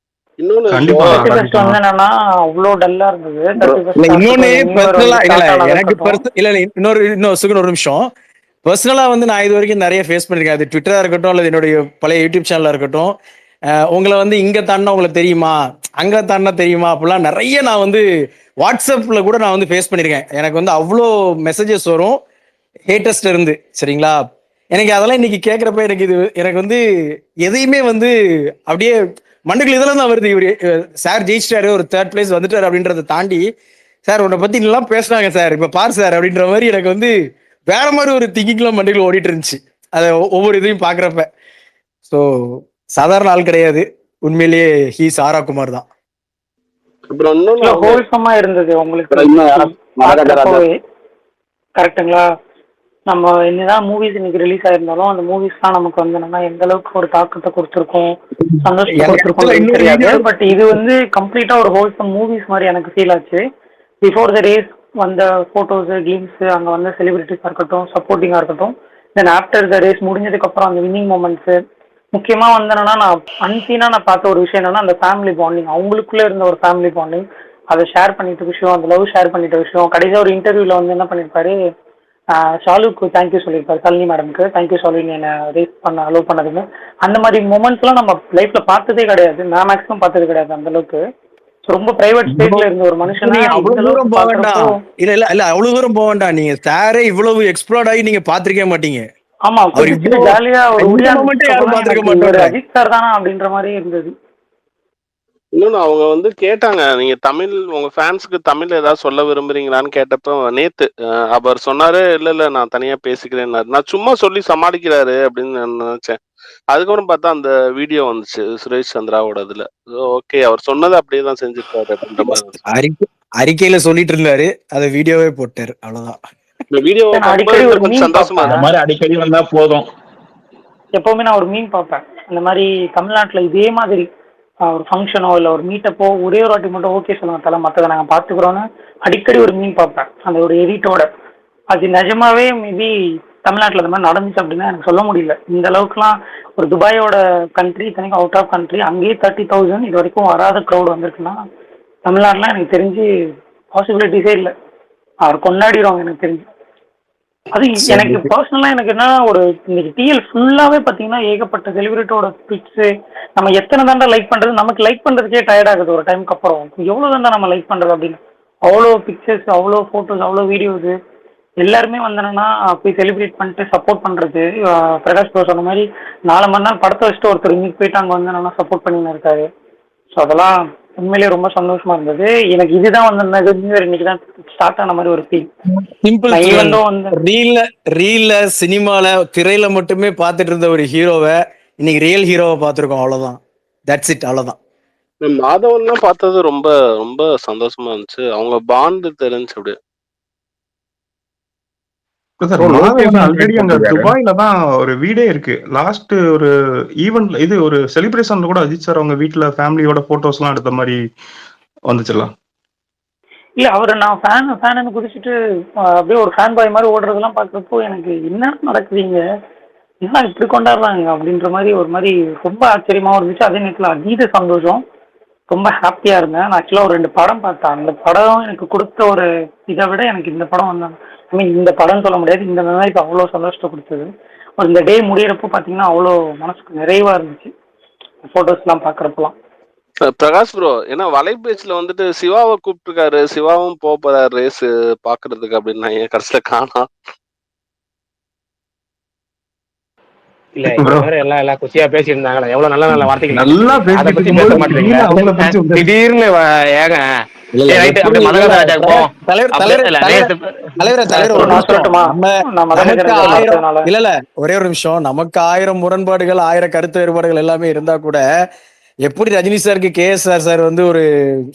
இன்னொன்னு ஒரு நிமிஷம் பர்சனலா வந்து நான் இது வரைக்கும் நிறைய ஃபேஸ் பண்ணிருக்கேன். அது ட்விட்டரா இருக்கட்டும் அல்லது என்னுடைய பழைய யூடியூப் சேனலா இருக்கட்டும், உங்களை வந்து இங்க தாண்டா உங்களுக்கு தெரியுமா, அங்க தாண்டா தெரியுமா அப்படிலாம் நிறைய நான் வந்து வாட்ஸ்அப்ல கூட நான் வந்து ஃபேஸ் பண்ணிருக்கேன். எனக்கு வந்து அவ்வளோ மெசேஜஸ் வரும் ஹேட்டஸ்ட் இருந்து. சரிங்களா? எனக்கு அதெல்லாம் இன்னைக்கு கேட்கறப்ப எனக்கு வந்து எதையுமே வந்து அப்படியே மண்ணுக்குள்ள இதெல்லாம் தான் வருது. இவரு சார் ஜெயிச்சிட்டாரு, ஒரு 3rd place வந்துட்டாரு அப்படின்றத தாண்டி, சார் உன்னை பத்தி எல்லாம் பேசுனாங்க சார், இப்ப பாரு சார் அப்படின்ற மாதிரி எனக்கு வந்து வேற மாதிரி ஒரு திங்கிங்லாம் மண்ணுக்குள்ள ஓடிட்டு இருந்துச்சு அதை ஒவ்வொரு இதையும் பாக்குறப்ப. ஸோ சாதாரண ஆள் கிடையாது உண்மையிலேயே. ஹீஸ் ஆரா குமார் தான். ஹோல்சமா இருந்தது உங்களுக்கு கரெக்டுங்களா? நம்ம என்னதான் மூவிஸ் இன்னைக்கு ரிலீஸ் ஆயிருந்தாலும் அந்த மூவிஸ்லாம் நமக்கு வந்து என்னன்னா எந்த அளவுக்கு ஒரு தாக்கத்தை கொடுத்துருக்கோம், சந்தோஷத்தை கொடுத்துருக்கோம் தெரியாது. பட் இது வந்து கம்ப்ளீட்டா ஒரு ஹோல்சம் மூவிஸ் மாதிரி எனக்கு ஃபீல் ஆச்சு. பிஃபோர் த ரேஸ் வந்த போட்டோஸ் கிளிம்ஸ், அங்க வந்த செலிபிரிட்டிஸா இருக்கட்டும், சப்போர்ட்டிங்கா இருக்கட்டும், தென் ஆஃப்டர் த ரேஸ் முடிஞ்சதுக்கு அப்புறம் அந்த வின்னிங் மூமெண்ட்ஸ், முக்கியமா வந்து என்னன்னா நான் அன்சீனா நான் பார்த்த ஒரு விஷயம் என்னன்னா அந்த ஃபேமிலி பாண்டிங், அவங்களுக்குள்ள இருந்த ஒரு ஃபேமிலி பாண்டிங், அதை ஷேர் பண்ணிட்ட விஷயம், அந்த லவ் ஷேர் பண்ணிட்ட விஷயம். கடைசியாக ஒரு இன்டர்வியூல வந்து என்ன பண்ணிருப்பாரு, ஷாலுக்கு தேங்க்யூ சொல்லியிருப்பாரு, சல்னி மேடம்க்கு தேங்க்யூ சொல்லி என்னை ரேஸ் பண்ண அலோவ் பண்ணதுன்னு. அந்த மாதிரி மூமெண்ட்ஸ்லாம் நம்ம லைஃப்ல பார்த்ததே கிடையாது. நான் மேக்ஸிமம் பார்த்தது கிடையாது அந்த அளவுக்கு. ரொம்ப பிரைவேட் ஸ்பேஸ்ல இருந்த ஒரு மனுஷனா அவ்வளவு தூரம் போக வேண்டாம். இல்ல அவ்வளவு தூரம் போக வேண்டாம். நீங்க சாரே இவ்வளவு எக்ஸ்ப்ளோர்ட் ஆகி நீங்க பாத்திருக்கவே மாட்டீங்க. ஆமா, ஜாலியா ஒரு அஜித் சார் தானா அப்படின்ற மாதிரி இருந்தது. இன்னொன்னு அவங்க வந்து கேட்டாங்க, நீங்க தமிழ் உங்க ஃபேன்ஸுக்கு தமிழ் ஏதாவது சொல்ல விரும்புறீங்களான்னு கேட்டப்ப நேத்து அவர் சொன்னாரு, இல்ல நான் தனியா பேசிக்கிறேன். நான் சும்மா சொல்லி சமாளிக்கிறாரு அப்படின்னு நான் நினைச்சேன். அதுக்கப்புறம் பார்த்தா அந்த வீடியோ வந்துச்சு சுரேஷ் சந்திராவோட. அதுல ஓகே அவர் சொன்னது அப்படியே தான் செஞ்சிருக்காரு அப்படின்ற மாதிரி அறிக்கையில சொல்லிட்டு இருந்தாரு, அதை வீடியோவே போட்டாரு. அவ்வளவுதான். இந்த வீடியோ கொஞ்சம் சந்தோஷமா அந்த மாதிரி அடிக்கடி வந்தா போதும். எப்பவுமே நான் ஒரு மீன் பார்ப்பேன் அந்த மாதிரி தமிழ்நாட்டுல இதே மாதிரி ஒரு ஃபங்க்ஷனோ இல்லை ஒரு மீட்டப்போ ஒரே ஒரு வாட்டி மட்டும் ஓகே சொல்லுங்க தலை, மற்றதை நாங்கள் பார்த்துக்குறோன்னு அடிக்கடி ஒரு மீன் பார்ப்பேன் அந்த ஒரு எடிட்டோட. அது நிஜமாவே மேபி தமிழ்நாட்டில் அந்த மாதிரி நடந்துச்சு அப்படின்னா எனக்கு சொல்ல முடியல. இந்த அளவுக்குலாம் ஒரு துபாயோட கண்ட்ரி, இத்தனைக்கும் அவுட் ஆஃப் கண்ட்ரி, அங்கேயே 30,000 இது வரைக்கும் வராத க்ரௌட் வந்திருக்குன்னா தமிழ்நாட்டில் எனக்கு தெரிஞ்சு பாசிபிலிட்டிஸே இல்லை. அவர் கொண்டாடிடுவாங்க எனக்கு தெரிஞ்சு. அது எனக்கு பர்சனலா எனக்கு என்ன ஒரு இன்னைக்கு டிஎல் ஃபுல்லாவே பாத்தீங்கன்னா ஏகப்பட்ட செலிபிரிட்டியோட பிக்ஸ். நம்ம எத்தனை தாண்டா லைக் பண்றது, நமக்கு லைக் பண்றதுக்கே டயர்ட் ஆகுது ஒரு டைமுக்கு அப்புறம். எவ்வளவு தாண்டா நம்ம லைக் பண்றது அப்படின்னு அவ்வளோ பிக்சர்ஸ், அவ்வளோ போட்டோஸ், அவ்வளோ வீடியோஸ். எல்லாருமே வந்தோன்னா போய் செலிப்ரேட் பண்ணிட்டு சப்போர்ட் பண்றது. பிரகாஷ் ப்ரோ சொன்ன மாதிரி 4 மணி நேரம் படத்தை வச்சுட்டு ஒருத்தர் இன்னைக்கு போயிட்டு அங்கே வந்து என்னன்னா சப்போர்ட் பண்ணின்னு இருக்காரு. ஸோ அதெல்லாம் உண்மையிலேயே ரொம்ப சந்தோஷமா இருந்தது எனக்கு. இதுதான் வந்து இன்னைக்கு தான் ஸ்டார்ட் ஆன மாதிரி ஒரு ஃபீல். சிம்பிள். ரீல்ல சினிமால திரையில மட்டுமே பார்த்துட்டு இருந்த ஒரு ஹீரோவை இன்னைக்கு ரியல் ஹீரோவை பார்த்துருக்கோம். அவ்வளவுதான். That's it. அவ்வளவுதான். மாதவன்லாம் பார்த்தது ரொம்ப ரொம்ப சந்தோஷமா இருந்துச்சு. அவங்க பாண்டு தெரிஞ்சு அப்படியே சார் ப்ரோ மாதவன் லோகேஷும் ஆல்ரெடி ட்வீட் அங்க பண்ணிருக்காரு. துபாயில தான் ஒரு வீடே இருக்கு. லாஸ்ட் ஒரு ஈவென்ட்ல இது ஒரு செலிப்ரேஷன்ல கூட அஜித் சார் அவங்க வீட்டுல ஃபேமிலியோட போட்டோஸ் எல்லாம் எடுத்த மாதிரி வந்துச்சுல. இல்ல அவரை நான் ஃபேன் குதிச்சுட்டு அப்படியே ஒரு ஃபேன் பாய் மாதிரி ஓடுறதெல்லாம் பார்க்குறப்போ எனக்கு என்ன நடக்குதுங்க, என்ன இப்படி கொண்டாடுறாங்க அப்படின்ற மாதிரி ஒரு மாதிரி ரொம்ப ஆச்சரியமாவும் இருந்துச்சு. அதே நேரத்தில் அதீத சந்தோஷம், ரொம்ப ஹாப்பியா இருந்தேன். நான் ஆக்சுவலா ஒரு 2 படம் பார்த்தேன். அந்த படம் எனக்கு கொடுத்த ஒரு இதை விட எனக்கு இந்த படம் வந்து ஐ மீன் இந்த படம் சொல்ல முடியாது, இந்த மெமரிக்கு அவ்வளோ சந்தோஷத்தை கொடுத்தது. ஒரு இந்த டே முடியறப்போ பார்த்தீங்கன்னா அவ்வளோ மனசுக்கு நிறைவா இருந்துச்சு ஃபோட்டோஸ்லாம் பார்க்குறப்பெல்லாம். பிரகாஷ் ப்ரோ, ஏன்னா வலைபேச்சில் வந்துட்டு சிவாவை கூப்பிட்டுருக்காரு, சிவாவும் போறாரு ரேஸ் பாக்குறதுக்கு அப்படின்னு ஏன் கடைசியில காணோம். இல்ல இந்த மாதிரி எல்லா குச்சியா பேசியிருந்தாங்களா, எவ்வளவு நல்ல நல்ல வார்த்தைகள் நல்லா அதை பத்தி பேசிட்டு பேச இருக்கும்போது மாட்டீங்க. அவங்கள பத்தி வந்து திடீர்னு ஏங்க ரைட் அப்படியே மதகதராஜாக்கு போவோம். நான் சொல்லட்டுமா? நான் மதகஜராஜா பார்த்ததுனால இல்ல ஒரே ஒரு நிமிஷம். நமக்கு 1000 முரண்பாடுகள் 1000 கருத்து வேறுபாடுகள் எல்லாமே இருந்தா கூட எப்படி ரஜினி சாருக்கு கேஎஸ்ஆர் சார் வந்து ஒரு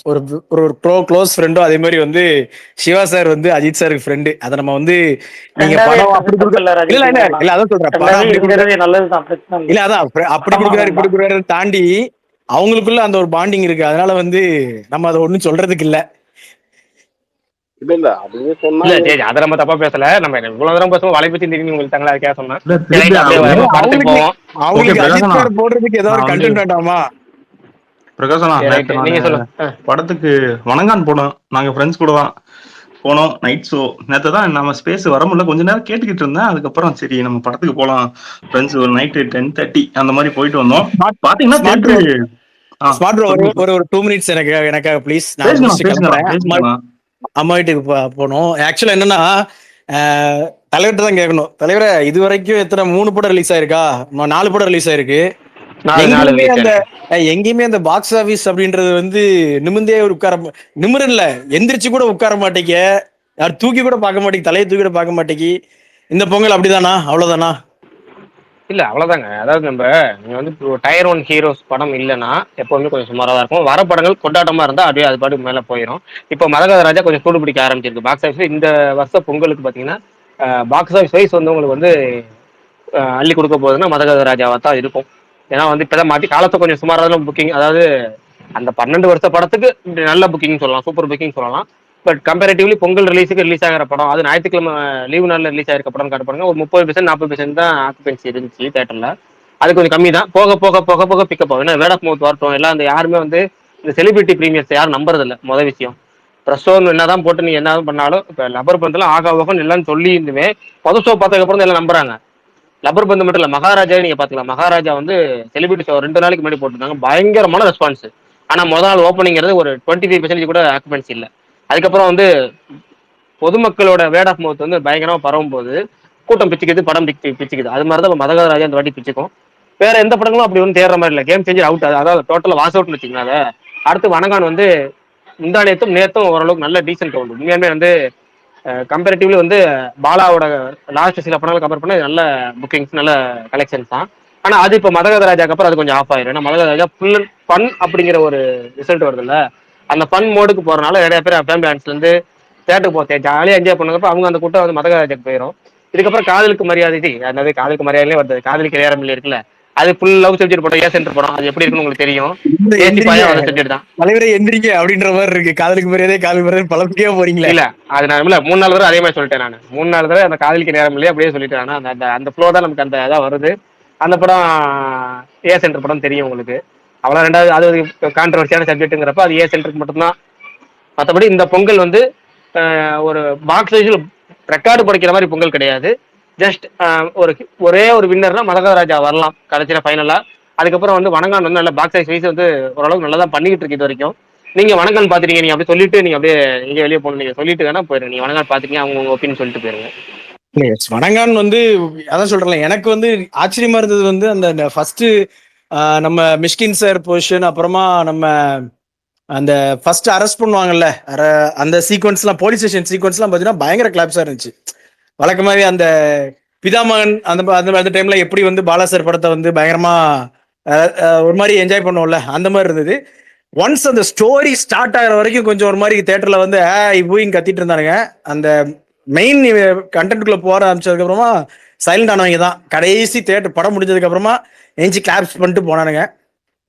ஒரு ஒரு க்ளோஸ் ஃப்ரெண்டோ, அதே மாதிரி வந்து சிவா சார் வந்து அஜித் சாருக்கு ஃப்ரெண்டு. அதை நம்ம வந்து நீங்க படம் அப்படி இல்ல அதான் சொல்றேன், படம் இல்ல அதான் அப்படி கொடுக்குறாரு இப்படி கொடுக்குறாரு தாண்டி அவங்களுக்குள்ள அந்த ஒரு பாண்டிங் இருக்கு. அதனால வந்து நம்ம அதை ஒண்ணும் சொல்றதுக்கு இல்ல. இல்ல அப்படியே சொன்னா இல்ல சரி, அதை நம்ம தப்பா பேசல. நம்ம இவ்வளவு தூரம் பேசுவோம் வலை பத்தி திடீர்னு உங்களுக்கு தங்களா அதுக்காக சொன்னேன். படத்துக்கு போவோம். அவங்களுக்கு அஜித் சார் போடுறதுக்கு ஏதாவது கண்டென்ட் வேண்டாமா? பிரகாசனா படத்துக்கு வணங்கான் போனோம், நாங்க ஃப்ரெண்ட்ஸ் கூட தான் போனோம். நைட் ஷோ நேற்று தான் நம்ம ஸ்பேஸ் வர முடியல, கொஞ்ச நேரம் கேட்டுக்கிட்டு இருந்தேன். அதுக்கப்புறம் சரி நம்ம படத்துக்கு போகலாம் ஃப்ரெண்ட்ஸ், ஒரு நைட்டு 10:30 அந்த மாதிரி போயிட்டு வந்தோம். பாத்தீங்கன்னா ஒரு 2 மினிட்ஸ் எனக்காக ப்ளீஸ். அம்மா வீட்டுக்கு போனோம். ஆக்சுவலா என்னன்னா தலைவர்கிட்ட தான் கேட்கணும். தலைவரை இது வரைக்கும் எத்தனை 3 படம் ரிலீஸ் ஆயிருக்கா? 4 படம் ரிலீஸ் ஆயிருக்கு. எங்கேயுமே அந்த பாக்ஸ் ஆபீஸ் அப்படின்றது வந்து நிமிர்ந்தே நிமிரல, எந்திரிச்சு கூட உட்கார மாட்டேங்க, யார் தூக்கி கூட பார்க்க மாட்டேங்க, தலையை தூக்கி கூட பார்க்க மாட்டேங்கி. இந்த பொங்கல் அப்படிதானா? அவ்வளவுதானா? இல்ல அவ்வளவுதாங்க. அதாவது நீங்க வந்து டயர் 1 ஹீரோஸ் படம் இல்லைன்னா எப்பவுமே கொஞ்சம் சுமாரா தான் இருக்கும். வர படங்கள் கொண்டாட்டமா இருந்தா அப்படியே அது பாட்டுக்கு மேல போயிடும். இப்போ மதகதராஜா கொஞ்சம் சூடு பிடிக்க ஆரம்பிச்சிருக்கு பாக்ஸ் ஆஃபீஸ். இந்த வருஷம் பொங்கலுக்கு பாத்தீங்கன்னா பாக்ஸ் ஆஃபீஸ் வைஸ் வந்து உங்களுக்கு வந்து அள்ளி கொடுக்க போகுதுன்னா மதகதராஜாவா தான் இருக்கும். ஏன்னா வந்து இப்பதான் மாத்தி காலத்தை கொஞ்சம் சுமாராக புக்கிங், அதாவது அந்த 12 வருஷ படத்துக்கு நல்ல புக்கிங் சொல்லலாம், சூப்பர் புக்கிங் சொல்லலாம். பட் கம்பேரிட்டிவ்லி பொங்கல் ரிலீஸ் ஆகிற படம், அது ஞாயிற்றுக்கிழமை லீவு நாளில் ரிலீஸ் ஆகிருக்க படம் காட்டுப்பாங்க. ஒரு 30% 40% தான் ஆக்குபென்சி இருந்துச்சு தேட்டர்ல. அது கொஞ்சம் கம்மி தான். போக போக போக போக பிக்கப் ஆகும். ஏன்னா வேர்ட் ஆஃப் மவுத் வரட்டும், எல்லாம் அந்த யாருமே வந்து இந்த செலிபிரிட்டி ப்ரீமியர்ஸ் யாரும் நம்புறதில்ல. முதல் விஷயம் ப்ரெஸ் ஷோ என்னதான் போட்டு நீ என்ன பண்ணாலும் இப்போ லப்பர் பந்தெல்லாம் ஆகா ஓகன்னு எல்லாம் சொல்லி இருந்துமே முதல் ஷோ பார்த்ததுக்கு அப்புறம் எல்லாம் நம்புறாங்க. லப்பர் பந்து மட்டும் இல்ல, மகாராஜாவே நீங்க பாத்துக்கலாம். மகாராஜா வந்து செலிபிரிட்டி ஷோ 2 நாளைக்கு முன்னாடி போட்டுருந்தாங்க, பயங்கரமான ரெஸ்பான்ஸ். ஆனா முதல் நாள் ஓப்பனிங்கிறது ஒரு 25% கூட ஆக்குபென்சி இல்லை. அதுக்கப்புறம் வந்து பொதுமக்களோட வேர்ட் ஆஃப் மவுத் வந்து பயங்கரமா பரவும் போது கூட்டம் பிச்சுக்குது, படம் பிச்சுக்குது. அது மாதிரி தான் மதகதராஜா அந்த வாட்டி பிச்சுக்கும். வேற எந்த படங்களும் அப்படி ஒன்றும் தேடுற மாதிரி இல்லை. கேம் சேஞ்சர் அவுட், அதாவது டோட்டல் வாஷ் அவுட்னு வச்சுக்கோங்க. அடுத்து வணங்கான் வந்து முந்தா நேத்தும் ஓரளவுக்கு நல்ல டீசென்ட் உண்டு. உண்மையாலுமே வந்து கம்பேரிட்டிவ்லி வந்து பாலாவோட லாஸ்ட் சில படங்களை கம்பேர் பண்ண நல்ல புக்கிங்ஸ், நல்ல கலெக்ஷன்ஸ் தான். ஆனா அது இப்போ மதகதராஜாக்கு அப்புறம் அது கொஞ்சம் ஆஃப் ஆயிரும். ஏன்னா மதகதராஜா ஃபுல் ஃபன் அப்படிங்கிற ஒரு ரிசல்ட் வருது இல்ல, அந்த ஃபன் மோடுக்கு போறதுனால நிறைய பேர் ஃபேமிலி ஆன்ஸ்ல இருந்து தேட்டருக்கு போக ஜாலியாக என்ஜாய் பண்ணுறப்ப அவங்க அந்த கூட்டம் வந்து மதகதராஜாக்கு போயிடும். இதுக்கப்புறம் காதலுக்கு மரியாதை, அதாவது காதலுக்கு மரியாதையிலே வருது, காதலுக்கு நேரம் இல்லை இருக்குல்ல, அது ஃபுல் லவ் சப்ஜெக்ட் படம், ஏ சென்டர் படம், அது எப்படி இருக்குன்னு உங்களுக்கு தெரியும். தலைவரை எந்திரிங்க அப்படின்ற மாதிரி இருக்கு. காதலுக்கு மரியாதை காதலுக்கு மரியாதை பழமைக்கே போறீங்களா? இல்ல அது நான் இல்ல 3 நாள் தடவை அதே மாதிரி சொல்லிட்டேன். நான் 3 நாள் தடவை அந்த காதலிக்கு நேரம் இல்லையே அப்படியே சொல்லிட்டேன். ஆனா அந்த ஃப்ளோ தான் நமக்கு அந்த இதாக வருது. அந்த படம் ஏ சென்டர் படம் தெரியும் உங்களுக்கு. அவ்வளோ. ரெண்டாவது அது ஒரு கான்ட்ரவர்சியான சப்ஜெக்ட்டுங்கிறப்ப அது ஏ சென்டருக்கு மட்டும்தான். மற்றபடி இந்த பொங்கல் வந்து ஒரு பாக்ஸ் வைஸில் ரெக்கார்டு படிக்கிற மாதிரி பொங்கல் கிடையாது. ஜஸ்ட் ஒரே ஒரு வின்னர்னா மதகதராஜா வரலாம் கடைசியில ஃபைனலா. அதுக்கப்புறம் வந்து வணங்கான் வந்து நல்ல பாக்ஸ் சைஸ் வைஸ் வந்து ஓரளவுக்கு நல்லா தான் பண்ணிக்கிட்டு இருக்கு இது வரைக்கும். நீங்க வணங்கான் பாத்துறீங்க, நீங்க அப்படி சொல்லிட்டு நீங்க அப்படியே நீங்க வெளியே போகணும், நீங்க சொல்லிட்டு வேணா போயிருங்க. நீங்க வணங்கான் பாத்துக்கீங்க, அவங்க ஒப்பீனியன் சொல்லிட்டு போயிருங்க. வணங்கான் வந்து அதான் சொல்றேன், எனக்கு வந்து ஆச்சரியமா இருந்தது வந்து அந்த ஃபர்ஸ்ட் நம்ம மிஷ்கின் சார் பொசிஷன், அப்புறமா நம்ம அந்த ஃபர்ஸ்ட் அரெஸ்ட் பண்ணுவாங்கல்ல அந்த சீக்வன்ஸ்லாம், போலீஸ் ஸ்டேஷன் சீக்வன்ஸ்லாம் பார்த்தீங்கன்னா பயங்கர கிளாப்ஸா இருந்துச்சு. வழக்கமாகவே அந்த பிதாமகன் அந்த டைம்ல எப்படி வந்து பாலா சார் படத்தை வந்து பயங்கரமா ஒரு மாதிரி என்ஜாய் பண்ணுவோம்ல, அந்த மாதிரி இருந்தது. ஒன்ஸ் அந்த ஸ்டோரி ஸ்டார்ட் ஆகிற வரைக்கும் கொஞ்சம் ஒரு மாதிரி தேட்டர்ல வந்து இப்போயும் கத்திட்டு இருந்தானுங்க. அந்த மெயின் கண்டென்ட்டுக்குள்ள போற ஆரம்பிச்சதுக்கு அப்புறமா சைலண்ட் ஆனவங்க தான் கடைசி தேட்டர் படம் முடிஞ்சதுக்கு அப்புறமா எஞ்சி கிளாப்ஸ் பண்ணிட்டு போனானுங்க.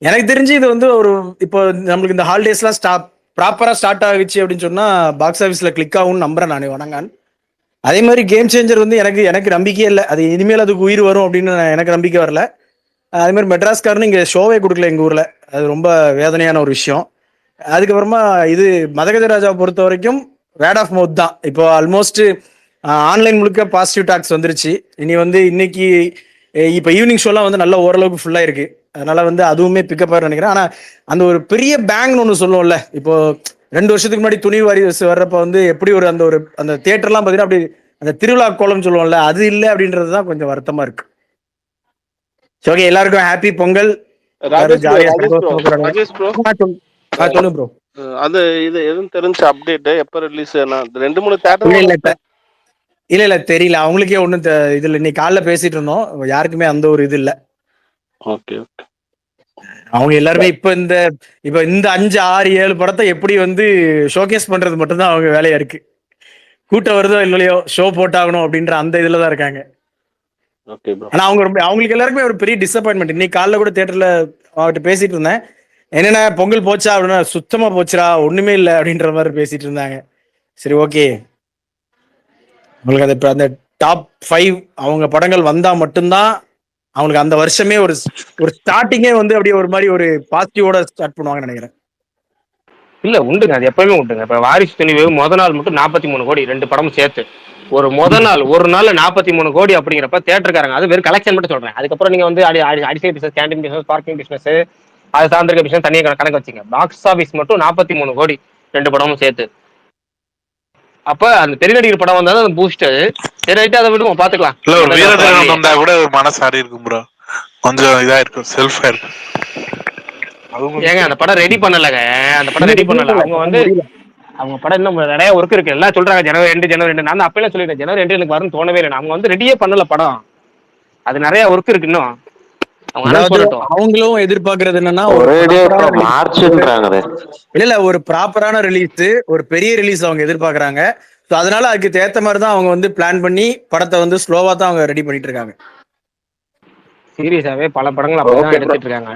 எனக்கு தெரிஞ்சு இது வந்து ஒரு இப்போ நம்மளுக்கு இந்த ஹாலிடேஸ்லாம் ப்ராப்பரா ஸ்டார்ட் ஆகிச்சு அப்படின்னு சொன்னா பாக்ஸ் ஆஃபீஸ்ல கிளிக் ஆகும்னு நம்புறேன் நான் வணங்கான். அதே மாதிரி கேம் சேஞ்சர் வந்து எனக்கு நம்பிக்கையே இல்லை. அது இனிமேல் அதுக்கு உயிர் வரும் அப்படின்னு எனக்கு நம்பிக்கை வரல. அதே மாதிரி மெட்ராஸ்காரனு இங்கே ஷோவே கொடுக்கல எங்கள் ஊரில். அது ரொம்ப வேதனையான ஒரு விஷயம். அதுக்கப்புறமா இது மதகஜராஜாவை பொறுத்த வரைக்கும் வேர்ட் ஆஃப் மவுத் தான். இப்போ ஆல்மோஸ்ட் ஆன்லைன் முழுக்க பாசிட்டிவ் டாக்ஸ் வந்துருச்சு. இனி வந்து இன்னைக்கு இப்போ ஈவினிங் ஷோலாம் வந்து நல்ல ஓரளவுக்கு ஃபுல்லாக இருக்கு. அதனால வந்து அதுவுமே பிக்கப் ஆகிற நினைக்கிறேன். ஆனால் அந்த ஒரு பெரிய பேங்க்னு ஒன்று சொல்லுவோம்ல, இப்போ 2 வருஷத்துக்கு முன்னாடி துணி வாரிசு வர்றப்ப வந்து எப்படி அந்த தியேட்டர்லாம் பார்த்தீங்கன்னா அப்படி அந்த திருவிழா கோலம் சொல்லுவோம்ல, அது இல்லை அப்படின்றது தான் கொஞ்சம் வருத்தமா இருக்கு. ஓகே, எல்லாருக்கும் ஹாப்பி பொங்கல். ராஜேஷ் ப்ரோ சொல்லு ப்ரோ. அது இது எதுவும் தெரிஞ்ச அப்டேட் எப்ப ரிலீஸ்? 2-3 தேட்டர் இல்ல தெரியல அவங்களுக்கே ஒன்றும் இதுல இன்னைக்கு காலைல பேசிட்டு இருந்தோம். யாருக்குமே அந்த ஒரு இது இல்லை. Okay okay. அவங்க எல்லாருமே இப்ப இந்த 5, 6, 7 படத்தை எப்படி வந்து ஷோகேஸ் பண்றது மட்டும்தான் அவங்க வேலையா இருக்கு. கூட்டம் வருதோ இல்லையோ ஷோ போட்டாகணும் அப்படின்ற அந்த இதுலதான் இருக்காங்க. ஆனா அவங்களுக்கு எல்லாருக்குமே ஒரு பெரிய டிசப்பாயின்மெண்ட். இன்னைக்கு காலைல கூட தியேட்டர்ல அவர்கிட்ட பேசிட்டு இருந்தேன். என்னென்ன பொங்கல் போச்சா அப்படின்னா சுத்தமா போச்சுரா ஒண்ணுமே இல்லை அப்படின்ற மாதிரி பேசிட்டு இருந்தாங்க. சரி ஓகே, உங்களுக்கு அந்த டாப் 5 அவங்க படங்கள் வந்தா மட்டும்தான் அவங்களுக்கு அந்த வருஷமே ஒரு ஸ்டார்டிங்கே வந்து அப்படியே ஒரு மாதிரி ஒரு பாசிட்டிவோட ஸ்டார்ட் பண்ணுவாங்கன்னு நினைக்கிறேன். இல்ல உண்டுங்க, அது எப்பவுமே உண்டுங்க. இப்ப வாரிசு துணிவு முத நாள் மட்டும் 43 கோடி 2 படமும் சேர்த்து. ஒரு நாள்ல 43 கோடி அப்படிங்கிறப்ப தியேட்டருக்காரங்க அது வெறும் கலெக்ஷன் மட்டும் சொல்றேன். அதுக்கப்புறம் நீங்க வந்து additional business, canteen business, parking business, அது சார்ந்திருக்க பிசினஸ் தனியாக கணக்கு வச்சுங்க. பாக்ஸ் ஆஃபீஸ் மட்டும் 43 கோடி 2 படமும் சேர்த்து. அப்ப அந்த பெரிய நடிகர் படம் வந்தா அந்த பூஸ்ட். சரி ரைட்டு, அதை விடுவோம் பாத்துக்கலாம். இல்ல ஒரு வீரதேவன் வந்தா கூட மனசு ஆடி இருக்கும் ப்ரோ, கொஞ்சம் இதா இருக்கும், செல்ஃபா இருக்கும். ஏங்க அந்த படம் ரெடி பண்ணலங்க, அந்த படம் ரெடி பண்ணல. அவங்க படம் இன்னும் நிறைய ஒர்க் இருக்கு. எல்லாம் சொல்றாங்க ஜனவரி 2 நான் அப்பெல்லாம் சொல்லிட்டேன் ஜனவரி 2 எனக்கு வரும்னு தோணவே இல்லை. அவங்க வந்து ரெடியே பண்ணல படம். அது நிறைய ஒர்க் இருக்கு இன்னும். அவங்களும் எதிர்பார்க்கறது என்னன்னா இல்ல ஒரு ப்ராப்பரான ரிலீஸ், ஒரு பெரிய ரிலீஸ் அவங்க எதிர்பார்க்கறாங்க. அதனால அதுக்கு ஏத்த மாதிரி தான் அவங்க வந்து பிளான் பண்ணி படத்தை வந்து ஸ்லோவா தான் அவங்க ரெடி பண்ணிட்டு இருக்காங்க. சீரியஸாவே பல படங்கள் அப்படிதான் எடுத்துட்டு இருக்காங்க.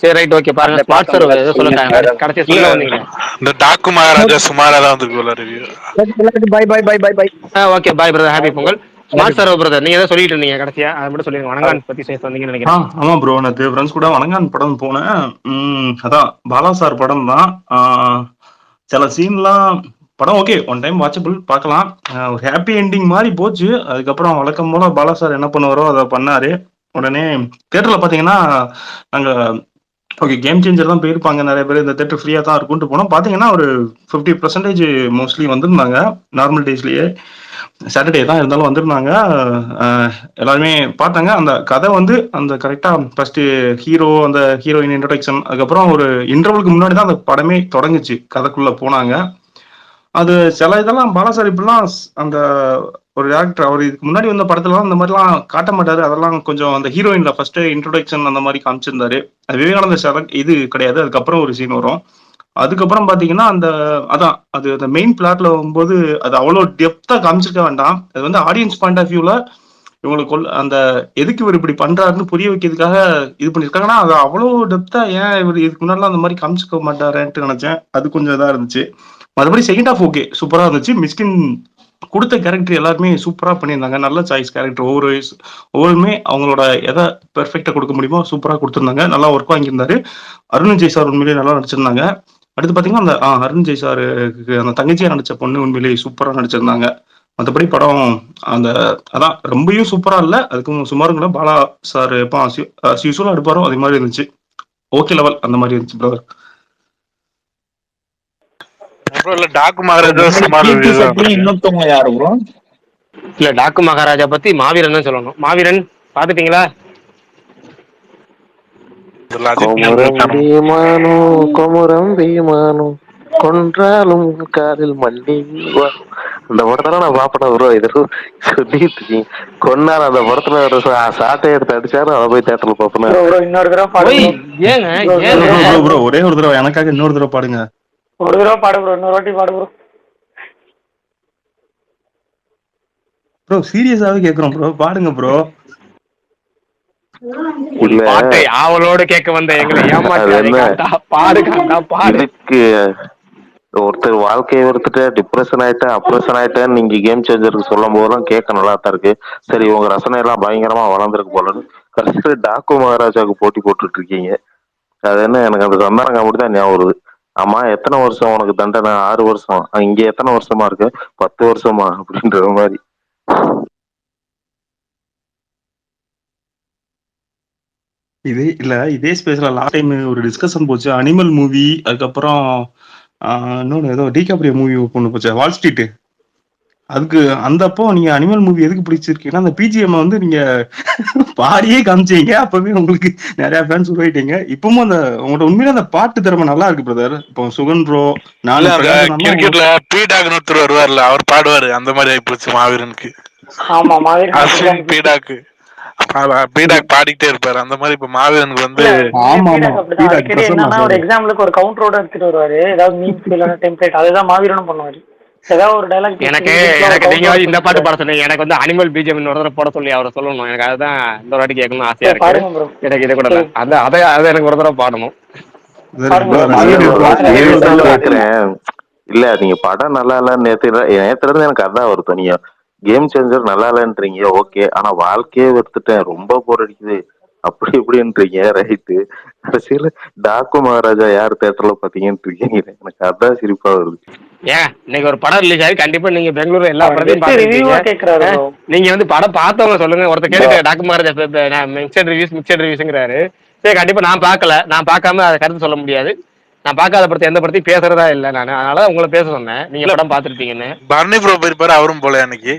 சரி ரைட் ஓகே, பாருங்க ஸ்மார்ட் சர்வ் ஏதோ சொல்லுங்க. கடைசி சொல்ல வந்தீங்க இந்த டாக்கு மகாராஜா சுமாரா தான் வந்திருக்கு review. Bye. Okay bye brother, happy Pongal. Smart serve brother, நீங்க ஏதோ சொல்லிட்டு இருந்தீங்க கடைசியா, அதை மட்டும் சொல்லுங்க. வணங்கான் பத்தி பேச வந்தீங்கன்னு நினைக்கிறேன். ஆமா ப்ரோ, நேற்று ஃப்ரெண்ட்ஸ் கூட வணங்கான் படம் போனேன். அதான் பாலா சார் படம் தான். சில சீன்லாம் படம் ஓகே, ஒன் டைம் வாட்சபிள் பார்க்கலாம். ஒரு ஹாப்பி என்டிங் மாதிரி போச்சு. அதுக்கப்புறம் வழக்கம் போல பாலா சார் என்ன பண்ணுவாரோ அதை பண்ணாரு. உடனே தியேட்டர்ல பாத்தீங்கன்னா நாங்க ஓகே கேம் சேஞ்சர் தான் போயிருப்பாங்க நிறைய பேர். இந்த தேட்டர் ஃப்ரீயா தான் இருக்கும்ட்டு போனோம். பாத்தீங்கன்னா ஒரு 50% மோஸ்ட்லி வந்திருந்தாங்க. நார்மல் டேஸ்லயே சாட்டர்டே தான் இருந்தாலும் வந்திருந்தாங்க. எல்லாருமே பார்த்தாங்க. அந்த கதை வந்து அந்த கரெக்டா ஃபர்ஸ்ட் ஹீரோ, அந்த ஹீரோயின் இன்ட்ரோடக்ஷன், அதுக்கப்புறம் ஒரு இன்டர்வலுக்கு முன்னாடி தான் அந்த படமே தொடங்குச்சு. கதைக்குள்ள போனாங்க. அது சில இதெல்லாம் பாலாசார் இப்படிலாம் அந்த ஒரு டேரக்டர் அவர் இதுக்கு முன்னாடி வந்த படத்துலலாம் இந்த மாதிரிலாம் காட்ட மாட்டாரு. அதெல்லாம் கொஞ்சம் அந்த ஹீரோயின்ல ஃபர்ஸ்ட் இன்ட்ரோடக்ஷன் அந்த மாதிரி காமிச்சிருந்தாரு. அது விவேகானந்த இது கிடையாது. அதுக்கப்புறம் ஒரு சீன் வரும். அதுக்கப்புறம் பாத்தீங்கன்னா அந்த மெயின் பிளாட்ல வரும்போது அது அவ்வளவு டெப்தா காமிச்சிருக்க வேண்டாம். அது வந்து ஆடியன்ஸ் பாயிண்ட் ஆஃப் வியூல இவங்களுக்கு அந்த எதுக்கு இவர் இப்படி பண்றாருன்னு புரிய வைக்கிறதுக்காக இது பண்ணிருக்காங்கன்னா அது அவ்வளவு டெப்தா ஏன் இவர் இதுக்கு முன்னாடிலாம் அந்த மாதிரி காமிச்சிக்க மாட்டாருன்ட்டு நினைச்சேன். அது கொஞ்சம் இதா இருந்துச்சு. மற்றபடி செகண்ட் ஹாஃப் ஓகே சூப்பரா இருந்துச்சு. மிஸ்கின் கொடுத்த கேரக்டர் எல்லாருமே சூப்பரா பண்ணியிருந்தாங்க. நல்ல சாய்ஸ் கேரக்டர். ஒவ்வொருமே அவங்களோட எதை பெர்ஃபெக்டா கொடுக்க முடியுமோ சூப்பரா கொடுத்துருந்தாங்க. நல்லா ஒர்க் வாங்கியிருந்தாரு. அருண் ஜெய் சார் உண்மையிலேயே நல்லா நடிச்சிருந்தாங்க. அடுத்து பாத்தீங்கன்னா அந்த அருண் ஜெய் சார் அந்த தங்கச்சியா நடிச்ச பொண்ணு உண்மையிலேயே சூப்பரா நடிச்சிருந்தாங்க. மற்றபடி படம் அதான் ரொம்பவும் சூப்பரா இல்ல, அதுக்கும் சுமாருங்களா. பாலா சார் எப்போ யூஸ்வலா எடுப்பாரோ அதே மாதிரி இருந்துச்சு. ஓகே லெவல் அந்த மாதிரி இருந்துச்சு பிரதர். டாக்கு மகாராஜா இன்னொருத்தவங்க யாரு ப்ரோ? இல்ல டாக்கு மகாராஜா பத்தி மாவீரன் தான் சொல்லணும். மாவீரன் பாத்துட்டீங்களா? கொமுரம் பீமானோ கொன்றாலும் காலில் மல்லி அந்த படத்துல நான் பாப்பேன் ப்ரோ. இது சொல்லிட்டு இருக்கீங்க கொன்னாலும் அந்த படத்துல ஒரு சாட்டை எடுத்து அடிச்சாரு. அதை போய் தேட்டர்ல பாப்பேன். ஒரே ஒரு தடவை எனக்காக இன்னொரு தடவை பாடுங்க. ஒரு தடவை பாடு ப்ரோ, இன்னொரு வாட்டி பாடு ப்ரோ. ப்ரோ சீரியஸாவே கேக்குறோம் ப்ரோ, பாடுங்க ப்ரோ. உன் இல்ல பாட்டை ஆவலோடு கேட்க வந்த எங்களை அது ஏமாற்றாதே என்ன காந்தா, பாடு காந்தா பாடு. இதுக்கு ஒருத்தர் வாழ்க்கையை ஒருத்தர் டிப்ரெஷன் ஆயிட்டேன் அப்ரெஷன் ஆயிட்டேன்னு நீங்க கேம் சேஞ்சருக்கு சொல்லும் போதெல்லாம் கேட்க நல்லா தான் இருக்கு. சரி உங்க ரசனை எல்லாம் பயங்கரமா வளர்ந்துருக்கு போலன்னு கடைசியில் டாக்கு மகாராஜாவுக்கு போட்டி போட்டுட்டு இருக்கீங்க. அது என்ன எனக்கு அந்த சந்தானம் அப்படிதான் ஞாபகம் வருது. ஆமா எத்தனை வருஷம் உனக்கு தண்டனை? 6 வருஷம். இங்க எத்தனை வருஷமா இருக்கு? 10 வருஷமா அப்படின்ற மாதிரி. இதே ஸ்பேஸ்ல லாஸ்ட் டைம் ஒரு டிஸ்கஷன் போச்சு. அனிமல் மூவி, அதுக்கப்புறம் இன்னொன்னு ஏதோ டிகாப்ரியோ மூவி ஒன்று போச்சு, வால் ஸ்ட்ரீட். அதுக்கு அப்போ நீங்க அனிமல் மூவி எதுக்கு பிடிச்சிருக்கீங்கன்னா அந்த பிஜிஎம் வந்து நீங்க பாடியே காமிச்சீங்க. அப்பவே உங்களுக்கு நிறைய ஃபேன்ஸ் உருவாயிட்டீங்க. இப்பவும் உங்களோட உண்மையில அந்த பாட்டு திறமை நல்லா இருக்கு பிரதர். இப்போ சுகன் ப்ரோ, நானும் கிரிக்கெட்ல பீடாக்னு ஒருத்தர் வருவார்ல, அவர் பாடுவாரு. அந்த மாதிரி ஆயிப்போச்சு மாவீரனுக்கு. ஆமா மாவீரன் அஸ்வின் பீடாக்கு பீடாக் பாடிட்டே இருப்பாரு. அந்த மாதிரி இப்ப மாவீரனுக்கு வந்து அடிக்கடி என்னன்னா ஒரு எக்ஸாம்பிளுக்கு ஒரு கவுண்டரோட எடுத்துட்டு வருவாரு, ஏதாவது மீம்ஸ் இல்லைன்னா டெம்ப்ளேட், அதுதான் மாவீரனும் பண்ணுவாரு. ஏதாவது ஒரு டைலாக் எனக்கு நீங்க இந்த பாட்டு பாட சொன்னீங்க, எனக்கு வந்து அனிமல் பிஜிஎம் ஒரு தடவை போட சொல்லி அவரை சொல்லணும். எனக்கு அதுதான் இந்த வாட்டி கேட்கணும்னு ஆசையா இருக்கு. எனக்கு இதை கூட அதை எனக்கு ஒரு தடவை பாடணும். கேக்குறேன். இல்ல நீங்க படம் நல்லா இல்லன்னு நேத்துல எனக்கு அதான் வருத்தம். நீங்க கேம் சேஞ்சர் நல்லா இல்லன்றீங்க, ஓகே. ஆனா வாழ்க்கையே வெறுத்துட்டேன், ரொம்ப போர் அடிக்குது அப்படி இப்படின்றீங்க, ரைட்டு. கடைசியில டாக்கு மகாராஜா யார் தியேட்டர்ல பாத்தீங்கன்னு இருக்கீங்க. எனக்கு அதான் சிரிப்பா வருது. ஏன் இன்னைக்கு ஒரு படம் ரிலீஸ் ஆகி கண்டிப்பா நீங்க பெங்களூர்ல எல்லா படத்தையும் பாத்துருக்கீங்க. நீங்க வந்து படம் பார்த்தவங்க சொல்லுங்க. ஒருத்தர் கேட்க டாக்கு மகாராஜா மிக்சட் ரிவ்யூஸ்ங்கிறாரு. சரி கண்டிப்பா நான் பார்க்கல, நான் பார்க்காம அதை கருத்து சொல்ல முடியாது. நான் பார்க்காத படத்தை எந்த படத்தையும் பேசுறதா இல்லை நான். அதனால உங்களை பேச சொன்னேன், நீங்க படம் பார்த்துருப்பீங்கன்னு. பர்னி ப்ரோ போயிருப்பாரு, அவரும் போல அன்னைக்கு.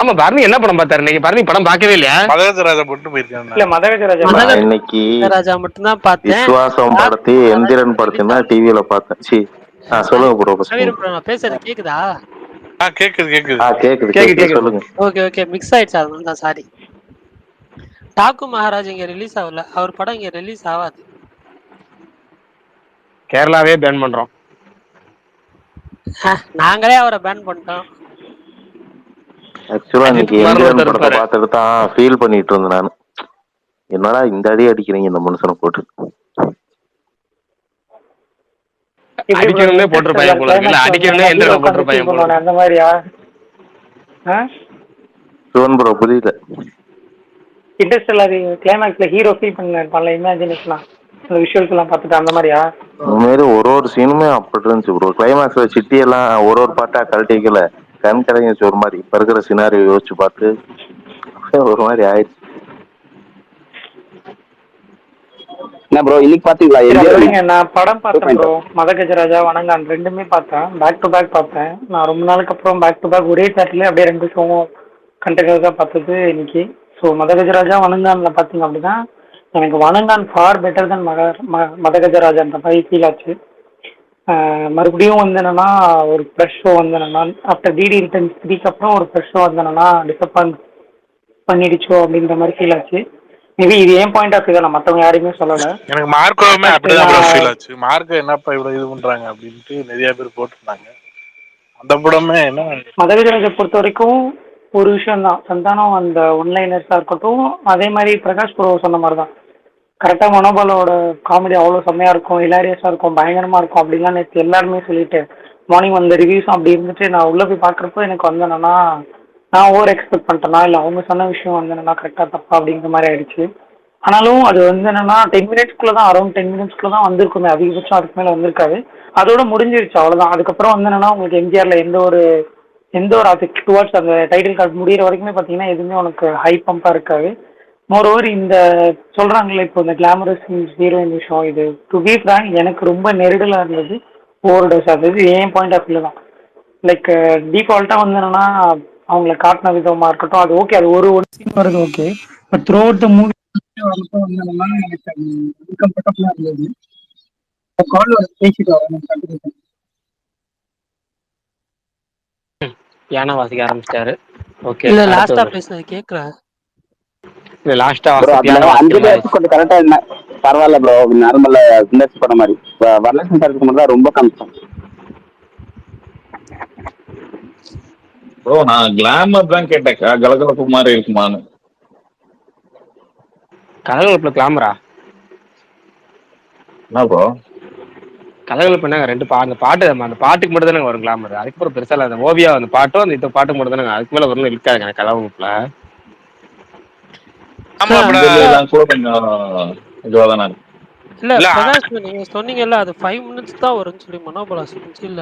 ஆமா பர்னி என்ன படம் பார்த்தாரு இன்னைக்கு? பர்னி படம் பார்க்கவே இல்லையா? மதகஜராஜா மட்டும் போயிருக்காங்க. இல்ல மதகஜராஜா இன்னைக்கு மட்டும் தான் பார்த்தேன். விசுவாசம் படத்தையும் எந்திரன் படத்தையும் தான் டிவியில பார்த்தேன். சொல்லுங்க ப்ரோ. நான் பேசுறது கேக்குதா? கேக்குது சொல்லுங்க. ஓகே மிக்ஸ் ஆயிடுச்சு, அதனால தான் சாரி. டாக்கு மகாராஜ் இங்க ரிலீஸ் ஆகல, அவர் படம் இங்க ரிலீஸ் ஆகாது. கேரளாவே பேன் பண்றோம். நாங்களே அவரை பேன் பண்ணிட்டோம். ஆக்சுவலா இன்னைக்கு எந்திரன் படத்தை பார்த்துட்டு தான் ஃபீல் பண்ணிட்டு இருந்தேன் நான். என்னடா இந்த அடி அடிக்கிறீங்க இந்த மனுஷனை போட்டு. அடிக்கணும்னே போட்டிருப்பாங்க போல இருக்குல்ல, அடிக்கணும்னே எந்திரன் போட்டிருப்பாங்க போல. அந்த மாதிரியா? சுவன் ப்ரோ புரியல. இன்டர்ஸ்டெல்லர் கிளைமாக்ஸ்ல ஹீரோ ஃபீல் பண்ணல, இமேஜினேஷன்லாம் அந்த விஷுவல்ஸ் எல்லாம் பார்த்துட்டு அந்த மாதிரியா? உண்மையிலே ஒரு சீனுமே அப்படி இருந்துச்சு ப்ரோ. கிளைமாக்ஸ்ல சிட்டி எல்லாம் ஒரு பாட்டா கழட்டிக்கல, கண் கலங்கிச்சு ஒரு மாதிரி. இப்ப இருக்கிற சினாரியோ யோசிச்சு பார்த்து ஒரு மாதிரி ஆயிடுச்சு. என்ன ப்ரோ இன்னைக்கு பாத்தீங்களா? நான் படம் பார்த்தேன் ப்ரோ, மதகஜராஜா வணங்கான் ரெண்டுமே பார்த்தேன். பேக் டு பேக் பார்த்தேன். நான் ரொம்ப நாளுக்கு அப்புறம் பேக் டு பேக் ஒரே தேட்டர்ல அப்படியே 2 ஷோவும் கண்டினியூஸா பார்த்தது இன்னைக்கு. ஸோ மதகஜராஜா வணங்கான்ல பார்த்தீங்க அப்படின்னா எனக்கு வணங்கான் ஃபார் பெட்டர் தென் மதகஜராஜான்ற மாதிரி ஃபீல் ஆச்சு. மறுபடியும் வந்து என்னன்னா ஒரு ஃப்ரெஷ் ஷோ வந்து என்னன்னா ஆஃப்டர் டிடி ரிட்டர்ன்ஸ் 3க்கு அப்புறம் ஒரு ஃப்ரெஷ் ஷோ வந்து என்னன்னா டிசப்பாயிண்ட் பண்ணிடுச்சோ அப்படின்ற மாதிரி ஃபீல் ஆச்சு. மேபி இது ஏன் பாயிண்ட் ஆஃப் வியூ தான், மற்றவங்க யாரையுமே சொல்லலை. எனக்கு மார்க்கோவுமே அப்படிதான் ஃபீல் ஆச்சு. மார்க்கோ என்னப்பா இவ்வளவு இது பண்றாங்க அப்படின்ட்டு நிறைய பேர் போட்டிருந்தாங்க. அந்த படமே என்ன மதகஜராஜை பொறுத்த வரைக்கும் ஒரு விஷயம் தான், சந்தானம் அந்த ஒன்லைனர்ஸா இருக்கட்டும், அதே மாதிரி பிரகாஷ் ப்ரோ சொன்ன மாதிரி தான் கரெக்டாக மனோபாலோட காமெடி அவ்வளோ செம்மையா இருக்கும், ஹிலாரியஸா இருக்கும், பயங்கரமா இருக்கும் அப்படின்லாம் நேற்று எல்லாருமே சொல்லிட்டு மார்னிங் வந்த ரிவ்யூஸும் அப்படி இருந்துட்டு நான் உள்ள போய் பார்க்குறப்போ எனக்கு வந்து என்னன்னா நான் ஓவர் எக்ஸ்பெக்ட் பண்ணிட்டேன்னா இல்லை அவங்க சொன்ன விஷயம் வந்து என்னன்னா கரெக்டாக தப்பா அப்படிங்கிற மாதிரி ஆயிடுச்சு. ஆனாலும் அது வந்து என்னன்னா 10 மினிட்ஸ்க்குள்ள தான், அரௌண்ட் 10 மினிட்ஸ்க்குள்ள தான் வந்திருக்குமே, அதிகபட்சம் அதுக்கு மேலே வந்திருக்காது. அதோட முடிஞ்சிருச்சு அவ்வளோதான். அதுக்கப்புறம் வந்து என்னன்னா உங்களுக்கு எம்ஜிஆர்ல எந்த ஒரு அதுக்கு டுவார்ட்ஸ் அந்த டைட்டில் கார்டு முடிகிற வரைக்குமே பார்த்தீங்கன்னா எதுவுமே உனக்கு ஹை பம்பாக இருக்காது. மோரோவர் இந்த சொல்கிறாங்களே இப்போ இந்த கிளாமரஸ் ஹீரோயின் விஷயம், இது டு பி ஃப்ராங்க் எனக்கு ரொம்ப நெருடலாக இருந்தது, ஓவர் டோஸ் ஆகுது. ஏன் பாயிண்ட் ஆஃப் வியூ தான் லைக் டிஃபால்ட்டாக வந்து என்னன்னா அவங்கள காட்டின விதமாக இருக்கட்டும், அது ஓகே, அது ஒரு சீன் வருது okay. But through out the movie வரப்போ வந்து என்னன்னா எனக்கு அன்கம்ஃபர்டபுளாக இருந்தது. கால் பேசிட்டு வரேன். யானை வாசிக்க ஆரம்பிச்சிட்டாரு. ஓகே இல்ல லாஸ்டா பேசுனது கேக்குறா? இல்ல லாஸ்டா கொஞ்சம் கரெக்டா என்ன பரவாயில்ல ப்ரோ, நார்மலா இண்டஸ்ட்ரி படம் மாதிரி. வரலட்சுமி சாருக்கு மட்டும் தான் ரொம்ப கம்சம். ப்ரோ நான் கிளாமர் தான் கேட்டேன், கலகலப்பு மாதிரி இருக்குமான்னு. கலகலப்புல கிளாமரா? என்ன ப்ரோ? கலகலப்பு என்னங்க ரெண்டு அந்த பாட்டு அந்த பாட்டுக்கு மட்டும் தானே வரும் கிளாமர். அதுக்கப்புறம் பெருசா இல்ல. அந்த ஓவியா அந்த பாட்டும் அந்த இந்த பாட்டுக்கு மட்டும் தானே, அதுக்கு மேல வரணும் இருக்காதுங்க கலகலப்புல. ஆமா bro. இதெல்லாம் கூட கொஞ்சம் இதுவா தானே இருக்கு. இல்ல பிரகாஷ் நீங்க சொன்னீங்கல்ல அது 5 மினிட்ஸ் தான் வரும்னு சொல்லி மனோபலா சொல்லுச்சு. இல்ல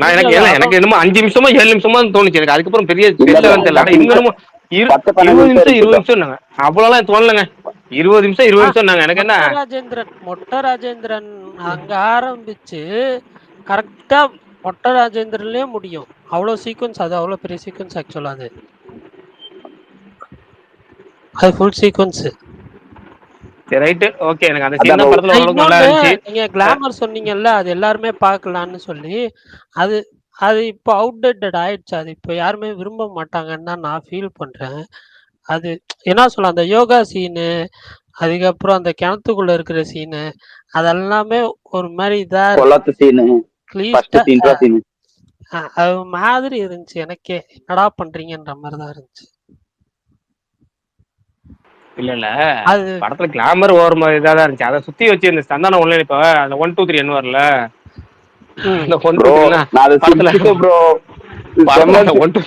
நான் எனக்கு என்னமோ 5 நிமிஷமா 7 நிமிஷமா தோணுச்சு எனக்கு. அதுக்கப்புறம் பெரிய பெருசாலாம் தெரியல. ஆனா இவங்க என்னமோ 20 நிமிஷம் 20 நிமிஷம் அவ்வளவுலாம் தோணலங்க. 20 நிமிஷம் 20 நிமிஷம் எனக்கு என்ன மொட்டை ராஜேந்திரன் அங்க ஆரம்பிச்சு கரெக்டா மொட்டை ராஜேந்திரன்லயே முடியும். அவ்வளவு சீக்வன்ஸ், அது அவ்வளவு பெரிய சீக்வன்ஸ் ஆக்சுவலா. அது ஃபுல் சீக்வன்ஸ். சரி ரைட் ஓகே. எனக்கு அந்த சீன் தான் படத்துல ஓரளவுக்கு நல்லா இருந்துச்சு. நீங்க கிளாமர் சொன்னீங்கல்ல, அது எல்லாருமே பார்க்கலாம்னு சொல்லி, அது அது இப்போ அவுட்டேட்டட் ஆயிடுச்சு. அது இப்போ யாருமே விரும்ப மாட்டாங்கன்னு தான் நான் ஃபீல் பண்றேன். அது என்ன சொல்ல, அந்த யோகா சீனு, அதுக்கப்புறம் அந்த கிணத்துக்குள்ள இருக்கிற சீனு, அதெல்லாமே ஒரு மாதிரி இதா அது மாதிரி இருந்துச்சு. எனக்கே என்னடா பண்றீங்கன்ற மாதிரி தான் இருந்துச்சு. இல்ல படத்துல கிளாமர் ஓவர் மாதிரி இதாக இருந்துச்சு. அதை சுத்தி வச்சு இந்த சந்தானம் ஒண்ணு இப்ப அந்த 1 2 3 என்ன வரல அந்த 1 2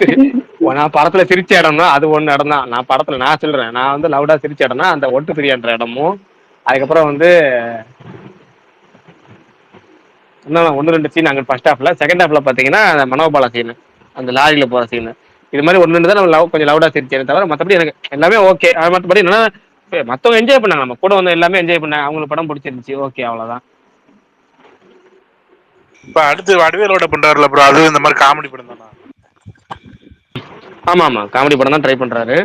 3 நான் படத்துல சிரிச்ச இடம்னா அது ஒண்ணு இடம் தான். நான் படத்துல நான் சொல்றேன், நான் வந்து லவுடா சிரிச்ச இடம்னா அந்த 1 2 3 என்ற இடமும், அதுக்கப்புறம் வந்து ஒன்னு 2 சீன் அங்க ஃபர்ஸ்ட் ஹாஃப்ல. செகண்ட் ஹாஃப்ல பாத்தீங்கன்னா அந்த மனோபாலா சீன், அந்த லாரியில போற சீன், இது மாதிரி 1 2 தான் நம்ம கொஞ்சம் லவுடா சிரிச்சேன் தவிர மற்றபடி எனக்கு எல்லாமே ஓகே. மற்றபடி என்னன்னா மத்தவங்க என்ஜாய் பண்ணாங்க, நம்ம கூட வந்து எல்லாமே என்ஜாய் பண்ணாங்க, அவங்களுக்கு படம் பிடிச்சிருந்துச்சு. ஓகே அவ்வளவுதான். இப்ப அடுத்து வடிவேலோட பண்றாருல ப்ரோ, அது இந்த மாதிரி காமெடி படம் தானா? ஆமா காமெடி படம் தான் ட்ரை பண்றாரு.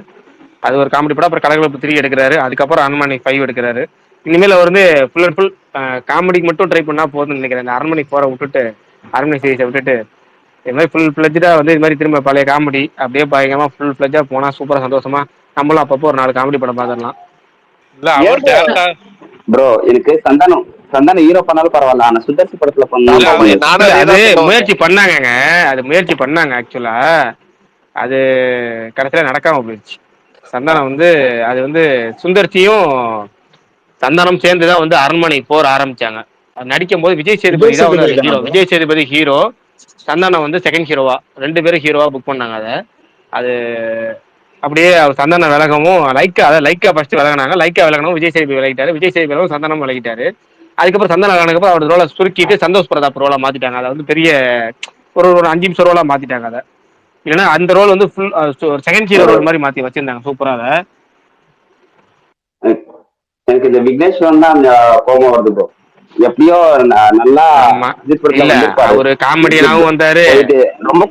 அது ஒரு காமெடி படம். அப்புறம் கலகலப்பு 3 எடுக்கிறாரு. அதுக்கப்புறம் அரண்மனை 5 எடுக்கிறாரு. இனிமேல் அவர் வந்து ஃபுல் அண்ட் ஃபுல் காமெடிக்கு மட்டும் ட்ரை பண்ணா போதும்னு நினைக்கிறேன். இந்த அரண்மனை 4 விட்டுட்டு, அரண்மனை சீரிஸை விட்டுட்டு இது மாதிரி ஃபுல் ஃபிளட்ஜா வந்து இது மாதிரி திரும்ப பழைய காமெடி அப்படியே பயங்கரமா ஃபுல் ஃபிளட்ஜா போனா சூப்பரா சந்தோஷமா நம்மளும் அப்பப்போ ஒரு 4 காமெடி படம் பார்த்துடலாம். ப்ரோ எனக்கு சந்தானம் ஹீரோ பண்ணாலும் பரவாயில்ல, ஆனா சுதர்சி படத்துல அது முயற்சி பண்ணாங்க. அது முயற்சி பண்ணாங்க ஆக்சுவலா. அது கடைசியில நடக்காம போயிடுச்சு. சந்தானம் வந்து அது வந்து சுந்தர்சியும் சந்தானம் சேர்ந்துதான் வந்து அரண்மனை 4 ஆரம்பிச்சாங்க. அது நடிக்கும் போது விஜய் சேதுபதி தான் வந்து ஹீரோ. விஜய் சேதுபதி ஹீரோ, சந்தானம் வந்து செகண்ட் ஹீரோவா, 2 பேரும் ஹீரோவா புக் பண்ணாங்க. அது அப்படியே அவர் சந்தானம் விலகவும் லைக்கா ஃபர்ஸ்ட் விலகினாங்க. லைக்கா விலகணும் விஜய் சேதுபதி விலகிட்டாரு. விஜய் சேதுபதி சந்தானம் விலகிட்டாரு. அதுக்கப்புறம் சந்தானம் விலகினப்போ அவரோட ரோலை சுருக்கிட்டு சந்தோஷ் பிரதாப் ரோலா மாத்திட்டாங்க. அதை வந்து பெரிய ஒரு 5 நிமிஷம் ரோலா மாத்திட்டாங்க. அதை இல்லைன்னா அந்த ரோல் வந்து ஃபுல் செகண்ட் ஹீரோ ரோல் மாதிரி மாத்தி வச்சிருந்தாங்க சூப்பரா. அதை எனக்கு இந்த விக்னேஸ்வரன் தான் கோபம் வருது ப்ரோ. எப்படியோ நல்லா ஒரு காமெடியாவும் வந்தாரு, ரொம்ப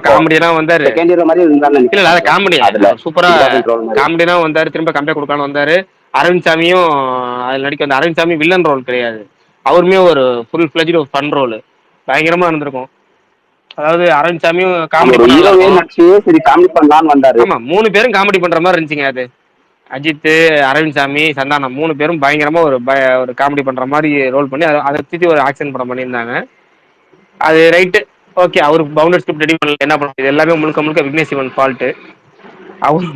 காமெடியாவும் வந்தாரு. இல்ல காமெடி சூப்பரா காமெடியாவும் வந்தாரு. திரும்ப கம்பேக் கொடுக்கான்னு வந்தாரு. அரவிந்த் சாமியும் அதுல நடிக்க வந்த அரவிந்த் சாமி வில்லன் ரோல் கிடையாது, அவருமே ஒரு ஃபுல் ஃபிளட்ஜ்டு ஒரு ஃபன் ரோல் பயங்கரமா இருந்திருக்கும். அதாவது அரவிந்த் சாமியும் காமெடி பண்ணலாம்னு வந்தாரு. ஆமா 3 பேரும் காமெடி பண்ற மாதிரி இருந்துச்சுங்க. அது அஜித், அரவிந்த் சாமி, சந்தானம் 3 பேரும் பயங்கரமா ஒரு காமெடி பண்ற மாதிரி ரோல் பண்ணி அதை சுத்தி ஒரு ஆக்ஷன் படம் பண்ணியிருந்தாங்க. அது ரைட்டு ஓகே. அவருக்கு பவுண்டர் ஸ்கிரிப்ட் ரெடி பண்ணல, என்ன பண்ணுறது, இது எல்லாமே முழுக்க விக்னேஷ் சிவன் ஃபால்ட்டு. அவரு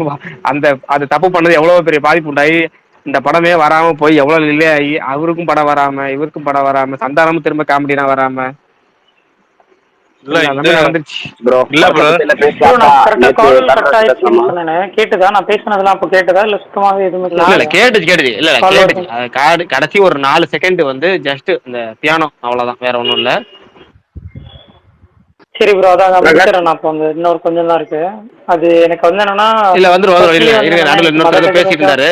அது தப்பு பண்ணது எவ்வளவு பெரிய பாதிப்பு உண்டாயி இந்த படமே வராம போய் எவ்வளவு நிலை ஆகி அவருக்கும் படம் வராம இவருக்கும் படம் வராம சந்தானமும் திரும்ப காமெடினா வராம கடைசி ஒரு 4 செகண்ட் வந்து ஜஸ்ட் இந்த பியானோ அவ்வளவுதான், வேற ஒண்ணும் இல்ல. சரி ப்ரோ, அதான் நான் இப்போ இன்னொரு கொஞ்சம் தான் இருக்கு. அது எனக்கு வந்து என்னன்னா இல்ல நடுவில் இன்னொருத்தர் பேசிட்டு இருந்தாரு,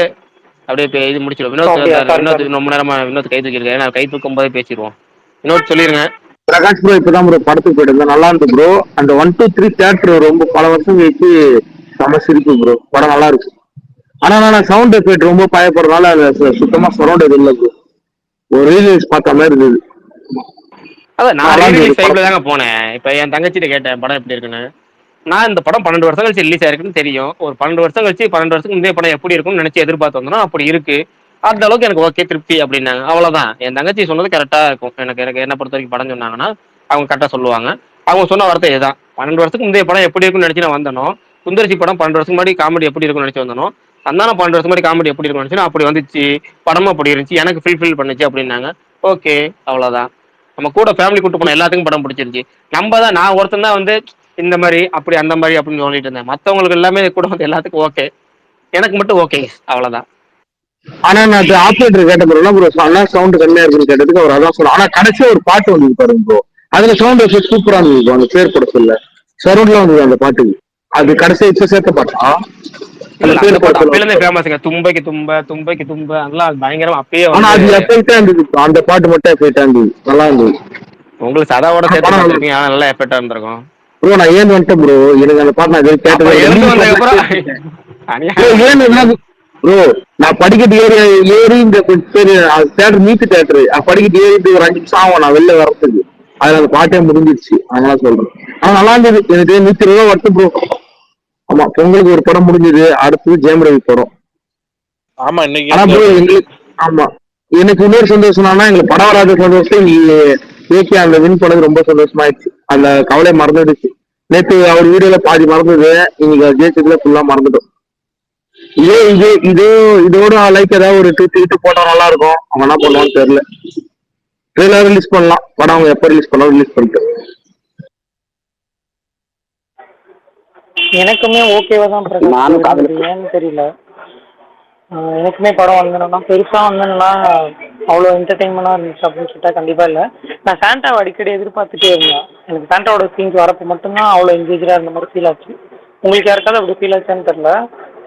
அப்படியே இது முடிச்சிடும். இன்னொரு ரொம்ப நேரமா இன்னொரு கை தூக்கி இருக்கேன், கை தூக்கும் போதே பேசிடுவோம். இன்னொரு சொல்லிருங்க. பிரகாஷ் ப்ரோ இப்பதான் ப்ரோ படத்துக்கு போயிட்டு நல்லா இருந்து ப்ரோ. அந்த 1 2 3 தியேட்டர் ரொம்ப பல வருஷம் கழிச்சு செம சிரிப்பு ப்ரோ. படம் நல்லா இருக்கு. ஆனா நான் சவுண்ட் எஃபெக்ட் ரொம்ப பயப்படுறதுனால அது சுத்தமா சரௌண்ட் எதுவும் இல்லை ப்ரோ. ஒரு ரீலீஸ் பார்த்த மாதிரி இருந்தது. அதான் நான் ரீலீஸ் டைம்ல தாங்க போனேன். இப்ப என் தங்கச்சிட்ட கேட்டேன் படம் எப்படி இருக்குன்னு. நான் இந்த படம் 12 வருஷம் கழிச்சு ரிலீஸ் ஆயிருக்குன்னு தெரியும். ஒரு 12 வருஷம் கழிச்சு 12 வருஷத்துக்கு முந்தைய படம் எப்படி இருக்கும்னு நினைச்சு எதிர்பார்த்து வந்தோம்னா அப்படி இருக்கு. அந்த அளவுக்கு எனக்கு ஓகே திருப்தி அப்படின்னாங்க. அவ்வளவுதான். என் தங்கச்சி சொன்னது கரெக்டா இருக்கும். எனக்கு என்ன பொறுத்த வரைக்கும் படம் சொன்னாங்கன்னா அவங்க கரெக்டாக சொல்லுவாங்க. அவங்க சொன்ன வார்த்தை இதுதான். 12 வருஷத்துக்கு முந்தைய படம் எப்படி இருக்குன்னு நினைச்சு நான் வந்தனோ, சுந்தர்சி படம் 12 வருஷத்துக்கு முன்னாடி காமெடி எப்படி இருக்குன்னு நினைச்சு வந்தனோ, சந்தானம் 12 வருஷத்துக்கு முன்னாடி காமெடி எப்படி இருக்குன்னு நினைச்சு அப்படி வந்துச்சு. படமும் அப்படி இருந்துச்சு, எனக்கு ஃபுல்ஃபில் பண்ணுச்சு அப்படின்னாங்க. ஓகே, அவ்வளோதான். நம்ம கூட ஃபேமிலி கூட்டு போன எல்லாத்துக்கும் படம் பிடிச்சிருச்சு. நம்ம தான் நான் ஒருத்தன் தான் வந்து இந்த மாதிரி அப்படி அந்த மாதிரி அப்படின்னு சொல்லிட்டு இருந்தேன். மற்றவங்களுக்கு எல்லாமே கூட வந்து எல்லாத்துக்கும் ஓகே, எனக்கு மட்டும் ஓகே, அவ்வளோதான். ஆனா நான் ஆப்ரேட்டர் கேட்ட ப்ரோ ப்ரோ அண்ணா சவுண்ட் கம்மியா இருக்குன்னு கேட்டதுக்கு அவர் அதான் சொல்லுவோம். ஆனா கடைசியா ஒரு பாட்டு வந்து பாருங்க ப்ரோ, அதுல சவுண்ட் எஃபெக்ட் சூப்பரா இருந்தது. அந்த பேர் பட சொல்ல சரௌண்ட்ல வந்தது அந்த பாட்டுக்கு. அது கடைசியா இப்ப சேர்த்த பாட்டா தும்பைக்கு தும்ப தும்பைக்கு தும்ப அதெல்லாம் பயங்கரமா அப்பயே. ஆனா அது எஃபெக்டா இருந்தது, அந்த பாட்டு மட்டும் எஃபெக்டா இருந்தது, நல்லா இருந்தது. உங்களுக்கு சதாவோட சேர்த்து நல்லா எஃபெக்டா இருந்திருக்கும் ப்ரோ. நான் ஏன் வந்துட்டேன் ப்ரோ, எனக்கு அந்த பாட்டு நான் கேட்டது ப்ரோ. நான் படிக்கட்டு ஏறி இந்த தேட்டர் மீட்டு தேட்டரு படிக்கட்டு ஏறிட்டு ஒரு 5 நிமிஷம் ஆகும் நான் வெளில வரத்துக்கு. அதுல அந்த பாட்டே முடிஞ்சிருச்சு, அதனால சொல்றேன். ஆனா நல்லா இருந்தது. எனக்கு 120 ரூபா வருது ப்ரோ. ஆமா, பொங்கலுக்கு ஒரு படம் முடிஞ்சது, அடுத்தது ஜெயம் ரவி படம். ஆமா இன்னைக்கு. ஆனா ப்ரோ எங்களுக்கு ஆமா எனக்கு இன்னொரு சந்தோஷம் எங்களுக்கு படம் வராத சந்தோஷம் ஏகே அந்த வின் பண்ணது ரொம்ப சந்தோஷமாயிடுச்சு. அந்த கவலை மறந்துடுச்சு. நேற்று அவர் வீடியோல பாதி மறந்தது, இன்னைக்கு ஜெயிச்சதுல ஃபுல்லா மறந்துட்டோம். இதோட லைக் ஏதாவது ஒரு 2-3 போட்டா நல்லா இருக்கும். அவங்க என்ன பண்ணுவான்னு தெரியல. ட்ரெய்லர் ரிலீஸ் பண்ணலாம், படம் அவங்க எப்ப ரிலீஸ் பண்ணாலும் ரிலீஸ் பண்ணிட்டு. எனக்குமே ஓகேவா தான் ஏன்னு தெரியல. எனக்குமே படம் வந்தேன்னா பெருசா வந்தேன்னா அவ்வளோ என்டர்டைன்மெண்டா இருந்துச்சு அப்படின்னு சொல்லிட்டா கண்டிப்பா இல்லை. நான் சாண்டாவை அடிக்கடி எதிர்பார்த்துட்டே இருந்தேன். எனக்கு சாண்டாவோட சீன்ஸ் வரப்போ மட்டும்தான் அவ்வளோ என்கேஜா இருந்த மாதிரி ஃபீல் ஆச்சு. உங்களுக்கு யாருக்காவது அப்படி ஃபீல் ஆச்சான்னு தெரியல.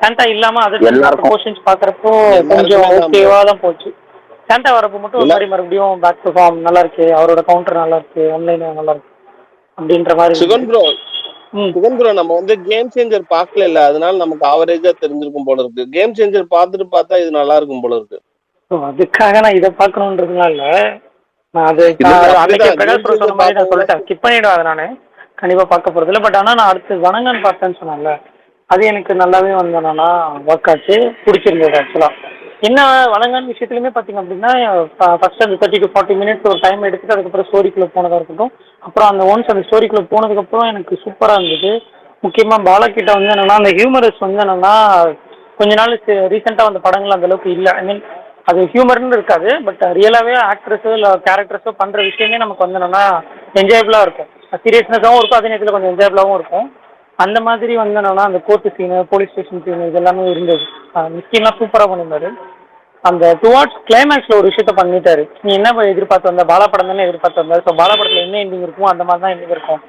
சாண்டா இல்லாம அதர் போர்ஷன்ஸ் பாக்குறப்போ கொஞ்சம் ஓகேவா தான் போச்சு. சாண்டா வரப்போ மட்டும் ஒரு மாதிரி மறுபடியும் பேக் டு ஃபார்ம் நல்லா இருக்கு, அவரோட கவுண்டர் நல்லா இருக்கு, ஆன்லைன் நல்லா இருக்கு அப்படின்ற மாதிரி. சுகன் ப்ரோ நம்ம வந்து கேம் சேஞ்சர் பார்க்கல இல்ல, அதனால நமக்கு ஆவரேஜா தெரிஞ்சிருக்கும் போல இருக்கு. கேம் சேஞ்சர் பார்த்துட்டு பார்த்தா இது நல்லா இருக்கும் போல இருக்கு. அதுக்காக நான் இதை பார்க்கணுன்றதுனால இல்ல, நான் அது பிரகாஷ் ப்ரோ சொன்ன மாதிரி நான் சொல்லிட்டேன், ஸ்கிப் பண்ணிடுவேன். அதை நான் கண்டிப்பா பார்க்க போறது இல்லை. பட் ஆனால் நான் அடுத்து வணங்கன்னு பார்த்தேன்னு சொன்னேன்ல, அது எனக்கு நல்லாவே வந்தேன்னா ஒர்க் ஆச்சு, பிடிச்சிருந்தது. ஆக்சுவலா என்ன வணங்கன்னு விஷயத்துலையுமே பார்த்தீங்க அப்படின்னா ஃபர்ஸ்ட் அந்த 30 to 40 மினிட்ஸ் ஒரு டைம் எடுத்துட்டு அதுக்கப்புறம் ஸ்டோரிக்குள்ள போனதாக இருக்கட்டும். அப்புறம் அந்த ஒன்ஸ் அந்த ஸ்டோரிக்குள்ள போனதுக்கப்புறம் எனக்கு சூப்பராக இருந்தது. முக்கியமாக பாலாக்கிட்ட வந்து என்னன்னா அந்த ஹியூமரஸ் வந்து என்னன்னா கொஞ்ச நாள் ரீசெண்டாக வந்த படங்கள் அந்த அளவுக்கு இல்லை. ஐ மீன் அது ஹியூமர்னு இருக்காது, பட் ரியலாகவே ஆக்ட்ரஸோ இல்லை கேரக்டர்ஸோ பண்ணுற விஷயமே நமக்கு வந்து என்னன்னா என்ஜாயபிளாக இருக்கும். சீரியஸ்னஸாகவும் இருக்கும், அதே நேரத்தில் கொஞ்சம் என்ஜாயபிளாகவும் இருக்கும். அந்த மாதிரி வந்து என்னன்னா அந்த court scene, police station scene இதெல்லாமே இருந்தது. மிஸ்கின்லாம் சூப்பராக பண்ணியிருந்தாரு. அந்த டுவார்ட்ஸ் கிளைமேக்ஸில் ஒரு விஷயத்த பண்ணிட்டாரு. நீ என்ன எதிர்பார்த்து வந்த பாலா படம் தானே எதிர்பார்த்து வந்தாரு. ஸோ பாலா படத்தில் என்ன எண்டிங் இருக்கும் அந்த மாதிரி தான் எண்டிங் இருக்கும்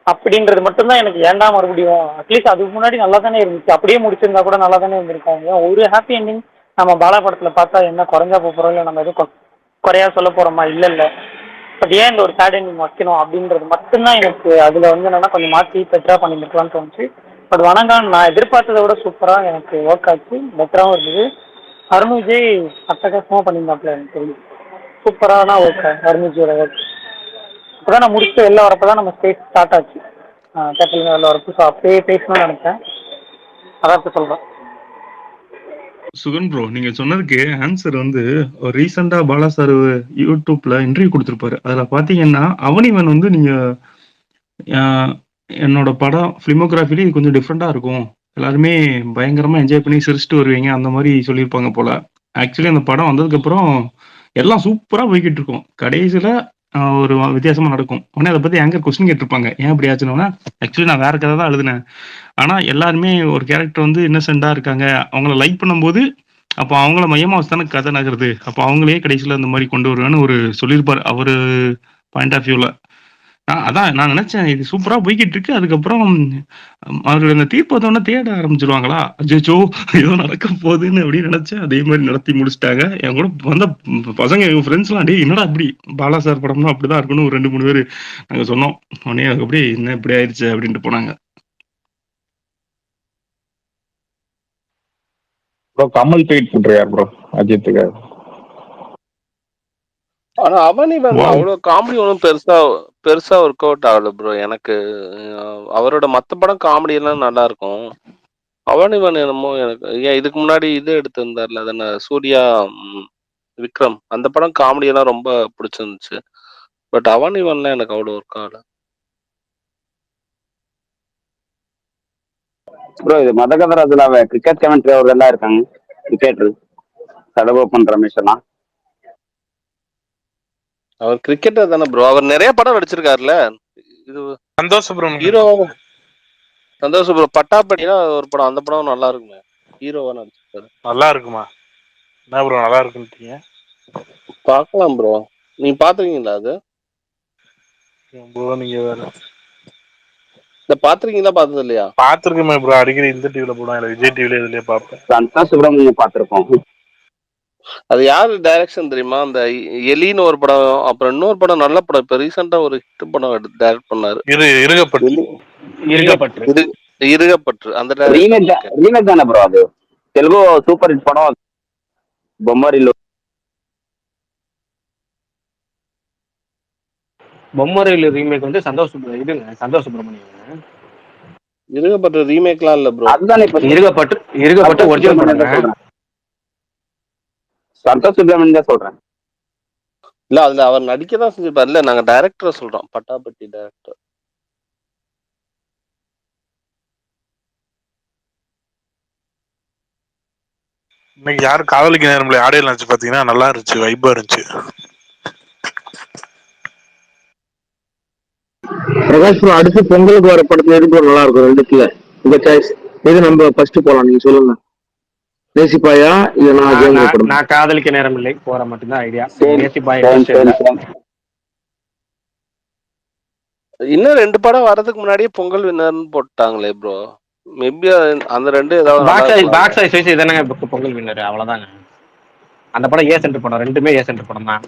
அப்படின்றது மட்டும்தான் எனக்கு ஏண்டா மறுபடியும். அட்லீஸ்ட் அதுக்கு முன்னாடி நல்லா தானே இருந்துச்சு, அப்படியே முடிச்சிருந்தா கூட நல்லா தானே இருந்திருக்காங்க. ஒரு ஹாப்பி எண்டிங் நம்ம பாலா படத்தில் பார்த்தா என்ன குறைஞ்சா போகிறோம், இல்லை நம்ம எதுவும் குறையா சொல்ல போகிறோமா, இல்லை இல்லை. பட் ஏன் இந்த ஒரு சேட் எண்டிங் வைக்கணும் அப்படின்றது மட்டும்தான் எனக்கு அதில் வந்து என்னன்னா கொஞ்சம் மாற்றி பெட்டராக பண்ணியிருக்கலாம்னு தோணுச்சு. பட் வணங்கான் நான் எதிர்பார்த்ததை விட சூப்பராக எனக்கு ஒர்க் ஆச்சு, பெட்டராகவும் இருந்தது. அருண் விஜய் அட்டகாசமாக பண்ணியிருந்தாப்புல, எனக்கு தெரியும் சூப்பரான ஒர்க் அருண் ஒர்க். இப்போ தான் நான் முடிச்சுட்டு வெளில வரப்போ தான் நம்ம ஸ்டேஜ் ஸ்டார்ட் ஆச்சு தேட்டர்லேருந்து வெளில வரப்போ. ஸோ அப்படியே பேசணும்னு நினச்சேன், அதான் சொல்கிறேன். சுகன் ப்ரோ, நீங்க சொன்னதுக்கு ஆன்சர் வந்து ரீசெண்டா பாலா சார் யூடியூப்ல இன்டர்வியூ கொடுத்துருப்பாரு. அதுல பாத்தீங்கன்னா அவனிவன் வந்து நீங்க என்னோட படம் பிலிமோகிராஃபில இது கொஞ்சம் டிஃப்ரெண்டா இருக்கும், எல்லாருமே பயங்கரமா என்ஜாய் பண்ணி சிரிச்சுட்டு வருவீங்க அந்த மாதிரி சொல்லியிருப்பாங்க போல. ஆக்சுவலி அந்த படம் வந்ததுக்கு அப்புறம் எல்லாம் சூப்பரா போய்கிட்டு இருக்கும். கடைசியில ஒரு வித்தியாசமா நடக்கும். உடனே அதை பத்தி ஆங்கர் கொஸ்டின் கேட்டிருப்பாங்க, ஏன் அப்படி ஆச்சுன்னா ஆக்சுவலி நான் வேற கதை தான் எழுதினேன். ஆனா எல்லாருமே ஒரு கேரக்டர் வந்து இன்னசென்டா இருக்காங்க, அவங்கள லைக் பண்ணும்போது அப்போ அவங்கள மையமா வச்சுதானே கதை நகருது, அப்போ அவங்களே கடைசியில அந்த மாதிரி கொண்டு வருவேன்னு ஒரு சொல்லியிருப்பாரு அவரு பாயிண்ட் ஆஃப் வியூல. அதான் நான் நினைச்சேன் இது சூப்பரா போய்கிட்டு இருக்கு, அதுக்கப்புறம் அவர்கள் அந்த தீர்ப்பு வந்தோடனே தேட ஆரம்பிச்சிருவாங்களா, அஜோ ஏதோ நடக்க போகுதுன்னு அப்படின்னு நினைச்சேன். அதே மாதிரி நடத்தி முடிச்சுட்டாங்க. என் கூட வந்த பசங்க எங்க ஃப்ரெண்ட்ஸ் எல்லாம், டே என்னடா அப்படி பாலா சார் படம்னா அப்படிதான் இருக்கணும் ஒரு 2-3 பேர் நாங்க சொன்னோம். உடனே அதுக்கு அப்படி என்ன இப்படி ஆயிடுச்சு அப்படின்ட்டு போனாங்க. ப்ரோ கமல் ட்வீட் பண்றாரு ப்ரோ அஜித்துக்கு. ஆனா அவனிவன் அவ்வளவு காமெடி ஒன்றும் பெருசா ஒர்க் அவுட் ஆகல ப்ரோ எனக்கு. அவரோட மத்த படம் காமெடி எல்லாம் நல்லா இருக்கும். அவனிவன் என்னமோ எனக்கு ஏன் இதுக்கு முன்னாடி இது எடுத்திருந்தார்ல, அதன சூர்யா விக்ரம், அந்த படம் காமெடி எல்லாம் ரொம்ப பிடிச்சிருந்துச்சு. பட் அவன் இவன்லாம் எனக்கு அவ்வளோ ஒர்க் ஆகல. ப்ரோ இது மதகதராஜுல கிரிக்கெட் கமெண்ட்ரி அவர் எல்லாம் இருக்காங்க, கிரிக்கெட்டர் சடகோபன் ரமேஷ் எல்லாம். அவர் கிரிக்கெட்டர் தானே ப்ரோ. அவர் நிறைய படம் நடிச்சிருக்காருல்ல. இது சந்தோஷ் சுப்ரமணியன் ஹீரோ சந்தோஷ் ப்ரோ. பட்டாப்பட்டினா ஒரு படம், அந்த படம் நல்லா இருக்குமே, ஹீரோவா நடிச்சிருக்காரு. நல்லா இருக்குமா? என்ன ப்ரோ நல்லா இருக்குன்றீங்க? பார்க்கலாம் ப்ரோ. நீங்க பாத்துருக்கீங்களா அது? ப்ரோ நீங்க வேற இல்ல பாத்துருக்கீங்களா பார்த்தது இல்லையா? பாத்துருக்கேன் ப்ரோ, அடிக்கடி இந்த டிவில போடுவாங்க, இல்ல விஜய் டிவில இதுலயே பார்ப்பேன். சந்தோஷ் சுப்ரமணியம் பார்த்திருக்கோம். அது யாரு டைரக்ஷன் தெரியுமா? அந்த எலின்னு ஒரு படம், அப்புறம் இன்னொரு படம் நல்ல படம், இப்ப ரீசெண்டா ஒரு ஹிட் படம் டைரக்ட் பண்ணாரு. இருகப்பற்று அந்த ரீமேக் தானே ப்ரோ அது? தெலுங்கு சூப்பர் ஹிட் படம் பொம்மரிலு. பொம்மரிலு ரீமேக் வந்து சந்தோஷ் சுப்ரமணியம். இருகப்பற்று ரீமேக்லாம் இல்ல ப்ரோ. அதுதான் இப்ப இருகப்பற்று ஒரிஜினல் படம். சந்தோஷ் சுப்ரமணியம் தான் சொல்றேன். இல்ல அதுல அவர் நடிக்க தான் செஞ்சிருப்பாரு. இல்ல நாங்க டைரக்டர் சொல்றோம், பட்டாப்பட்டி டைரக்டர். இன்னைக்கு யாரும் காதலிக்க நேரம்ல ஆடியோ லான்ச் பாத்தீங்கன்னா நல்லா இருந்துச்சு, வைபா இருந்துச்சு. பிரகாஷ் ப்ரோ அடுத்து பொங்கலுக்கு வர படத்துல எது ப்ரோ நல்லா இருக்கும்? ரெண்டுத்துல உங்க சாய்ஸ் எது? நம்ம ஃபர்ஸ்ட் போலாம், நீங்க சொல்லுங்க. நேசிப்பாயா இல்ல நான் காதலிக்க நேரம் இல்லை போற மட்டும்தான் ஐடியா. நேசிப்பாய் இன்னும் 2 படம் வரதுக்கு முன்னாடியே பொங்கல் வின்னர்னு போட்டாங்களே ப்ரோ. மேபி அந்த 2 ஏதாவது பாக்ஸ் ஆஃபீஸ் வைஸ் இதானே பொங்கல் வின்னர், அவ்வளவுதாங்க. அந்த படம் ஏ சென்டர் படம், ரெண்டுமே ஏ சென்டர் படம் தான்.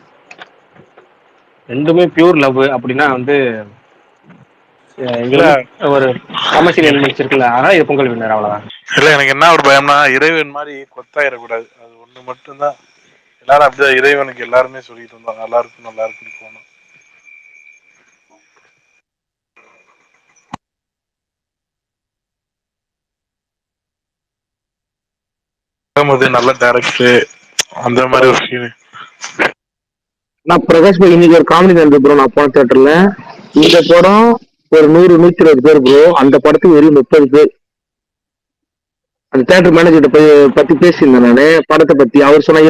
ரெண்டுமே பியூர் லவ் அப்படின்னா வந்து ஒரு கமர்ஷியல் எலிமெண்ட்ஸ் இருக்குல்ல, அதனால இது பொங்கல் வின்னர், அவ்வளவுதான். இல்ல எனக்கு என்ன ஒரு பயம்னா, இறைவன் மாதிரி கொத்தாயிடக்கூடாது, அது ஒண்ணு மட்டும்தான். எல்லாரும் அப்படிதான் இறைவனுக்கு எல்லாருமே சொல்லிட்டு இருந்தாங்க நல்லா இருக்கும் நல்லா இருக்குன்னு போனோம். நல்ல டைரக்டர் அந்த மாதிரி ஒரு சீன். நான் பிரகாஷ் பாய் இன்னைக்கு ஒரு காமெடி நடந்தது ப்ரோ. நான் போன தியேட்டர்ல இந்த படம் ஒரு 100-120 பேர் ப்ரோ, அந்த படத்துக்கு வெறும் 30 பேர். அந்த தியேட்டர் மேனேஜர்கிட்ட பத்தி பேசியிருந்தேன் நானு படத்தை பத்தி. அவர் சொன்ன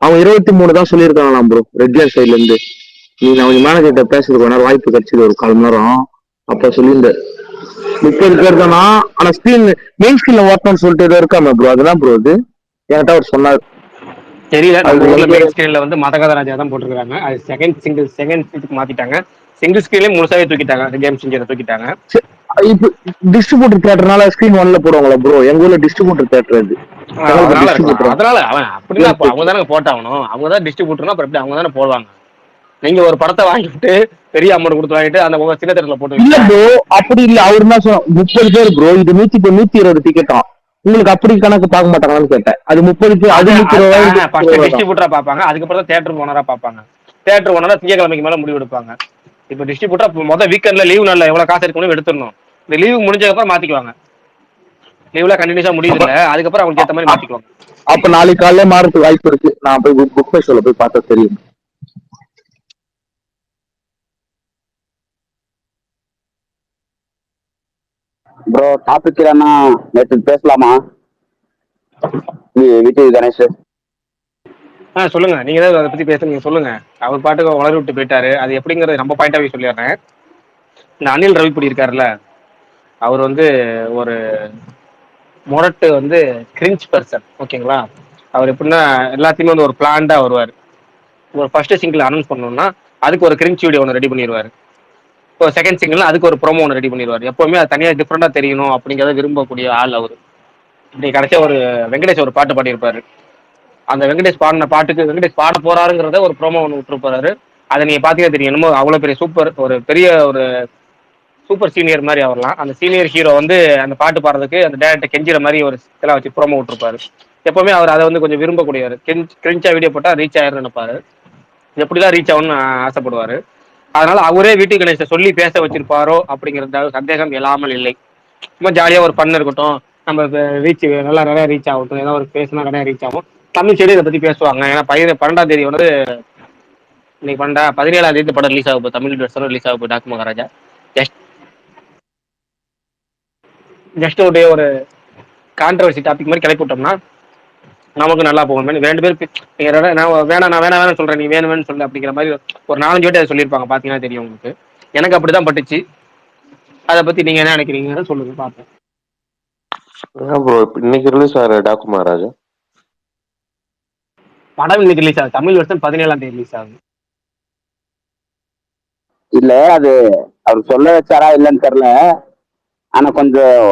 அவங்க 23 தான் சொல்லியிருக்காங்களாம் ப்ரோ, ரெட்லர் சைட்ல இருந்து. நீங்க அவங்க மேனேஜர்கிட்ட பேசுறதுக்கு நேரம் வாய்ப்பு கிடைச்சது ஒரு 1/4 மணி நேரம். அப்ப சொல்லியிருந்தேன் 30 பேர் தானா. ஆனா ஸ்கிரீன் மெயின் ஸ்கிரீன்ல ஓட்டணும்னு சொல்லிட்டு ஏதோ இருக்காம ப்ரோ, அதுதான் ப்ரோ இது என்கிட்ட அவர் சொன்னார். தெரியல, நம்ம ஊர்ல மெயின் ஸ்கிரீன்ல வந்து மதகதராஜா தான் போட்டுருக்காங்க. அது செகண்ட் சீட்டுக்கு மாத்திட்டாங்க. சிங்கிள் ஸ்கிரீன்லயே முழுசாவே தூக்கிட்டாங்க, கேம் சேஞ்சரை தூக்கிட்டாங்க. இப்ப டிஸ்ட்ரிபியூட்டர் தியேட்டர்னால ஸ்கிரீன் 1ல போடுவாங்களா ப்ரோ? எங்க ஊர்ல டிஸ்ட்ரிபியூட்டர் தியேட்டர் அது. அதனால அவன் அப்படின்னா அவங்க தானே போட்டாகணும், அவங்க தான் டிஸ்ட்ரிபியூட்டர்னா அப்புறம் எப்படி அவங்க தானே போடுவாங்க. நீங்க ஒரு படத்தை வாங்கிட்டு பெரிய அமௌண்ட் கொடுத்து வாங்கிட்டு அந்த உங்க சின்ன தியேட்டர்ல போட்டு இல்ல ப்ரோ, அப்படி இல்ல. அவர் என்ன சொன்னா 30 பேர் ப்ரோ, இது 120 டிக்கெட்டா, உங்களுக்கு அப்படி கணக்கு பார்க்க மாட்டாங்கன்னு கேட்டேன். அது 30 பேர், அது 120 டிஸ்ட்ரிபியூட்டரா பார்ப்பாங்க, அதுக்கப்புறம் தான் தியேட்டர் ஓனரா பார்ப்பாங்க. தியேட்டர் ஓனரா திங்கக்கிழமைக்கு மேல முடிவு எடுப்பாங்க. இப்ப டிஸ்ட்ரிபியூட்டர் முதல் வீக்கெண்ட்ல லீவ் நாள்ல எவ்வளவு காசு இருக்கணும் எடுத்துடணும். இந்த லீவ் முடிஞ்சதுக்கப்புறம் மாத்திக்குவாங்க. லீவ்ல கண்டினியூஸா முடியுது இல்ல, அதுக்கப்புறம் அவங்களுக்கு ஏத்த மாதிரி மாத்திக்குவாங்க. அப்ப நாளைக்கு காலையில மாறதுக்கு வாய்ப்பு இருக்கு. நான் போய் புக் மை ஷோல போய் பார்த்தா தெரியும். ப்ரோ டாபிக் இல்லைன்னா நேற்று பேசலாமா? விஜய் கணேஷ் சொல்லுங்க, நீங்க ஏதாவது அதை பத்தி பேசுங்க, சொல்லுங்க. அவர் பாட்டுக்கு வளர விட்டு போயிட்டாரு, அது எப்படிங்கிறது நம்ம பாயிண்ட் ஆஃப் வியூ சொல்லிடுறேன். இந்த அனில் ரவிப்பூடி இருக்காருல்ல, அவர் வந்து ஒரு மொரட்டு வந்து கிரிஞ்ச் பர்சன், ஓகேங்களா? அவர் எப்படின்னா எல்லாத்தையுமே வந்து ஒரு பிளான்டா வருவார். ஒரு ஃபர்ஸ்ட் சிங்கிள் அனௌன்ஸ் பண்ணணும்னா அதுக்கு ஒரு கிரிஞ்ச் வீடியோ ஒன்று ரெடி பண்ணிடுவார். இப்போ செகண்ட் சிங்கிள் அதுக்கு ஒரு ப்ரோமோ ஒன்று ரெடி பண்ணிடுவார். எப்பவுமே அது தனியாக டிஃப்ரெண்டா தெரியணும் அப்படிங்கிறத விரும்பக்கூடிய ஆள் அவர். இப்படி கடைசியா ஒரு வெங்கடேஷ் ஒரு பாட்டு பாடியிருப்பாரு. அந்த வெங்கடேஷ் பாடின பாட்டுக்கு வெங்கடேஷ் பாட போறாருங்கிறத ஒரு ப்ரோமோ ஒன்று விட்டுருப்பாரு. அதை நீங்க பாத்தீங்கன்னா தெரியும், என்னமோ அவ்வளவு பெரிய ஒரு சூப்பர் சீனியர் மாதிரி வரலாம். அந்த சீனியர் ஹீரோ வந்து அந்த பாட்டு பாடுறதுக்கு அந்த டேரக்டர் கெஞ்சிற மாதிரி ஒரு இதெல்லாம் வச்சு ப்ரோமோ விட்டுருப்பாரு. எப்பவுமே அவர் அதை வந்து கொஞ்சம் விரும்பக்கூடியவர். கிரிஞ்சா வீடியோ போட்டா ரீச் ஆயிருன்னு நினைப்பாரு, எப்படிதான் ரீச் ஆகும்னு ஆசைப்படுவாரு. அதனால அவரே வீட்டு கணேச சொல்லி பேச வச்சிருப்பாரோ அப்படிங்கிற சந்தேகம் இல்லாமல் இல்லை. சும்மா ஜாலியா ஒரு பண்ணு இருக்கட்டும், நம்ம ரீச் நல்லா நிறைய ரீச் ஆகட்டும், ஏதாவது ஒரு பேசினா நிறைய ரீச் ஆகும். தமிழ் சைடு இதை பத்தி பேசுவாங்க. ஏன்னா 12ஆம் தேதி வந்து இன்னைக்கு 17ஆம் தேதி படம் ரிலீஸ் ஆக போகுது, தமிழ் வெர்ஷனும் ரிலீஸ் ஆக போகுது டாக்கு மகாராஜா. ஜஸ்ட் ஜஸ்ட் ஒரு கான்ட்ரவர்சி டாபிக் மாதிரி கிளப்பி விட்டோம்னா நமக்கு நல்லா போகும். 2 பேர் நான் வேணாம் சொல்றேன், நீ வேணும்னு சொல்லு அப்படிங்கிற மாதிரி ஒரு 4-5 வாட்டி அதை சொல்லியிருப்பாங்க. பாத்தீங்கன்னா தெரியும் உங்களுக்கு. எனக்கு அப்படிதான் பட்டுச்சு. அதை பத்தி நீங்க என்ன நினைக்கிறீங்கன்னு சொல்லுங்க பாப்போம். ப்ரோ இன்னைக்கு ரிலீஸ் ஆகிற டாக்கு மகாராஜா படம் இன்னைக்கு ரிலீஸ் ஆகுது, தமிழ் வெர்ஷன் 17ஆம் தேதி ரிலீஸ் ஆகுது. இல்ல அது அவர் சொல்ல வச்சாரா இல்லன்னு தெரியல. ஆனா கொஞ்சம்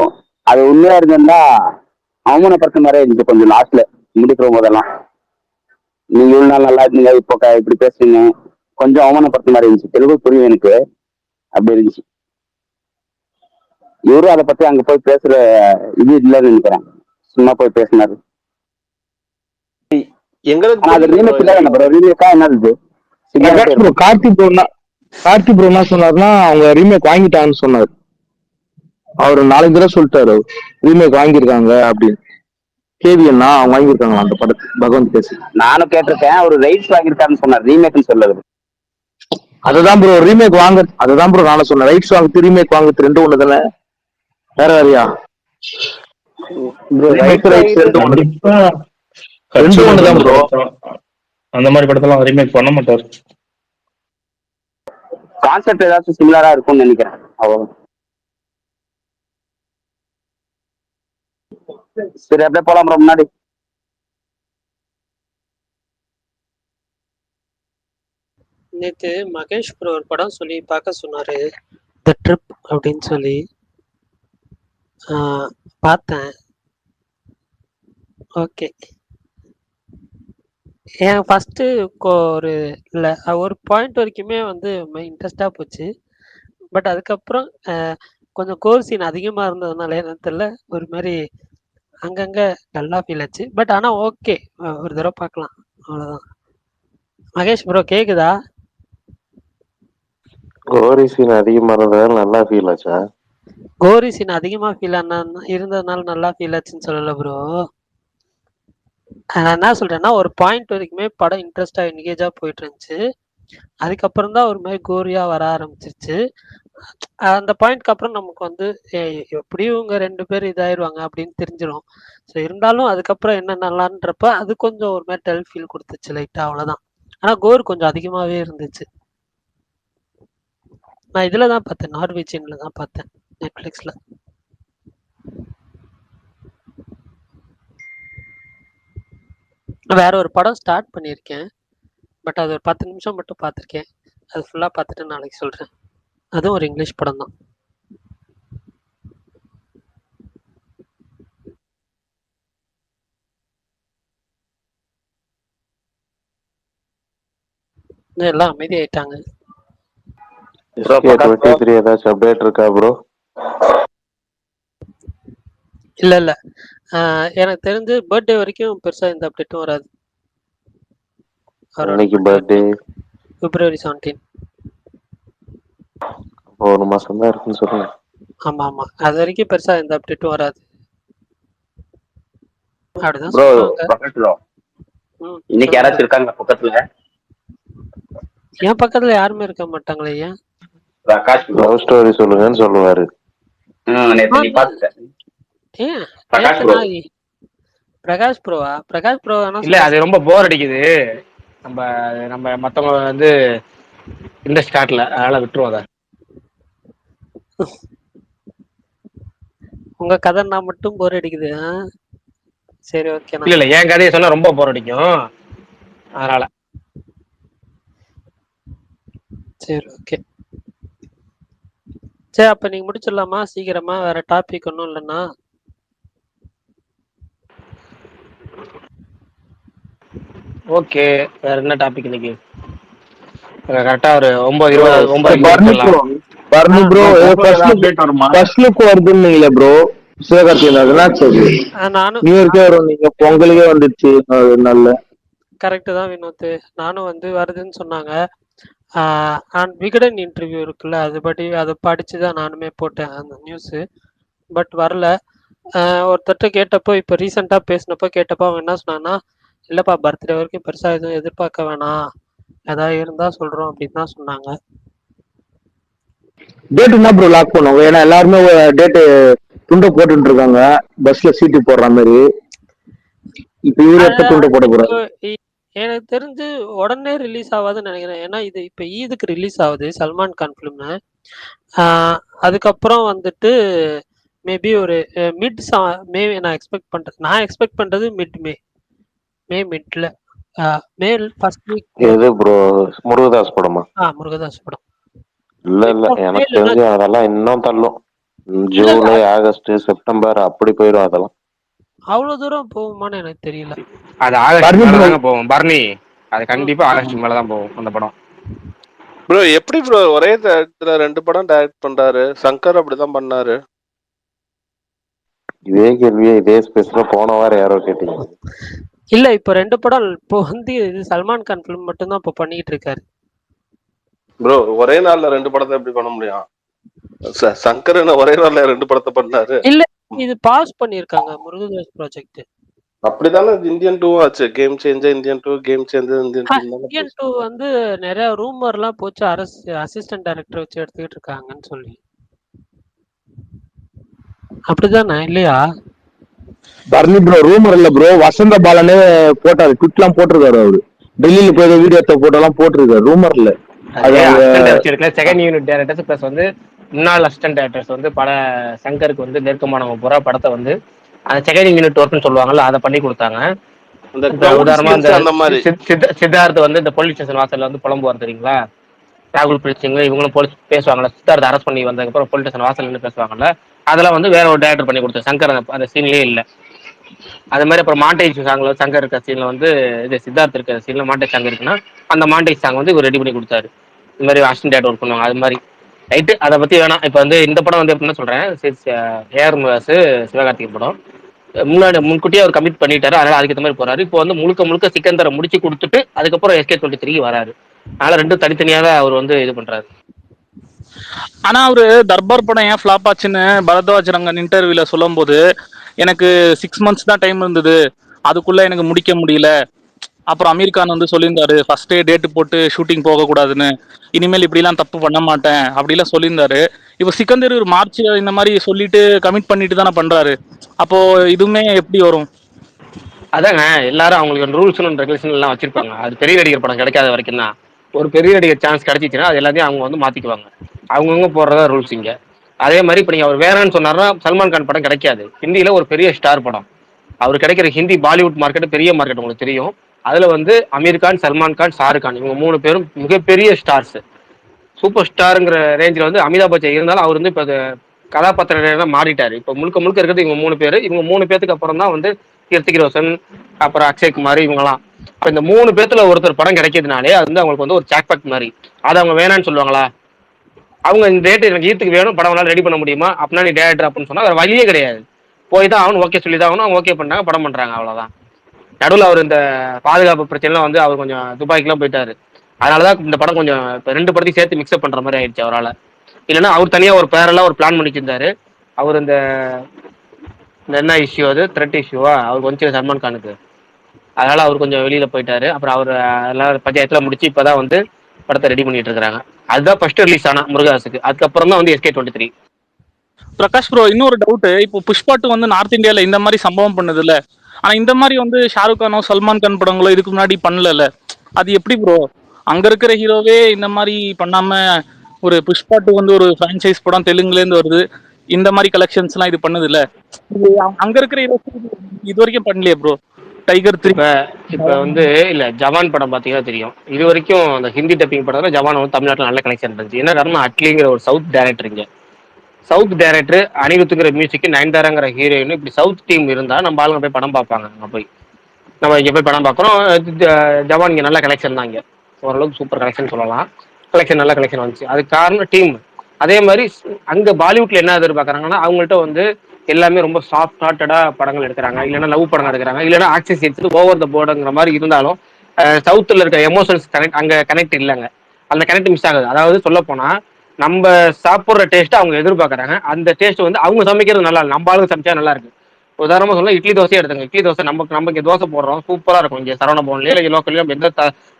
அது உண்மையா இருந்திருந்தா அவமானப்படுத்த மாதிரி இருந்துச்சு கொஞ்சம் லாஸ்ட்ல முடிக்கிற போதெல்லாம். நீங்க இவ்வளவு நாள் நல்லா இருந்தீங்க, இப்போ இப்படி பேசுறீங்க, கொஞ்சம் அவமானப்படுத்த மாதிரி இருந்துச்சு. தெலுங்கு புரியும் எனக்கு, அப்படி இருந்துச்சு. இவரும் அதை பத்தி அங்க போய் பேசுற இது இல்லைன்னு நினைக்கிறேன், சும்மா போய் பேசினாரு. எங்களுக்கு அது ரீமேக் இல்ல ப்ரோ, ரீமேக்கா என்னது? கார்த்தி ப்ரோ என்ன சொன்னாருன்னா அவங்க ரீமேக் வாங்கிட்டாங்கன்னு சொன்னாரு. அவர் 4 தடவை சொல்லிட்டாரு ரீமேக் வாங்கியிருக்காங்க அப்படின்னு. கேவியன்னா அவங்க வாங்கியிருக்காங்களா அந்த படத்தை, பகவந்த் பேசி. நானும் கேட்டிருக்கேன், ஒரு ரைட்ஸ் வாங்கியிருக்காருன்னு சொன்னார், ரீமேக்னு சொல்லது. அதுதான் ப்ரோ ரீமேக் வாங்க, அதுதான் ப்ரோ நானும் சொன்னேன். ரைட்ஸ் வாங்குறது ரீமேக் வாங்குறது 2 ஒண்ணு தானே, வேற வேறையா? கண்டிப்பா ஒண்ணுதான் ப்ரோ. அந்த மாதிரி படத்தெல்லாம் ரீமேக் பண்ண மாட்டாரு. கான்செப்ட் ஏதாச்சும் சிமிலரா இருக்கும்னு நினைக்கிறேன். சரி அப்படியே போலாம் ப்ரோ முன்னாடி. நேற்று மகேஷ் ப்ரோ ஒரு படம் சொல்லி பார்க்க சொன்னாரு, த ட்ரிப் அப்படின்னு சொல்லி. பார்த்தேன். ஓகே, ஏன் ஃபஸ்ட்டு ஒரு பாயிண்ட் வரைக்குமே வந்து இன்ட்ரெஸ்டாக போச்சு. பட் அதுக்கப்புறம் கொஞ்சம் கோர் சீன் அதிகமாக இருந்ததுனால என்னன்னு தெரியல, ஒரு மாதிரி அங்கங்கே நல்லா ஃபீல் ஆச்சு. பட் ஆனால் ஓகே, ஒரு தடவை பார்க்கலாம், அவ்வளோதான். மகேஷ் ப்ரோ கேக்குதா? கோரி சீன் அதிகமா இருந்ததால நல்லா ஃபீல் ஆச்சா? கோரி சீன் அதிகமாக ஃபீல் இருந்ததுனால நல்லா ஃபீல் ஆச்சுன்னு சொல்லலை ப்ரோ. நான் என்ன சொல்றேன்னா, ஒரு பாயிண்ட் வரைக்குமே படம் இன்ட்ரெஸ்டா என்கேஜா போயிட்டு இருந்துச்சு. அதுக்கப்புறம் தான் ஒரு மாதிரி கோரியா வர ஆரம்பிச்சிருச்சு. அந்த பாயிண்ட்க்கு அப்புறம் நமக்கு வந்து எப்படியும் இவங்க 2 பேர் இதாயிருவாங்க அப்படின்னு தெரிஞ்சிடும். ஸோ இருந்தாலும் அதுக்கப்புறம் என்ன நல்லான்றப்ப அது கொஞ்சம் ஒரு மாதிரி டல் ஃபீல் கொடுத்துச்சு லைட்டா, அவ்வளோதான். ஆனால் கோர் கொஞ்சம் அதிகமாகவே இருந்துச்சு. நான் இதில் தான் பார்த்தேன், நார்வேஜியனில் தான் பார்த்தேன், நெட்ஃப்ளிக்ஸில். வேற ஒரு படம் ஸ்டார்ட் பண்ணியிருக்கேன், பட் அது ஒரு 10 நிமிஷம் மட்டும் பார்த்துருக்கேன். அது ஃபுல்லாக பார்த்துட்டு நாளைக்கு சொல்கிறேன். அதுவும் ஒரு இங்கிலீஷ் படம் தான். எல்லாம் அமைதி ஆயிட்டாங்க. ஏதாச்சும் அப்டேட் இருக்கா ப்ரோ? இல்ல இல்ல, எனக்கு தெரிஞ்சு பர்த்டே வரைக்கும் பெருசா எந்த அப்டேட்டும் வராது. இன்னைக்கு பர்த்டே February 17. ஒரு மாசம் தான் இருக்குன்னு சொல்லுங்க. ஆமா ஆமா, அது வரைக்கும் பெருசா எந்த அப்டேட்டும் வராது. அப்படிதான் ப்ரோ சொல்றாங்க. இன்னைக்கு யாராச்சும் இருக்காங்க பக்கத்துல? என் பக்கத்துல யாருமே இருக்க மாட்டாங்களே. ஏன்? பிரகாஷ் லவ் ஸ்டோரி சொல்லுங்கன்னு சொல்லுவாரு. நேத்து நீ பாத்துட்ட. ஏன் பிரகாஷ் ப்ரோ? பிரகாஷ் ப்ரோ இல்ல, அது ரொம்ப போர் அடிக்குது. நம்ம மத்தவங்க வந்து இன்ட்ரெஸ்ட் காட்டல, அதனால விட்டுருவோம் அதை. உங்க கதை நான் மட்டும் போர் அடிக்குது. சரி ஓகே. இல்ல என் கதையை சொன்னா ரொம்ப போர் அடிக்கும், அதனால. சரி ஓகே. சரி அப்ப நீங்க முடிச்சிடலாமா சீக்கிரமா? வேற டாபிக் ஒன்றும் இல்லைன்னா? ஓகே, வேற என்ன டாபிக் இன்னைக்கு? கரெக்டா ஒரு 9:20 வருதுன்னீங்களே ப்ரோ, சிவகார்த்திகேயன் நியூ இயர்க்கே வரும், நீங்க பொங்கலுக்கே வந்துருச்சு. நல்ல கரெக்ட் தான் வினோத், நானும் வந்து வருதுன்னு சொன்னாங்க. விகடன் இன்டர்வியூ இருக்குல்ல, அதை படிச்சுதான் நானுமே போட்டேன் அந்த நியூஸ். பட் வரல. ஒருத்தட்ட கேட்டப்போ, இப்போ ரீசெண்டா பேசினப்போ கேட்டப்போ அவன் என்ன சொன்னான்னா, இல்லப்பா பர்த்டே வரைக்கும் பெருசா எதுவும் எதிர்பார்க்க வேணாம், ஏதாவது இருந்தா சொல்றோம் அப்படின்னு தான் சொன்னாங்க. டேட் என்ன ப்ரோ லாக் பண்ணுவாங்க? ஏன்னா எல்லாருமே டேட்டு துண்டை போட்டுட்டு இருக்காங்க பஸ்ல சீட்டு போடுற மாதிரி. இப்ப இவரு எப்ப துண்டை போட போறாரு? எனக்கு தெரிஞ்சு உடனே ரிலீஸ் ஆகாதுன்னு நினைக்கிறேன். ஏன்னா இது இப்போ ஈதுக்கு ரிலீஸ் ஆகுது சல்மான் கான் ஃபிலிம்னு. அதுக்கப்புறம் வந்துட்டு மேபி ஒரு மே நான் எக்ஸ்பெக்ட் பண்றது மே மிட்ல மே ஃபர்ஸ்ட் வீக். எது ப்ரோ, முருகதாஸ் படமா? முருகதாஸ் படம். இல்ல எனக்கு தெரிஞ்சு அதெல்லாம் இன்னும் தள்ளும். ஜூலை, ஆகஸ்ட், செப்டம்பர் அப்படி போயிடும். அதெல்லாம் அவ்வளவு தூரம் போகுமான்னு எனக்கு தெரியல. அது ஆகஸ்ட் மேலதாங்க போகும் பரணி. அது கண்டிப்பா ஆகஸ்ட் மேலதான் போகும் அந்த படம். ப்ரோ எப்படி ப்ரோ ஒரே இடத்துல 2 படம் டைரக்ட் பண்றாரு? சங்கர் அப்படிதான் பண்ணாரு. இதே கேள்வியே இதே ஸ்பேஸ்ல போன வாரம் யாரோ கேட்டீங்க. இல்ல இப்ப 2 படம் இப்போ வந்து இது சல்மான் கான் ஃபிலிம் மட்டும் தான் இப்போ பண்ணிட்டு இருக்காரு. ப்ரோ ஒரே நாள்ல 2 படத்தை எப்படி பண்ண முடியும்? சங்கர் ஒரே நாள்ல 2 படத்தை பண்ணாரு. இல்ல இது பாஸ் பண்ணிருக்காங்க முருகதாஸ் ப்ராஜெக்ட். அப்படிதானே இந்தியன் 2 ஆச்சு. Game changer Indian 2, game changer Indian 2. Indian 2 வந்து நிறைய ரூமர்லாம் போச்சு, அசிஸ்டன்ட் டைரக்டர் வச்சு எடுத்துக்கிட்டு இருக்காங்கன்னு சொல்லி. அப்படிதானே இல்லையா? பரணி ப்ரோ ரூமர் இல்ல ப்ரோ, வசந்த பாலனே போட்டாரு, ட்விட்லாம் போட்டிருக்காரு. அவரு டெல்லியில போய் வீடியோ போட்டோ எல்லாம் போட்டிருக்காரு. ரூமர் இல்ல. செகண்ட் யூனிட் டைரக்டர்ஸ் பிளஸ் வந்து முன்னாள் அசிஸ்டன்ட் டைரக்டர்ஸ் வந்து பல சங்கருக்கு வந்து நெருக்கமானவங்க பூரா படத்தை வந்து அந்த செகண்ட் யூனிட் ஒர்க்னு சொல்லுவாங்கல்ல அதை பண்ணி கொடுத்தாங்க. உதாரணமா இந்த சித்தார்த் வந்து இந்த போலீஸ் ஸ்டேஷன் வாசல்ல வந்து புலம்புவார் தெரியுங்களா? ராகுல் பிரீத் சிங் இவங்களும் போலீஸ் பேசுவாங்கல்ல, சித்தார்த் அரெஸ்ட் பண்ணி வந்ததுக்கப்புறம் போலீஸ் ஸ்டேஷன் வாசல் நின்று பேசுவாங்கல்ல, அதெல்லாம் வந்து வேற ஒரு டைரக்டர் பண்ணி கொடுத்தாரு. சங்கர் அந்த சீன்லயே இல்லை. அது மாதிரி அப்புறம் மாண்டேஜ் சாங்ல சங்கர் இருக்க சீன்ல வந்து இது சித்தார்த் இருக்க சீன்ல மாண்டேஜ் சாங் இருக்குன்னா அந்த மாண்டேஜ் சாங் வந்து இவர் ரெடி பண்ணி கொடுத்தாரு. இந்த மாதிரி அசிஸ்டன்ட் டைரக்டர் ஒர்க் பண்ணுவாங்க. அது மாதிரி ரைட்டு. அதை பத்தி வேணாம். இப்போ வந்து இந்த படம் வந்து எப்படின்னு சொல்றேன், ஏஆர் முருகதாஸ் சிவகார்த்திகேயன் படம் முன்கூட்டியே அவர் கமிட் பண்ணிட்டாரு. அதனால அதுக்கேற்ற மாதிரி போறாரு. இப்போ வந்து முழுக்க சிக்கந்தரை முடிச்சு கொடுத்துட்டு அதுக்கப்புறம் SK23 வராரு. அதனால ரெண்டும் தனித்தனியா தான் அவர் வந்து இது பண்றாரு. ஆனா அவரு தர்பார் படம் ஏன் ஃபிளாப் ஆச்சுன்னு பரத்வாஜ் ரங்கன் இன்டர்வியூல சொல்லும் போது, எனக்கு 6 months தான் டைம் இருந்தது, அதுக்குள்ள எனக்கு முடிக்க முடியல. அப்புறம் அமீர் கான் வந்து சொல்லியிருந்தாரு ஃபர்ஸ்டே டேட் போட்டு ஷூட்டிங் போக கூடாதுன்னு, இனிமேல் இப்படிலாம் தப்பு பண்ண மாட்டேன் அப்படிலாம் சொல்லியிருந்தாரு. இப்போ சிக்கந்தர் மார்ச் இந்த மாதிரி சொல்லிட்டு கமிட் பண்ணிட்டு தானே பண்றாரு. அப்போ இதுவுமே எப்படி வரும்? அதாங்க எல்லாரும் அவங்களுக்கு ரூல்ஸ் அண்ட் ரெகுலேஷன் எல்லாம் வச்சிருப்பாங்க. அது பெரிய நடிகர் படம் கிடைக்காத வரைக்கும் தான். ஒரு பெரிய நடிகர் சான்ஸ் கிடைச்சிச்சுன்னா அது எல்லாத்தையும் அவங்க வந்து மாத்திக்குவாங்க. அவங்கவுங்க போடுறதா ரூல்ஸ் இங்க. அதே மாதிரி இப்போ நீங்க அவர் வேறன்னு சொன்னார்னா சல்மான் கான் படம் கிடைக்காது. ஹிந்தியில ஒரு பெரிய ஸ்டார் படம் அவர் கிடைக்கிற ஹிந்தி பாலிவுட் மார்க்கெட் பெரிய மார்க்கெட் உங்களுக்கு தெரியும். அதுல வந்து அமீர் கான், சல்மான் கான், ஷாருக் கான் இவங்க 3 பேரும் மிகப்பெரிய ஸ்டார்ஸ். சூப்பர் ஸ்டாருங்கிற ரேஞ்சில் வந்து அமிதாப் பச்சன் இருந்தாலும் அவர் வந்து இப்போ கதாபாத்திர மாறிட்டாரு. இப்போ முழுக்க இருக்கிறது இவங்க 3 பேர். இவங்க 3 பேத்துக்கு அப்புறம் தான் வந்து கிருத்திக் ரோஷன், அப்புறம் அக்ஷய் குமார் இவங்கலாம். இப்போ இந்த 3 பேத்துல ஒருத்தர் படம் கிடைக்கிறதுனாலே அது வந்து அவங்களுக்கு வந்து ஒரு ஜாக்பாட் மாதிரி. அதை அவங்க வேணான்னு சொல்லுவாங்களா? அவங்க இந்த டேட் எனக்கு ஈத்துக்கு வேணும், படம் ரெடி பண்ண முடியுமா அப்படின்னா நீ டேரக்டர் அப்படின்னு சொன்னா வேற வழியே கிடையாது. போய் தான் அவனு ஓகே சொல்லி தான் ஆகணும். அவங்க ஓகே பண்ணாங்க, படம் பண்றாங்க, அவ்வளவுதான். நடுவில் அவர் இந்த பாதுகாப்பு பிரச்சனைலாம் வந்து அவர் கொஞ்சம் துபாய்க்குலாம் போயிட்டாரு. அதனாலதான் இந்த படம் கொஞ்சம் 2 படத்தையும் சேர்த்து மிக்ஸ்அப் பண்ற மாதிரி ஆயிடுச்சு அவரால். இல்லைன்னா அவர் தனியா ஒரு பேரெல்லாம் ஒரு பிளான் பண்ணிச்சிருந்தாரு. அவர் இந்த என்ன இஷ்யூ, அது த்ரெட் இஷ்யூவா அவருக்கு வந்து சல்மான் கானுக்கு. அதனால அவர் கொஞ்சம் வெளியில போயிட்டாரு. அப்புறம் அவர் எல்லாரும் பஞ்சாயத்துல முடிச்சு இப்பதான் வந்து படத்தை ரெடி பண்ணிட்டு இருக்காங்க. அதுதான் ஃபர்ஸ்ட் ரிலீஸ் ஆனா முருகதாஸுக்கு. அதுக்கப்புறம் தான் வந்து SK23. பிரகாஷ் ப்ரோ, இன்னொரு டவுட். இப்போ புஷ்பா 2 வந்து நார்த் இந்தியால இந்த மாதிரி சம்பவம் பண்ணது இல்ல, ஆனா இந்த மாதிரி வந்து ஷாருக் கானோ சல்மான் கான் படங்களோ இதுக்கு முன்னாடி பண்ணல. அது எப்படி ப்ரோ? அங்க இருக்கிற ஹீரோவே இந்த மாதிரி பண்ணாம ஒரு புஷ்பா 2 வந்து ஒரு பிரான்சைஸ் படம் தெலுங்குல இருந்து வருது, இந்த மாதிரி கலெக்ஷன்ஸ் எல்லாம் இது பண்ணுது இல்ல, அங்க இருக்கிற ஹீரோஸ் இது வரைக்கும் பண்ணலையே ப்ரோ? டைகர் 3 இப்ப வந்து இல்ல ஜவான் படம் பாத்தீங்கன்னா தெரியும். இது வரைக்கும் அந்த ஹிந்தி டப்பிங் படத்துல ஜவான் வந்து தமிழ்நாட்டில் நல்ல கலெக்ஷன் இருந்துச்சு. என்ன காரணம், அட்லிங்கிற ஒரு சவுத் டைரக்டர் இங்க. சவுத் டைரக்டர், அனிருத்துங்கிற மியூசிக், நயன்தாராங்கிற ஹீரோயின், இப்படி சவுத் டீம் இருந்தா நம்ம ஆளுங்க போய் படம் பார்ப்பாங்க. நம்ம இங்க போய் படம் பார்க்குறோம். ஜவான் இங்க நல்ல கலெக்ஷன் தான். இங்க ஓரளவுக்கு சூப்பர் கலெக்ஷன் சொல்லலாம். நல்ல கலெக்ஷன் வந்துச்சு. அதுக்கு காரணம் டீம். அதே மாதிரி அங்க பாலிவுட்ல என்ன எதிர்பார்க்கறாங்கன்னா அவங்கள்ட்ட வந்து எல்லாமே ரொம்ப சாஃப்ட் ஹார்ட்டடா படங்கள் எடுக்கிறாங்க, இல்லைன்னா லவ் படங்கள் எடுக்கிறாங்க, இல்லைன்னா ஆக்ஷன் சீன்ஸ் ஓவர் த போர்டுங்கிற மாதிரி இருந்தாலும் சவுத்துல இருக்க எமோஷன்ஸ் அங்க கனெக்ட் இல்லைங்க. அந்த கனெக்ட் மிஸ் ஆகுது. அதாவது சொல்ல போனா நம்ம சாப்பிட்ற டேஸ்ட் அவங்க எதிர்பார்க்கறாங்க. அந்த டேஸ்ட் வந்து அவங்க சமைக்கிறது நல்லா இல்லை, நம்ம ஆளுங்க சமைச்சா நல்லா இருக்கு. உதாரணமா சொல்ல இட்லி தோசையே எடுத்துங்க. இட்லி தோசை நம்ம இங்க தோசை போடுறோம், சூப்பரா இருக்கும். இங்க சரவண பவன்லயோ இல்லை லோக்கல்லையோ எந்த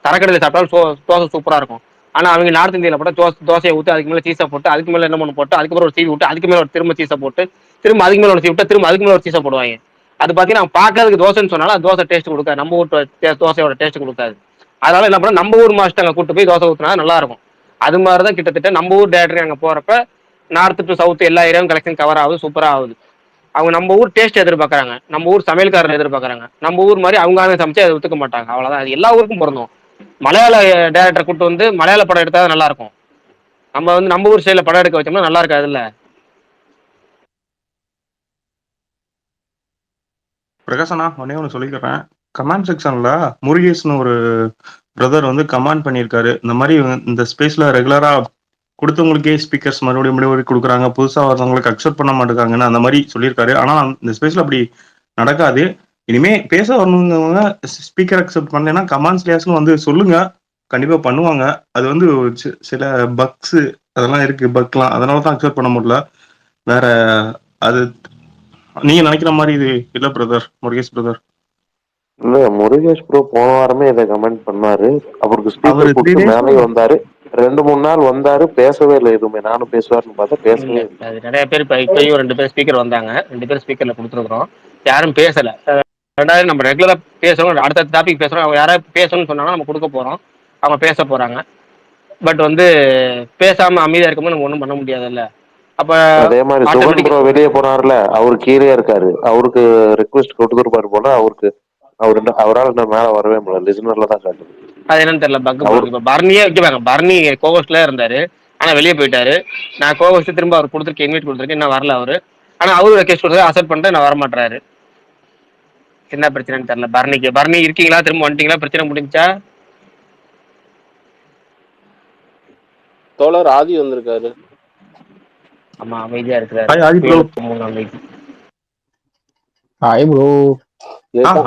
தரக்கடையில் சாப்பிட்டாலும் தோசை சூப்பரா இருக்கும். ஆனா அவங்க நார்த் இந்தியாவில் போட்டு தோசையை ஊற்றி அதுக்கு மேலே சீஸை போட்டு அதுக்கு மேலே என்ன பண்ணு போட்டு அதுக்கப்புறம் ஒரு சீவி விட்டு அதுக்கு மேலே ஒரு திரும்ப சீஸை போட்டு திரும்ப அதுக்கு மேலே ஒரு சீவி விட்டு திரும்ப அதுக்கு மேலே ஒரு சீஸை போடுவாங்க. அது பார்த்தீங்கன்னா பார்க்கறதுக்கு தோசைன்னு சொன்னாலும் அது தோசை டேஸ்ட் கொடுக்காது, நம்ம ஊர் தோசையோட டேஸ்ட் கொடுக்காது. அதனால என்ன பண்ண நம்ம ஊர் மாஸ்டர் அங்கே கூட்டு போய் தோசை ஊற்றினா நல்லா இருக்கும். அது மாதிரி தான் கிட்டத்தட்ட நம்ம ஊர் டேரக்டர் அங்கே போறப்ப நார்த் டு சவுத் எல்லா ஏரியாவும் கலெக்ஷன் கவர் ஆகுது, சூப்பராக ஆகுது. அவங்க நம்ம ஊர் டேஸ்ட் எதிர்பார்க்குறாங்க, நம்ம ஊர் சமையல்காரர் எதிர்பார்க்குறாங்க. நம்ம ஊர் மாதிரி அவங்க சமைச்சு அதை ஒத்துக்க மாட்டாங்க. அவ்வளோதான், அது எல்லா ஊருக்கும் பொருந்தும். மலையாள டேரக்டர் கூட்டு வந்து மலையாள படம் எடுத்தா நல்லா இருக்கும். நம்ம வந்து நம்ம ஊர் ஸ்டைல படம் எடுக்க வச்சோம்னா நல்லா இருக்காது இல்ல. பிரகாசனா ஒன்னே ஒன்று சொல்லிக்கிறேன். கமெண்ட் செக்ஷன்ல முருகேஷ்னு ஒரு பிரதர் வந்து கமெண்ட் பண்ணியிருக்காரு, இந்த மாதிரி இந்த ஸ்பேஸ்ல ரெகுலரா கொடுத்தவங்களுக்கே ஸ்பீக்கர்ஸ் மறுபடியும் கொடுக்குறாங்க, புதுசாக வரவங்களுக்கு அக்செப்ட் பண்ண மாட்டேங்காங்கன்னு அந்த மாதிரி சொல்லியிருக்காரு. ஆனால் இந்த ஸ்பேஸ்ல அப்படி நடக்காது. இனிமே பேச வரணுங்கவங்க ஸ்பீக்கர் அக்செப்ட் பண்ணலைன்னா கமெண்ட்ஸ்லேயாச்சும் வந்து சொல்லுங்க, கண்டிப்பா பண்ணுவாங்க. அது வந்து சில பக்ஸ் அதெல்லாம் இருக்கு, பக்லாம் அதனால தான் அக்செப்ட் பண்ண முடியல. வேற அது நீங்க நினைக்கிற மாதிரி இது இல்ல பிரதர், முருகேஷ் பிரதர். இல்ல முருகேஷ் ப்ரோ போன வாரமே இதை கமெண்ட் பண்ணாரு. அவருக்கு ஸ்பீக்கர் கொடுத்து மேலே வந்தாரு, 2-3 நாள் வந்தாரு, பேசவே இல்லை எதுவுமே. நானும் பேசுவாருன்னு பார்த்தா பேசவே இல்லை. அது நிறைய பேர் இப்பயும் 2 பேர் ஸ்பீக்கர் வந்தாங்க, 2 பேர் ஸ்பீக்கர்ல கொடுத்துருக்குறோம், யாரும் பேசல. ரெண்டாவது நம்ம ரெகுலரா பேசணும், அடுத்த டாபிக் பேசுறோம், அவங்க யாராவது பேசணும்னு சொன்னாங்கன்னா நம்ம கொடுக்க போறோம், அவங்க பேச போறாங்க. பட் வந்து பேசாம அமைதியா இருக்கும்போது நம்ம ஒன்றும் பண்ண முடியாதுல்ல. அப்ப அதே மாதிரி சுகன் ப்ரோ வெளியே போனார்ல, அவரு கீழே இருக்காரு, அவருக்கு ரிக்வெஸ்ட் கொடுத்துருப்பாரு போல. அவரால் மேல வரவே முடியல, லிசனர்ல தான் காட்டுது. அது என்னன்னு தெரியல, பக். இப்ப பர்னியே வைக்கப்பாங்க, பர்னி கோகோஸ்ட்ல இருந்தாரு ஆனா வெளியே போயிட்டாரு. நான் கோகோஸ்ட் திரும்ப அவர் கொடுத்துருக்கேன், இன்வைட் கொடுத்துருக்கேன், இன்னும் வரல அவரு. ஆனா அவரு ரெக்வெஸ்ட் கொடுத்து அக்செப்ட் பண்ணிட்டு நான் வரமாட்டாரு. என்ன பிரச்சனைன்னு தெரியல பர்னிக்கு. பர்னி இருக்கீங்களா, திரும்ப வந்துட்டீங்களா, பிரச்சனை முடிஞ்சா? தோழர் ஆதி வந்திருக்காரு. ஆமா அமைதியா இருக்கிறாரு.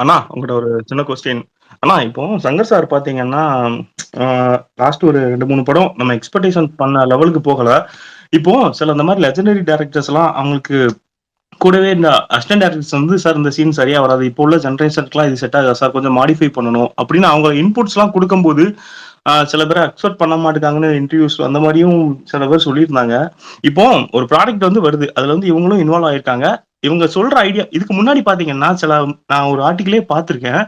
அண்ணா உங்கள்கிட்ட ஒரு சின்ன கொஸ்டின். அண்ணா இப்போ சங்கர் சார் பாத்தீங்கன்னா லாஸ்ட் ஒரு 2-3 படம் நம்ம எக்ஸ்பெக்டேஷன் பண்ண லெவலுக்கு போகல. இப்போ சில இந்த மாதிரி லெஜெண்டரி டேரக்டர்ஸ் எல்லாம் அவங்களுக்கு கூடவே இந்த அசிஸ்டன்ட் டேரக்டர்ஸ் வந்து சார் இந்த சீன் சரியா வராது, இப்போ உள்ள ஜென்ரேஷனுக்குலாம் இது செட் ஆகாது சார், கொஞ்சம் மாடிஃபை பண்ணணும் அப்படின்னு அவங்க இன்புட்ஸ் எல்லாம் கொடுக்கும்போது சில பேர் அக்செப்ட் பண்ண மாட்டேங்காங்கன்னு இன்டர்வியூஸ் அந்த மாதிரியும் சில பேர் சொல்லியிருந்தாங்க. இப்போ ஒரு ப்ராடக்ட் வந்து வருது, அதுல வந்து இவங்களும் இன்வால்வ் ஆயிருக்காங்க. இவங்க சொல்ற ஐடியா இதுக்கு முன்னாடி பாத்தீங்கன்னா நான் ஒரு ஆர்டிகிளே பார்த்திருக்கேன்.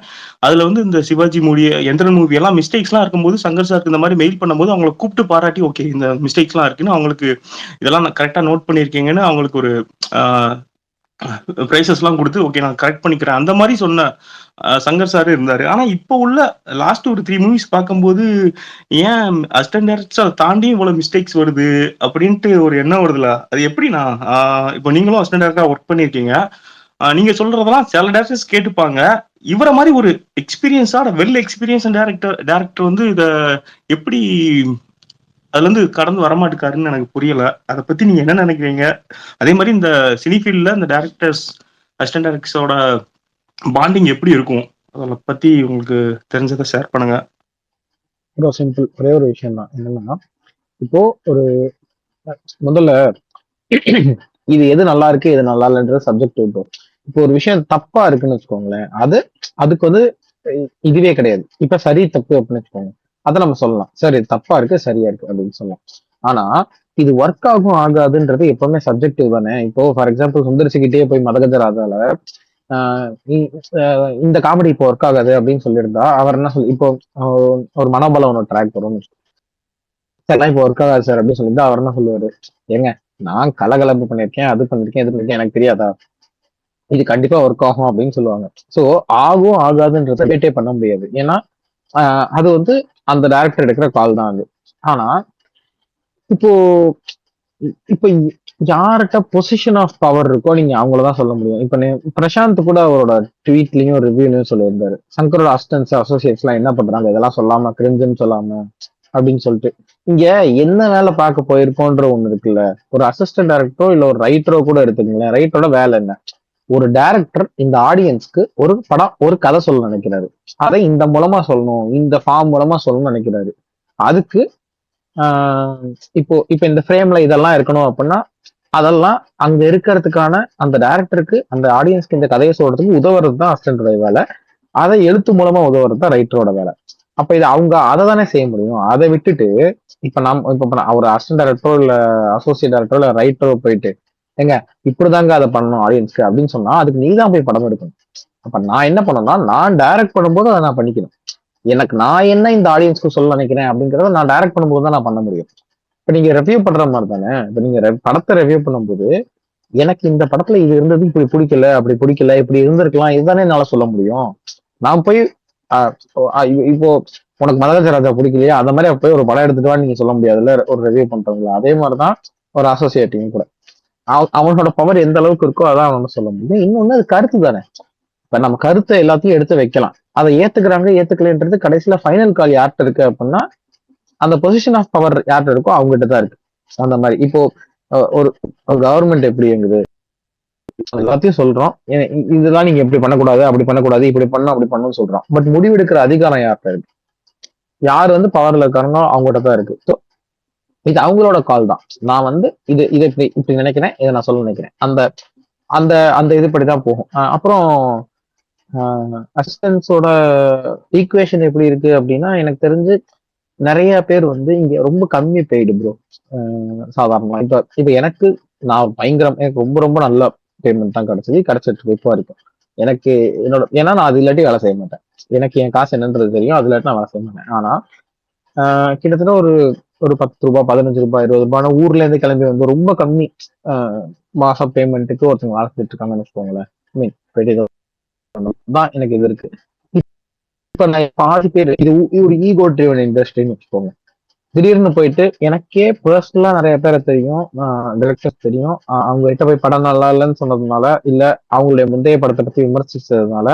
அதுல வந்து இந்த சிவாஜி மூவி, எந்திரன் மூவி எல்லாம் மிஸ்டேக்ஸ் எல்லாம் இருக்கும்போது சங்கர் சாருக்கு இந்த மாதிரி மெயில் பண்ணும்போது அவங்களை கூப்பிட்டு பாராட்டி, ஓகே இந்த மிஸ்டேக்ஸ் எல்லாம் இருக்குன்னு அவங்களுக்கு இதெல்லாம் கரெக்டா நோட் பண்ணிருக்கீங்கன்னு அவங்களுக்கு ஒரு பிரைசஸ் எல்லாம் கொடுத்து ஓகே நான் கரெக்ட் பண்ணிக்கிறேன் அந்த மாதிரி சொன்ன சங்கர் சார் இருந்தாரு. ஆனா இப்போ உள்ள லாஸ்ட் ஒரு 3 மூவிஸ் பார்க்கும்போது ஏன் அசிஸ்டன்ட் டைரக்டர் தாண்டி இவ்வளவு மிஸ்டேக்ஸ் வருது அப்படின்ட்டு ஒரு எண்ணம் வருதுல, அது எப்படின்னா இப்போ நீங்களும் அசிஸ்டன்ட் டைரக்டரா ஒர்க் பண்ணிருக்கீங்க, நீங்க சொல்றதெல்லாம் சில டேரக்டர்ஸ் கேட்டுப்பாங்க, இவரை மாதிரி ஒரு எக்ஸ்பீரியன்ஸான வெல் எக்ஸ்பீரியன்ஸ் டேரக்டர் வந்து இத எப்படி அதுல இருந்து கடந்து வரமாட்டுக்காருன்னு எனக்கு புரியல. அதை பத்தி நீங்க என்ன நினைக்கிறீங்க? அதே மாதிரி இந்த சினி ஃபீல்ட்ல இந்த டேரக்டர்ஸ் அசிஸ்டன்ட் டைரக்டர்ஸோட பாண்டிங் எப்படி இருக்கும், அதை பத்தி உங்களுக்கு தெரிஞ்சதை ஷேர் பண்ணுங்க. ரொம்ப சிம்பிள், ஒரே ஒரு விஷயம் தான். என்னன்னா இப்போ ஒரு முதல்ல இது எது நல்லா இருக்கு எது நல்லா இல்லைன்ற சப்ஜெக்ட் இருக்கும். இப்போ ஒரு விஷயம் தப்பா இருக்குன்னு வச்சுக்கோங்களேன், அதுக்கு வந்து இதுவே கிடையாது. இப்ப சரி தப்பு அப்படின்னு வச்சுக்கோங்க, அதை நம்ம சொல்லலாம், சரி தப்பா இருக்கு சரியா இருக்கு அப்படின்னு சொல்லலாம். ஆனா இது ஒர்க் ஆகும் ஆகாதுன்றது எப்பவுமே சப்ஜெக்டிவ் தானே. இப்போ ஃபார் எக்ஸாம்பிள் சுந்தர்சிக்கிட்டே போய் மதகஜ ராஜால இந்த காமெடி இப்போ ஒர்க் ஆகாது அப்படின்னு சொல்லியிருந்தா அவர் என்ன சொல்லி, இப்போ ஒரு மனோபலம் ஒன்று ட்ராக் வரும்னு சார் இப்போ ஒர்க் ஆகாது சார் அப்படின்னு சொல்லியிருந்தா அவர் என்ன சொல்லுவாரு, ஏங்க நான் கலகலப்பு பண்ணியிருக்கேன், அது பண்ணிருக்கேன் இது பண்ணிருக்கேன், எனக்கு தெரியாதா, இது கண்டிப்பா ஒர்க் ஆகும் அப்படின்னு சொல்லுவாங்க. ஸோ ஆகும் ஆகாதுன்றத வெயிட்டே பண்ண முடியாது, ஏன்னா அது வந்து அந்த டைரக்டர் எடுக்கிற கால் தான் அது. ஆனா இப்போ யார்கிட்ட பொசிஷன் ஆஃப் பவர் இருக்கோ நீங்க அவங்களதான் சொல்ல முடியும். இப்ப பிரசாந்த் கூட அவரோட ட்வீட்லயும் ரிவ்யூலையும் சொல்லியிருந்தாரு, சங்கரோட அசிஸ்டன்ஸ் அசோசியேட்ஸ் எல்லாம் என்ன பண்றாங்க இதெல்லாம் சொல்லாம கிரிஞ்சுன்னு சொல்லாம அப்படின்னு சொல்லிட்டு. இங்க என்ன வேலை பார்க்க போயிருக்கோன்ற ஒண்ணு இருக்குல்ல, ஒரு அசிஸ்டன்ட் டைரக்டரோ இல்ல ஒரு ரைட்டரோ கூட எடுத்துக்கீங்களேன், ரைட்டரோட வேலை என்ன, ஒரு டைரக்டர் இந்த ஆடியன்ஸ்க்கு ஒரு படம் ஒரு கதை சொல்ல நினைக்கிறாரு, அதை இந்த மூலமா சொல்லணும், இந்த ஃபார்ம் மூலமா சொல்லணும்னு நினைக்கிறாரு. அதுக்கு இப்போ இந்த ஃப்ரேம்ல இதெல்லாம் இருக்கணும் அப்படின்னா அதெல்லாம் அங்க இருக்கிறதுக்கான அந்த டைரக்டருக்கு அந்த ஆடியன்ஸ்க்கு இந்த கதையை சொல்றதுக்கு உதவுறது தான் அசிஸ்டன்டோட வேலை. அதை எழுத்து மூலமா உதவுறது தான் ரைட்டரோட வேலை. அப்ப இது அவங்க அதை தானே செய்ய முடியும். அதை விட்டுட்டு இப்ப ஒரு அசிஸ்டன்ட் டைரக்டரோ இல்ல அசோசியேட் டைரக்டரோ இல்ல ரைட்டரோ போயிட்டு எங்க இப்படிதாங்க அதை பண்ணணும் ஆடியன்ஸ்க்கு அப்படின்னு சொன்னா அதுக்கு நீ தான் போய் படம் எடுக்கணும். அப்ப நான் என்ன பண்ணணும்னா நான் டைரக்ட் பண்ணும்போது அதை நான் பண்ணிக்கணும். எனக்கு நான் என்ன இந்த ஆடியன்ஸ்க்கு சொல்ல நினைக்கிறேன் அப்படிங்கறத நான் டைரக்ட் பண்ணும்போது தான் நான் பண்ண முடியும். இப்ப நீங்க ரெவ்யூ பண்ற மாதிரி தானே. இப்ப நீங்க படத்தை ரெவ்யூ பண்ணும்போது எனக்கு இந்த படத்துல இது இருந்தது இப்படி பிடிக்கல அப்படி பிடிக்கல இப்படி இருந்திருக்கலாம் இதுதானே என்னால சொல்ல முடியும். நான் போய் இப்போ உனக்கு மதராஜ ராஜா பிடிக்கலையா அந்த மாதிரி போய் ஒரு படம் எடுத்துட்டு வா நீங்க சொல்ல முடியாதுல்ல ஒரு ரிவ்யூ பண்றவங்களா. அதே மாதிரிதான் ஒரு அசோசியேட்டிங் கூட அவனோட பவர் எந்த அளவுக்கு இருக்கோ அதான் அவன் சொல்ல முடியும். இன்னொன்னு அது கருத்து தானே. இப்ப நம்ம கருத்தை எல்லாத்தையும் எடுத்து வைக்கலாம். அதை ஏத்துக்கிறாங்க ஏத்துக்கலன்றது கடைசியில ஃபைனல் கால் யார்கிட்ட இருக்கு அப்படின்னா அந்த பொசிஷன் ஆஃப் பவர் யார்கிட்ட இருக்கோ அவங்ககிட்ட தான் இருக்கு. அந்த மாதிரி இப்போ ஒரு கவர்மெண்ட் எப்படி இயங்குது எல்லாத்தையும் சொல்றோம். இதெல்லாம் நீங்க எப்படி பண்ணக்கூடாது அப்படி பண்ணக்கூடாது இப்படி பண்ணும் அப்படி பண்ணணும்னு சொல்றோம். பட் முடிவெடுக்கிற அதிகாரம் யார்கிட்ட இருக்கு? யார் பவர்ல இருக்காங்களோ அவங்ககிட்ட தான் இருக்கு. ஸோ இது அவங்களோட கால் தான். நான் இது இதை இப்படி நினைக்கிறேன் இதை நான் சொல்ல நினைக்கிறேன் அந்த அந்த அந்த இதுபடிதான் போகும். அப்புறம் அசிஸ்டன்ஸோட ஈக்குவேஷன் எப்படி இருக்கு அப்படின்னா எனக்கு தெரிஞ்சு நிறைய பேர் இங்க ரொம்ப கம்மி பெய்டு ப்ரோ. சாதாரணமா இப்ப எனக்கு நான் எனக்கு ரொம்ப ரொம்ப நல்ல பேமெண்ட் தான் கிடைச்சிட்டு இருக்கு இப்போ வரைக்கும். எனக்கு ஏன்னா நான் அது இல்லாட்டி வேலை செய்ய மாட்டேன். எனக்கு என் காசு என்னன்றது தெரியும். அது இல்லாட்டி நான் வேலை செய்ய மாட்டேன். ஆனா கிட்டத்தட்ட ஒரு 10 ரூபாய் 15 ரூபாய் 20 ரூபாய் ஊர்ல இருந்து கிளம்பி ரொம்ப கம்மி மாசம் பேமெண்ட்டுக்கு ஒருத்தவங்க வேலை செஞ்சுட்டு இருக்காங்கன்னு வச்சுக்கோங்களேன். தான் எனக்கு இது இருக்கு. இப்ப நான் பாதி பேர் இது ஒரு ஈகோ ட்ரிவன் இண்டஸ்ட்ரின்னு வச்சுக்கோங்க. திடீர்னு போயிட்டு எனக்கே பர்சனலா நிறைய பேரை தெரியும் டைரக்டர்ஸ் தெரியும். அவங்க கிட்ட போய் படம் நல்லா இல்லைன்னு சொன்னதுனால இல்ல அவங்களுடைய முந்தைய படத்தை பத்தி விமர்சிச்சதுனால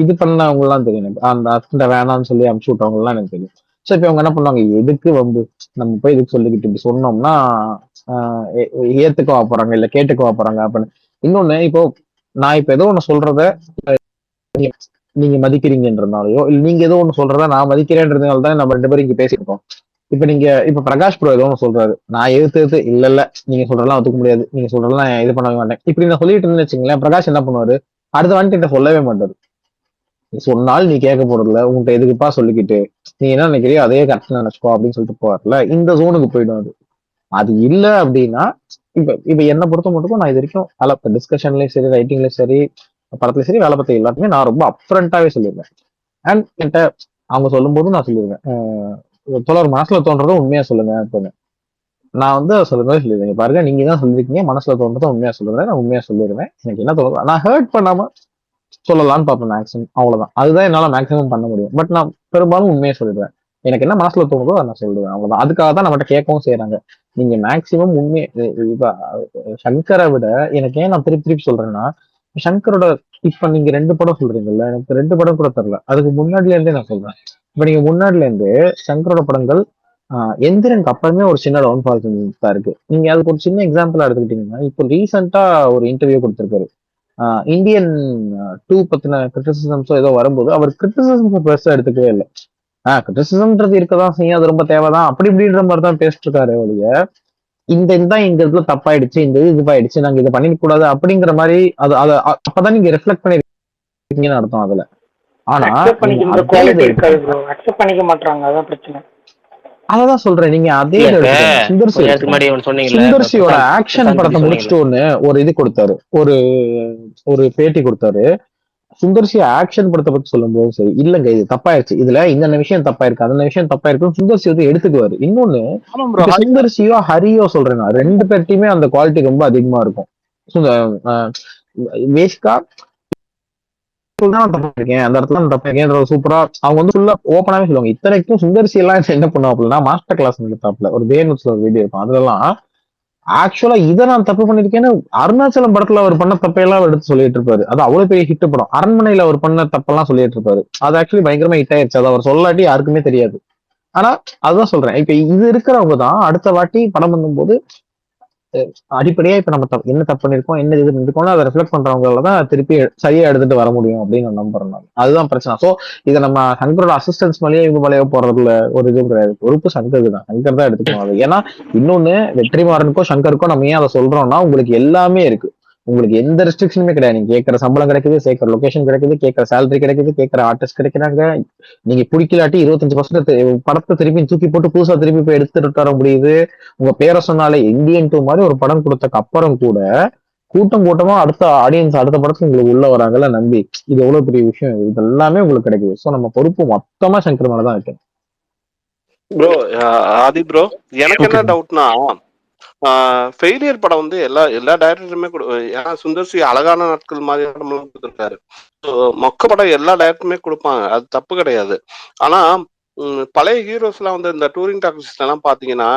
இது பண்ணவங்க எல்லாம் தெரியும் எனக்கு. அந்த அசிஸ்டன்ட வேணாம்னு சொல்லி அனுப்பிச்சு விட்டவங்க எல்லாம் எனக்கு தெரியும். ஸோ இப்ப அவங்க என்ன பண்ணுவாங்க எதுக்கு நம்ம போய் இதுக்கு சொல்லிக்கிட்டு இப்படி சொன்னோம்னா ஏத்துக்கவா போறாங்க இல்ல கேட்டுக்கவா போறாங்க அப்படின்னு. இன்னொன்னு இப்போ நான் இப்ப ஏதோ ஒண்ணு சொல்றத நீங்க மதிக்கிறீங்கன்றதுனாலயோ இல்ல நீங்க ஏதோ ஒண்ணு சொல்றதா நான் மதிக்கிறேன்றதுனால தான் நம்ம 2 பேரும் இங்க பேசியிருக்கோம். இப்ப பிரகாஷ் ப்ரோ ஏதோ ஒண்ணு சொல்றாரு நான் எதிர்த்து இல்ல நீங்க சொல்றதெல்லாம் ஒத்துக்க முடியாது நீங்க சொல்றதெல்லாம் இது பண்ண மாட்டேன் இப்படி நான் சொல்லிட்டு இருந்தேன்னு வச்சுங்களேன். பிரகாஷ் என்ன பண்ணுவாரு அடுத்த என்கிட்ட சொல்லவே மாட்டாரு. சொன்னால் நீ கேட்க போறதுல உன்கிட்ட எதுக்குப்பா சொல்லிக்கிட்டு நீ என்ன நினைக்கிறியோ அதே கரெக்டா நினைச்சுக்கோ அப்படின்னு சொல்லிட்டு போவார்ல. இந்த ஜோனுக்கு போயிடும் அது. அது இல்ல அப்படின்னா இப்ப என்ன பொறுத்த மட்டும் நான் இது வரைக்கும் டிஸ்கஷன்லயும் சரி ரைட்டிங்லயும் சரி படத்துல சரி வேலை பத்தி எல்லாத்தையுமே நான் ரொம்ப அப்ரண்டாவே சொல்லிடுவேன். அண்ட் என்கிட்ட அவங்க சொல்லும் போது நான் சொல்லிடுவேன் தொடர் மனசுல தோன்றதை உண்மையா சொல்லுங்க அப்படின்னு. நான் சொல்லுங்க சொல்லிடுவேன். பாருங்க நீங்க தான் சொல்லிருக்கீங்க மனசுல தோன்றதை உண்மையா சொல்லுங்க நான் உண்மையா சொல்லிடுவேன். எனக்கு என்ன தோணுது நான் ஹர்ட் பண்ணாம சொல்லலாம்னு பார்ப்பேன் மேக்ஸிமம். அவ்வளவுதான். அதுதான் என்னால மேக்ஸிமம் பண்ண முடியும். பட் நான் பெரும்பாலும் உண்மையை சொல்லிடுவேன். எனக்கு என்ன மனசுல தோணுதோ அதை நான் சொல்லுவேன். அவ்வளவுதான். அதுக்காக தான் நம்மகிட்ட கேட்கவும் செய்யறாங்க. நீங்க மேக்ஸிமம் உண்மை இப்ப சங்கரை விட எனக்கு ஏன் நான் திருப்பி சொல்றேன்னா சங்கரோட இப்ப நீங்க 2 படம் சொல்றீங்கல்ல எனக்கு 2 படம் கூட தெரியல. அதுக்கு முன்னாடில இருந்தே நான் சொல்றேன். இப்ப நீங்க முன்னாடில இருந்து சங்கரோட படங்கள் எந்திரனுக்கு அப்புறமே ஒரு சின்ன டவுன்ஃபால் தான் இருக்கு. நீங்க அதுக்கு ஒரு சின்ன எக்ஸாம்பிளா எடுத்துக்கிட்டீங்கன்னா இப்போ ரீசெண்டா ஒரு இன்டர்வியூ கொடுத்திருக்காரு. இந்தியன் 2 பத்தின கிரிட்டிசிசம்ஸோ ஏதோ வரும்போது அவர் கிரிட்டிசிசம்ஸ் பெருசா எடுத்துக்கவே இல்லை. கிரிட்டிசிசம்ன்றது இருக்கதான் செய்யும் அது ரொம்ப தேவைதான் அப்படி இப்படின்ற மாதிரி தான் பேசிட்டு இருக்காரு ஒழிய இந்த இந்த இடத்துல தப்பாயிடுச்சு இந்த இதுவாயிடுச்சு நாங்க இதை பண்ணிக்க கூடாது அப்படிங்கிற மாதிரி அது அப்பதான் நீங்க ரிஃப்ளெக்ட் பண்ணிருக்கீங்கன்னு அர்த்தம் அதுல. ஆனா அததான் சொல்றேன். நீங்க அதே சுந்தர்சியோட ஆக்ஷன் படத்தை முடிச்சுட்டு ஒரு இது கொடுத்தாரு ஒரு பேட்டி கொடுத்தாரு. சுந்தர்சி ஆக்ஷன் படத்தை பத்தி சொல்லும் போது சரி இல்லங்க இது தப்பாயிருச்சு இதுல இந்த விஷயம் தப்பாயிருக்கு அந்த விஷயம் தப்பாயிருக்கு சுந்தர்சி எடுத்துக்குவாரு. இன்னொன்னு சுந்தர்சியோ ஹரியோ சொல்றேன் 2 பேர்ட்டையுமே அந்த குவாலிட்டி ரொம்ப அதிகமா இருக்கும். வேஷ்கா தப்பிருக்கேன் அந்த இடத்துல தப்பிருக்கேன் சூப்பரா அவங்க ஃபுல்லா ஓப்பனாவே சொல்லுவாங்க. இத்தனைக்கும் சுந்தர்சி எல்லாம் என்ன பண்ணுவாப்புலன்னா மாஸ்டர் கிளாஸ் எடுத்தாப்புல ஒரு வேணுஸ்ல ஒரு வீடியோ இருக்கும். அதுலலாம் ஆக்சுவலா இதை நான் தப்பு பண்ணிருக்கேன்னு அருணாச்சலம் படத்துல அவர் பண்ண தப்பையெல்லாம் எடுத்து சொல்லிட்டு இருப்பாரு. அது அவ்வளவு பெரிய ஹிட் படம். அரண்மனையில அவர் பண்ண தப்பெல்லாம் சொல்லிட்டு இருப்பாரு. அது ஆக்சுவலி பயங்கரமா ஹிட் ஆயிடுச்சு. அதை அவர் சொல்லாட்டி யாருக்குமே தெரியாது. ஆனா அதுதான் சொல்றேன் இப்ப இது இருக்கிறவங்க தான் அடுத்த வாட்டி படம் பண்ணும்போது அடிப்படையா இப்ப நம்ம என்ன தப்பு பண்ணிருக்கோம், என்ன இது பண்ணிருக்கோம்னு அதை ரிஃப்ளெக்ட் பண்றவங்களால தான் திருப்பி சரியா எடுத்துட்டு வர முடியும் அப்படின்னு நான் நம்புறேன் நான். அதுதான் பிரச்சனை. சோ இதை நம்ம சங்கரோட அசிஸ்டன்ஸ் மேலேயே இவங்க மேலேயோ போறதுல ஒரு இதுவும் கிடையாது. பொறுப்பு சங்கருக்கு தான், சங்கர் தான் எடுத்துக்கணும் அது. ஏன்னா இன்னொன்னு, வெற்றிமாறனுக்கோ சங்கருக்கோ நம்ம ஏன் அதை சொல்றோம்னா, உங்களுக்கு எல்லாமே இருக்கு, உங்களுக்கு எந்த ரெஸ்ட்ரிக்ஷனுமே கிடையாது. நீங்க கேட்கற சம்பளம் கிடைக்குது, சேர்க்கிற லொகேஷன் கிடைக்குது, கேட்கற சேலரி கிடைக்குது, கேட்கற ஆர்டிஸ்ட் கிடைக்கிறாங்க. நீங்க பிடிக்கலாட்டி 25% படத்தை திருப்பி தூக்கி போட்டு புதுசா திருப்பி போய் எடுத்துட்டு வர முடியுது. உங்க பேரை சொன்னாலே இந்தியன் டூ மாதிரி ஒரு படம் கொடுத்தக்கு அப்புறம் கூட கூட்டம் கூட்டமா அடுத்த ஆடியன்ஸ் அடுத்த படத்துக்கு உங்களுக்கு உள்ள வராங்கல்ல நம்பி, இது எவ்வளவு பெரிய விஷயம். இது எல்லாமே உங்களுக்கு கிடைக்குது. சோ நம்ம பொறுப்பு மொத்தமா சங்கர் மேலதான் இருக்கு. ப்ரோ ஆதி ப்ரோ, எனக்கு என்ன டவுட்னா, ஃபெயிலியர் படம் வந்து எல்லா எல்லா டைரக்டருமே ஏன்னா சுந்தர் சி அழகான நாட்கள் மாதிரி படம்லாம் கொடுத்துருக்காரு. மொக்க படம் எல்லா டைரக்டருமே கொடுப்பாங்க, அது தப்பு கிடையாது. ஆனா பழைய ஹீரோஸ் எல்லாம் வந்து இந்த டூரிங் டாக்ஸிஸ்ல எல்லாம் பாத்தீங்கன்னா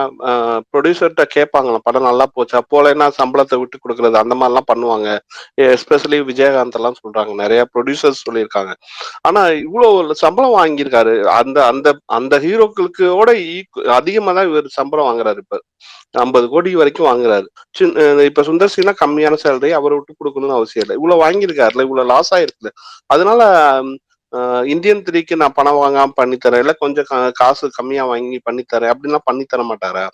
ப்ரொடியூசர்கிட்ட கேட்பாங்களாம் படம் நல்லா போச்சா, போலன்னா சம்பளத்தை விட்டு கொடுக்கறது, அந்த மாதிரிலாம் பண்ணுவாங்க. எஸ்பெஷலி விஜயகாந்த் எல்லாம் சொல்றாங்க, நிறைய ப்ரொடியூசர்ஸ் சொல்லியிருக்காங்க. ஆனா இவ்வளவு சம்பளம் வாங்கியிருக்காரு, அந்த அந்த அந்த ஹீரோக்களுக்கோட அதிகமா தான் இவர் சம்பளம் வாங்குறாரு. இப்ப 50 கோடி வரைக்கும் வாங்குறாரு. இப்ப சுந்தர் சினா கம்மியான சேலரி, அவரை விட்டு கொடுக்கணும்னு அவசியம் இல்லை. இவ்வளவு வாங்கியிருக்காருல, இவ்வளவு லாஸ் ஆயிருக்குல்ல. அதனால இந்தியன் 3க்கு நான் பணம் வாங்காம பண்ணித்தரேன், இல்ல கொஞ்சம் காசு கம்மியா வாங்கி பண்ணித்தரேன் அப்படின்லாம் பண்ணி தர மாட்டாரா?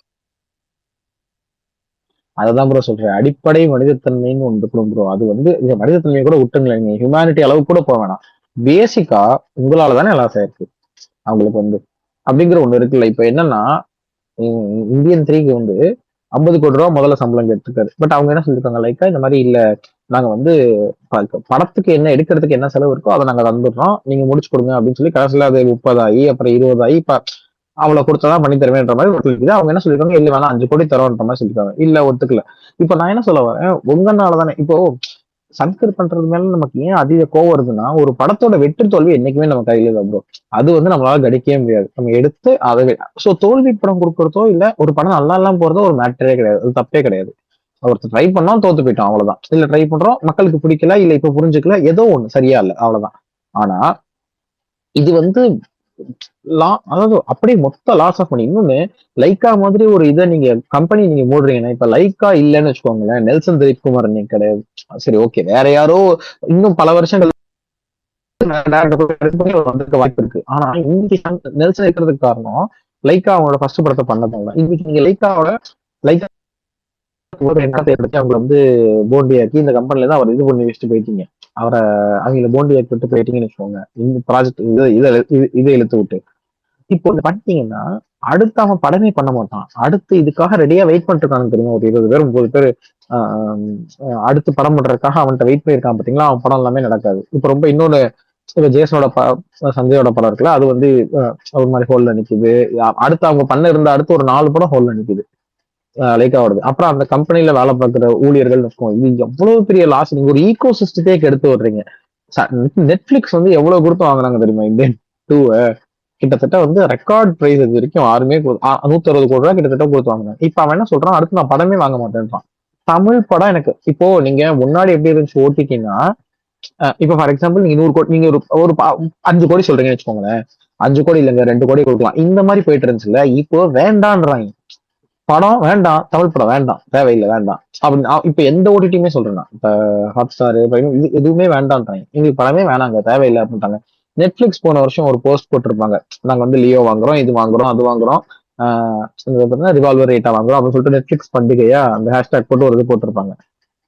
அதுதான் ப்ரோ சொல்றேன், அடிப்படை மனிதத்தன்மைன்னு ஒன்று இருக்கணும் ப்ரோ. அது வந்து இந்த மனிதத்தன்மையை கூட விட்டுங்களேன், நீங்க ஹியூமனிட்டி அளவு கூட போக வேணாம். பேசிக்கா உங்களால தானே லாஸ் ஆயிருக்கு அவங்களுக்கு வந்து அப்படிங்கிற ஒண்ணு இருக்குல்ல. இப்ப என்னன்னா, இந்தியன் 3க்கு வந்து 50 கோடி ரூபா முதல்ல சம்பளம் கேட்டிருக்காரு. பட் அவங்க என்ன சொல்லிருக்காங்க, லைக்கா இந்த மாதிரி இல்ல, நாங்க வந்து படத்துக்கு என்ன எடுக்கிறதுக்கு என்ன செலவு இருக்கோ அதை நாங்க தந்துடுறோம், நீங்க முடிச்சு கொடுங்க அப்படின்னு சொல்லி கடைசியில அது 30 ஆகி அப்புறம் 20 ஆகி இப்ப அவளை கொடுத்தாதான் பண்ணி தருவேன்ற மாதிரி ஒத்துக்கிது. அவங்க என்ன சொல்லிருக்காங்க, இல்ல வேணா 5 கோடி தரோன்ற மாதிரி சொல்லிருக்காங்க. இல்ல ஒத்துக்கல. இப்ப நான் என்ன சொல்ல வரேன், உங்கனால தானே இப்போ சங்கர் பண்றது மேல நமக்கு ஏன் அதிக கோவம் வருதுன்னா, ஒரு படத்தோட வெற்றி தோல்வி என்னைக்குமே நம்ம கையில தான் ப்ரோ. அது வந்து நம்மளால கணிக்கவே முடியாது. நம்ம எடுத்து அதை சோ தோல்வி படம் கொடுக்கறதோ இல்ல ஒரு படம் நல்லா இல்லாம போறதோ ஒரு மேட்டரே கிடையாது, அது தப்பே கிடையாது. ஒருத்தர் ட்ரை பண்ணோம் தோத்து போயிட்டோம் அவ்வளவுதான். இல்ல ட்ரை பண்றோம் மக்களுக்கு பிடிக்கல, இல்ல இப்ப புரிஞ்சுக்கல, ஏதோ ஒண்ணு சரியா இல்ல அவ்வளவுதான். ஆனா இது வந்து அதாவது அப்படியே மொத்த லாஸ் ஆஃப் பண்ணி. இன்னொன்னு, லைக்கா மாதிரி ஒரு இதை நீங்க கம்பெனி நீங்க மூடுறீங்கன்னா, இப்ப லைக்கா இல்லைன்னு வச்சுக்கோங்களேன், நெல்சன் திலீப் குமார் நீங்க கிடையாது, சரி ஓகே, வேற யாரோ இன்னும் பல வருஷங்கள் வந்திருக்க வாய்ப்பு இருக்கு. ஆனா இன்னைக்கு நெல்சன் இருக்கிறதுக்கு காரணம் லைக்கா அவங்களோட ஃபர்ஸ்ட் படத்தை பண்ணதாங்க. இன்னைக்கு நீங்க லைக்காவோட லைக்கா அவங்க வந்து போண்டியாக்கி இந்த கம்பெனில தான் அவர் இது பண்ணி வச்சுட்டு போயிட்டீங்க, அவரை அவங்கள போண்டியாக்கி விட்டு போயிட்டீங்கன்னு வச்சுக்கோங்க. இந்த ப்ராஜெக்ட் இதை இழுத்து விட்டு இப்போ பண்ணிட்டீங்கன்னா அடுத்து அவன் படமே பண்ண மாட்டான். அடுத்து இதுக்காக ரெடியா வெயிட் பண்ணிட்டு இருக்காங்க தெரியுமா, ஒரு 20 பேர் 30 பேர் அடுத்து படம் பண்றதுக்காக அவன்கிட்ட வெயிட் பண்ணிருக்கான் பாத்தீங்களா. அவன் படம் எல்லாமே நடக்காது. இப்ப ரொம்ப இன்னொன்னு, இப்ப ஜேசனோட சஞ்சயோட படம் இருக்குல்ல, அது வந்து ஒரு மாதிரி ஹோல்ல நிக்குது. அடுத்து அவங்க பண்ண இருந்த அடுத்து ஒரு 4 படம் ஹோல்ல நிக்குது லைக்காவோடது. அப்புறம் அந்த கம்பெனில வேலை பார்க்குற ஊழியர்கள் இருக்கும். இது எவ்வளவு பெரிய லாஸ். நீங்க ஒரு ஈகோ சிஸ்டத்தையே எடுத்து வர்றீங்க. நெட்ஃபிளிக்ஸ் வந்து எவ்வளவு கொடுத்து வாங்குறாங்க தெரியுமா இந்தியன் 2 கிட்டத்தட்ட வந்து ரெக்கார்ட் பிரைஸ் இது வரைக்கும் யாருமே 160 கோடி ரூபாய் கிட்டத்தட்ட கொடுத்து வாங்கினாங்க. இப்ப அவன் என்ன சொல்றான், அடுத்து நான் படமே வாங்க மாட்டேன்றான். தமிழ் படம் எனக்கு இப்போ நீங்க முன்னாடி எப்படி இருந்துச்சு ஓட்டிட்டீங்கன்னா, இப்ப ஃபார் எக்ஸாம்பிள் நீங்க 100 கோடி, நீங்க ஒரு 5 கோடி சொல்றீங்கன்னு வச்சுக்கோங்களேன், 5 கோடி இல்லைங்க 2 கோடி கொடுக்கலாம், இந்த மாதிரி போயிட்டு இருந்துச்சுல்ல. இப்போ வேண்டான்றாங்க, படம் வேண்டாம், தமிழ் படம் வேண்டாம், தேவையில்லை வேண்டாம் அப்படின்னு. இப்ப எந்த ஓடிடியுமே சொல்றேன், இப்ப ஹாட் ஸ்டார் இது எதுவுமே வேண்டான்றாங்க, எங்களுக்கு படமே வேணாங்க தேவையில்லை அப்படின்ட்டாங்க. நெட்ஃபிளிக்ஸ் போன வருஷம் ஒரு போஸ்ட் போட்டிருப்பாங்க, நாங்க வந்து லியோ வாங்குறோம், இது வாங்குறோம், அது வாங்குறோம், ரிவால்வர் 8 வாங்குறோம் அப்படின்னு சொல்லிட்டு நெட்ஃபிளிக்ஸ் பண்டிகையா அந்த ஹேஷ்டாக் போட்டு ஒரு இது போட்டிருப்பாங்க.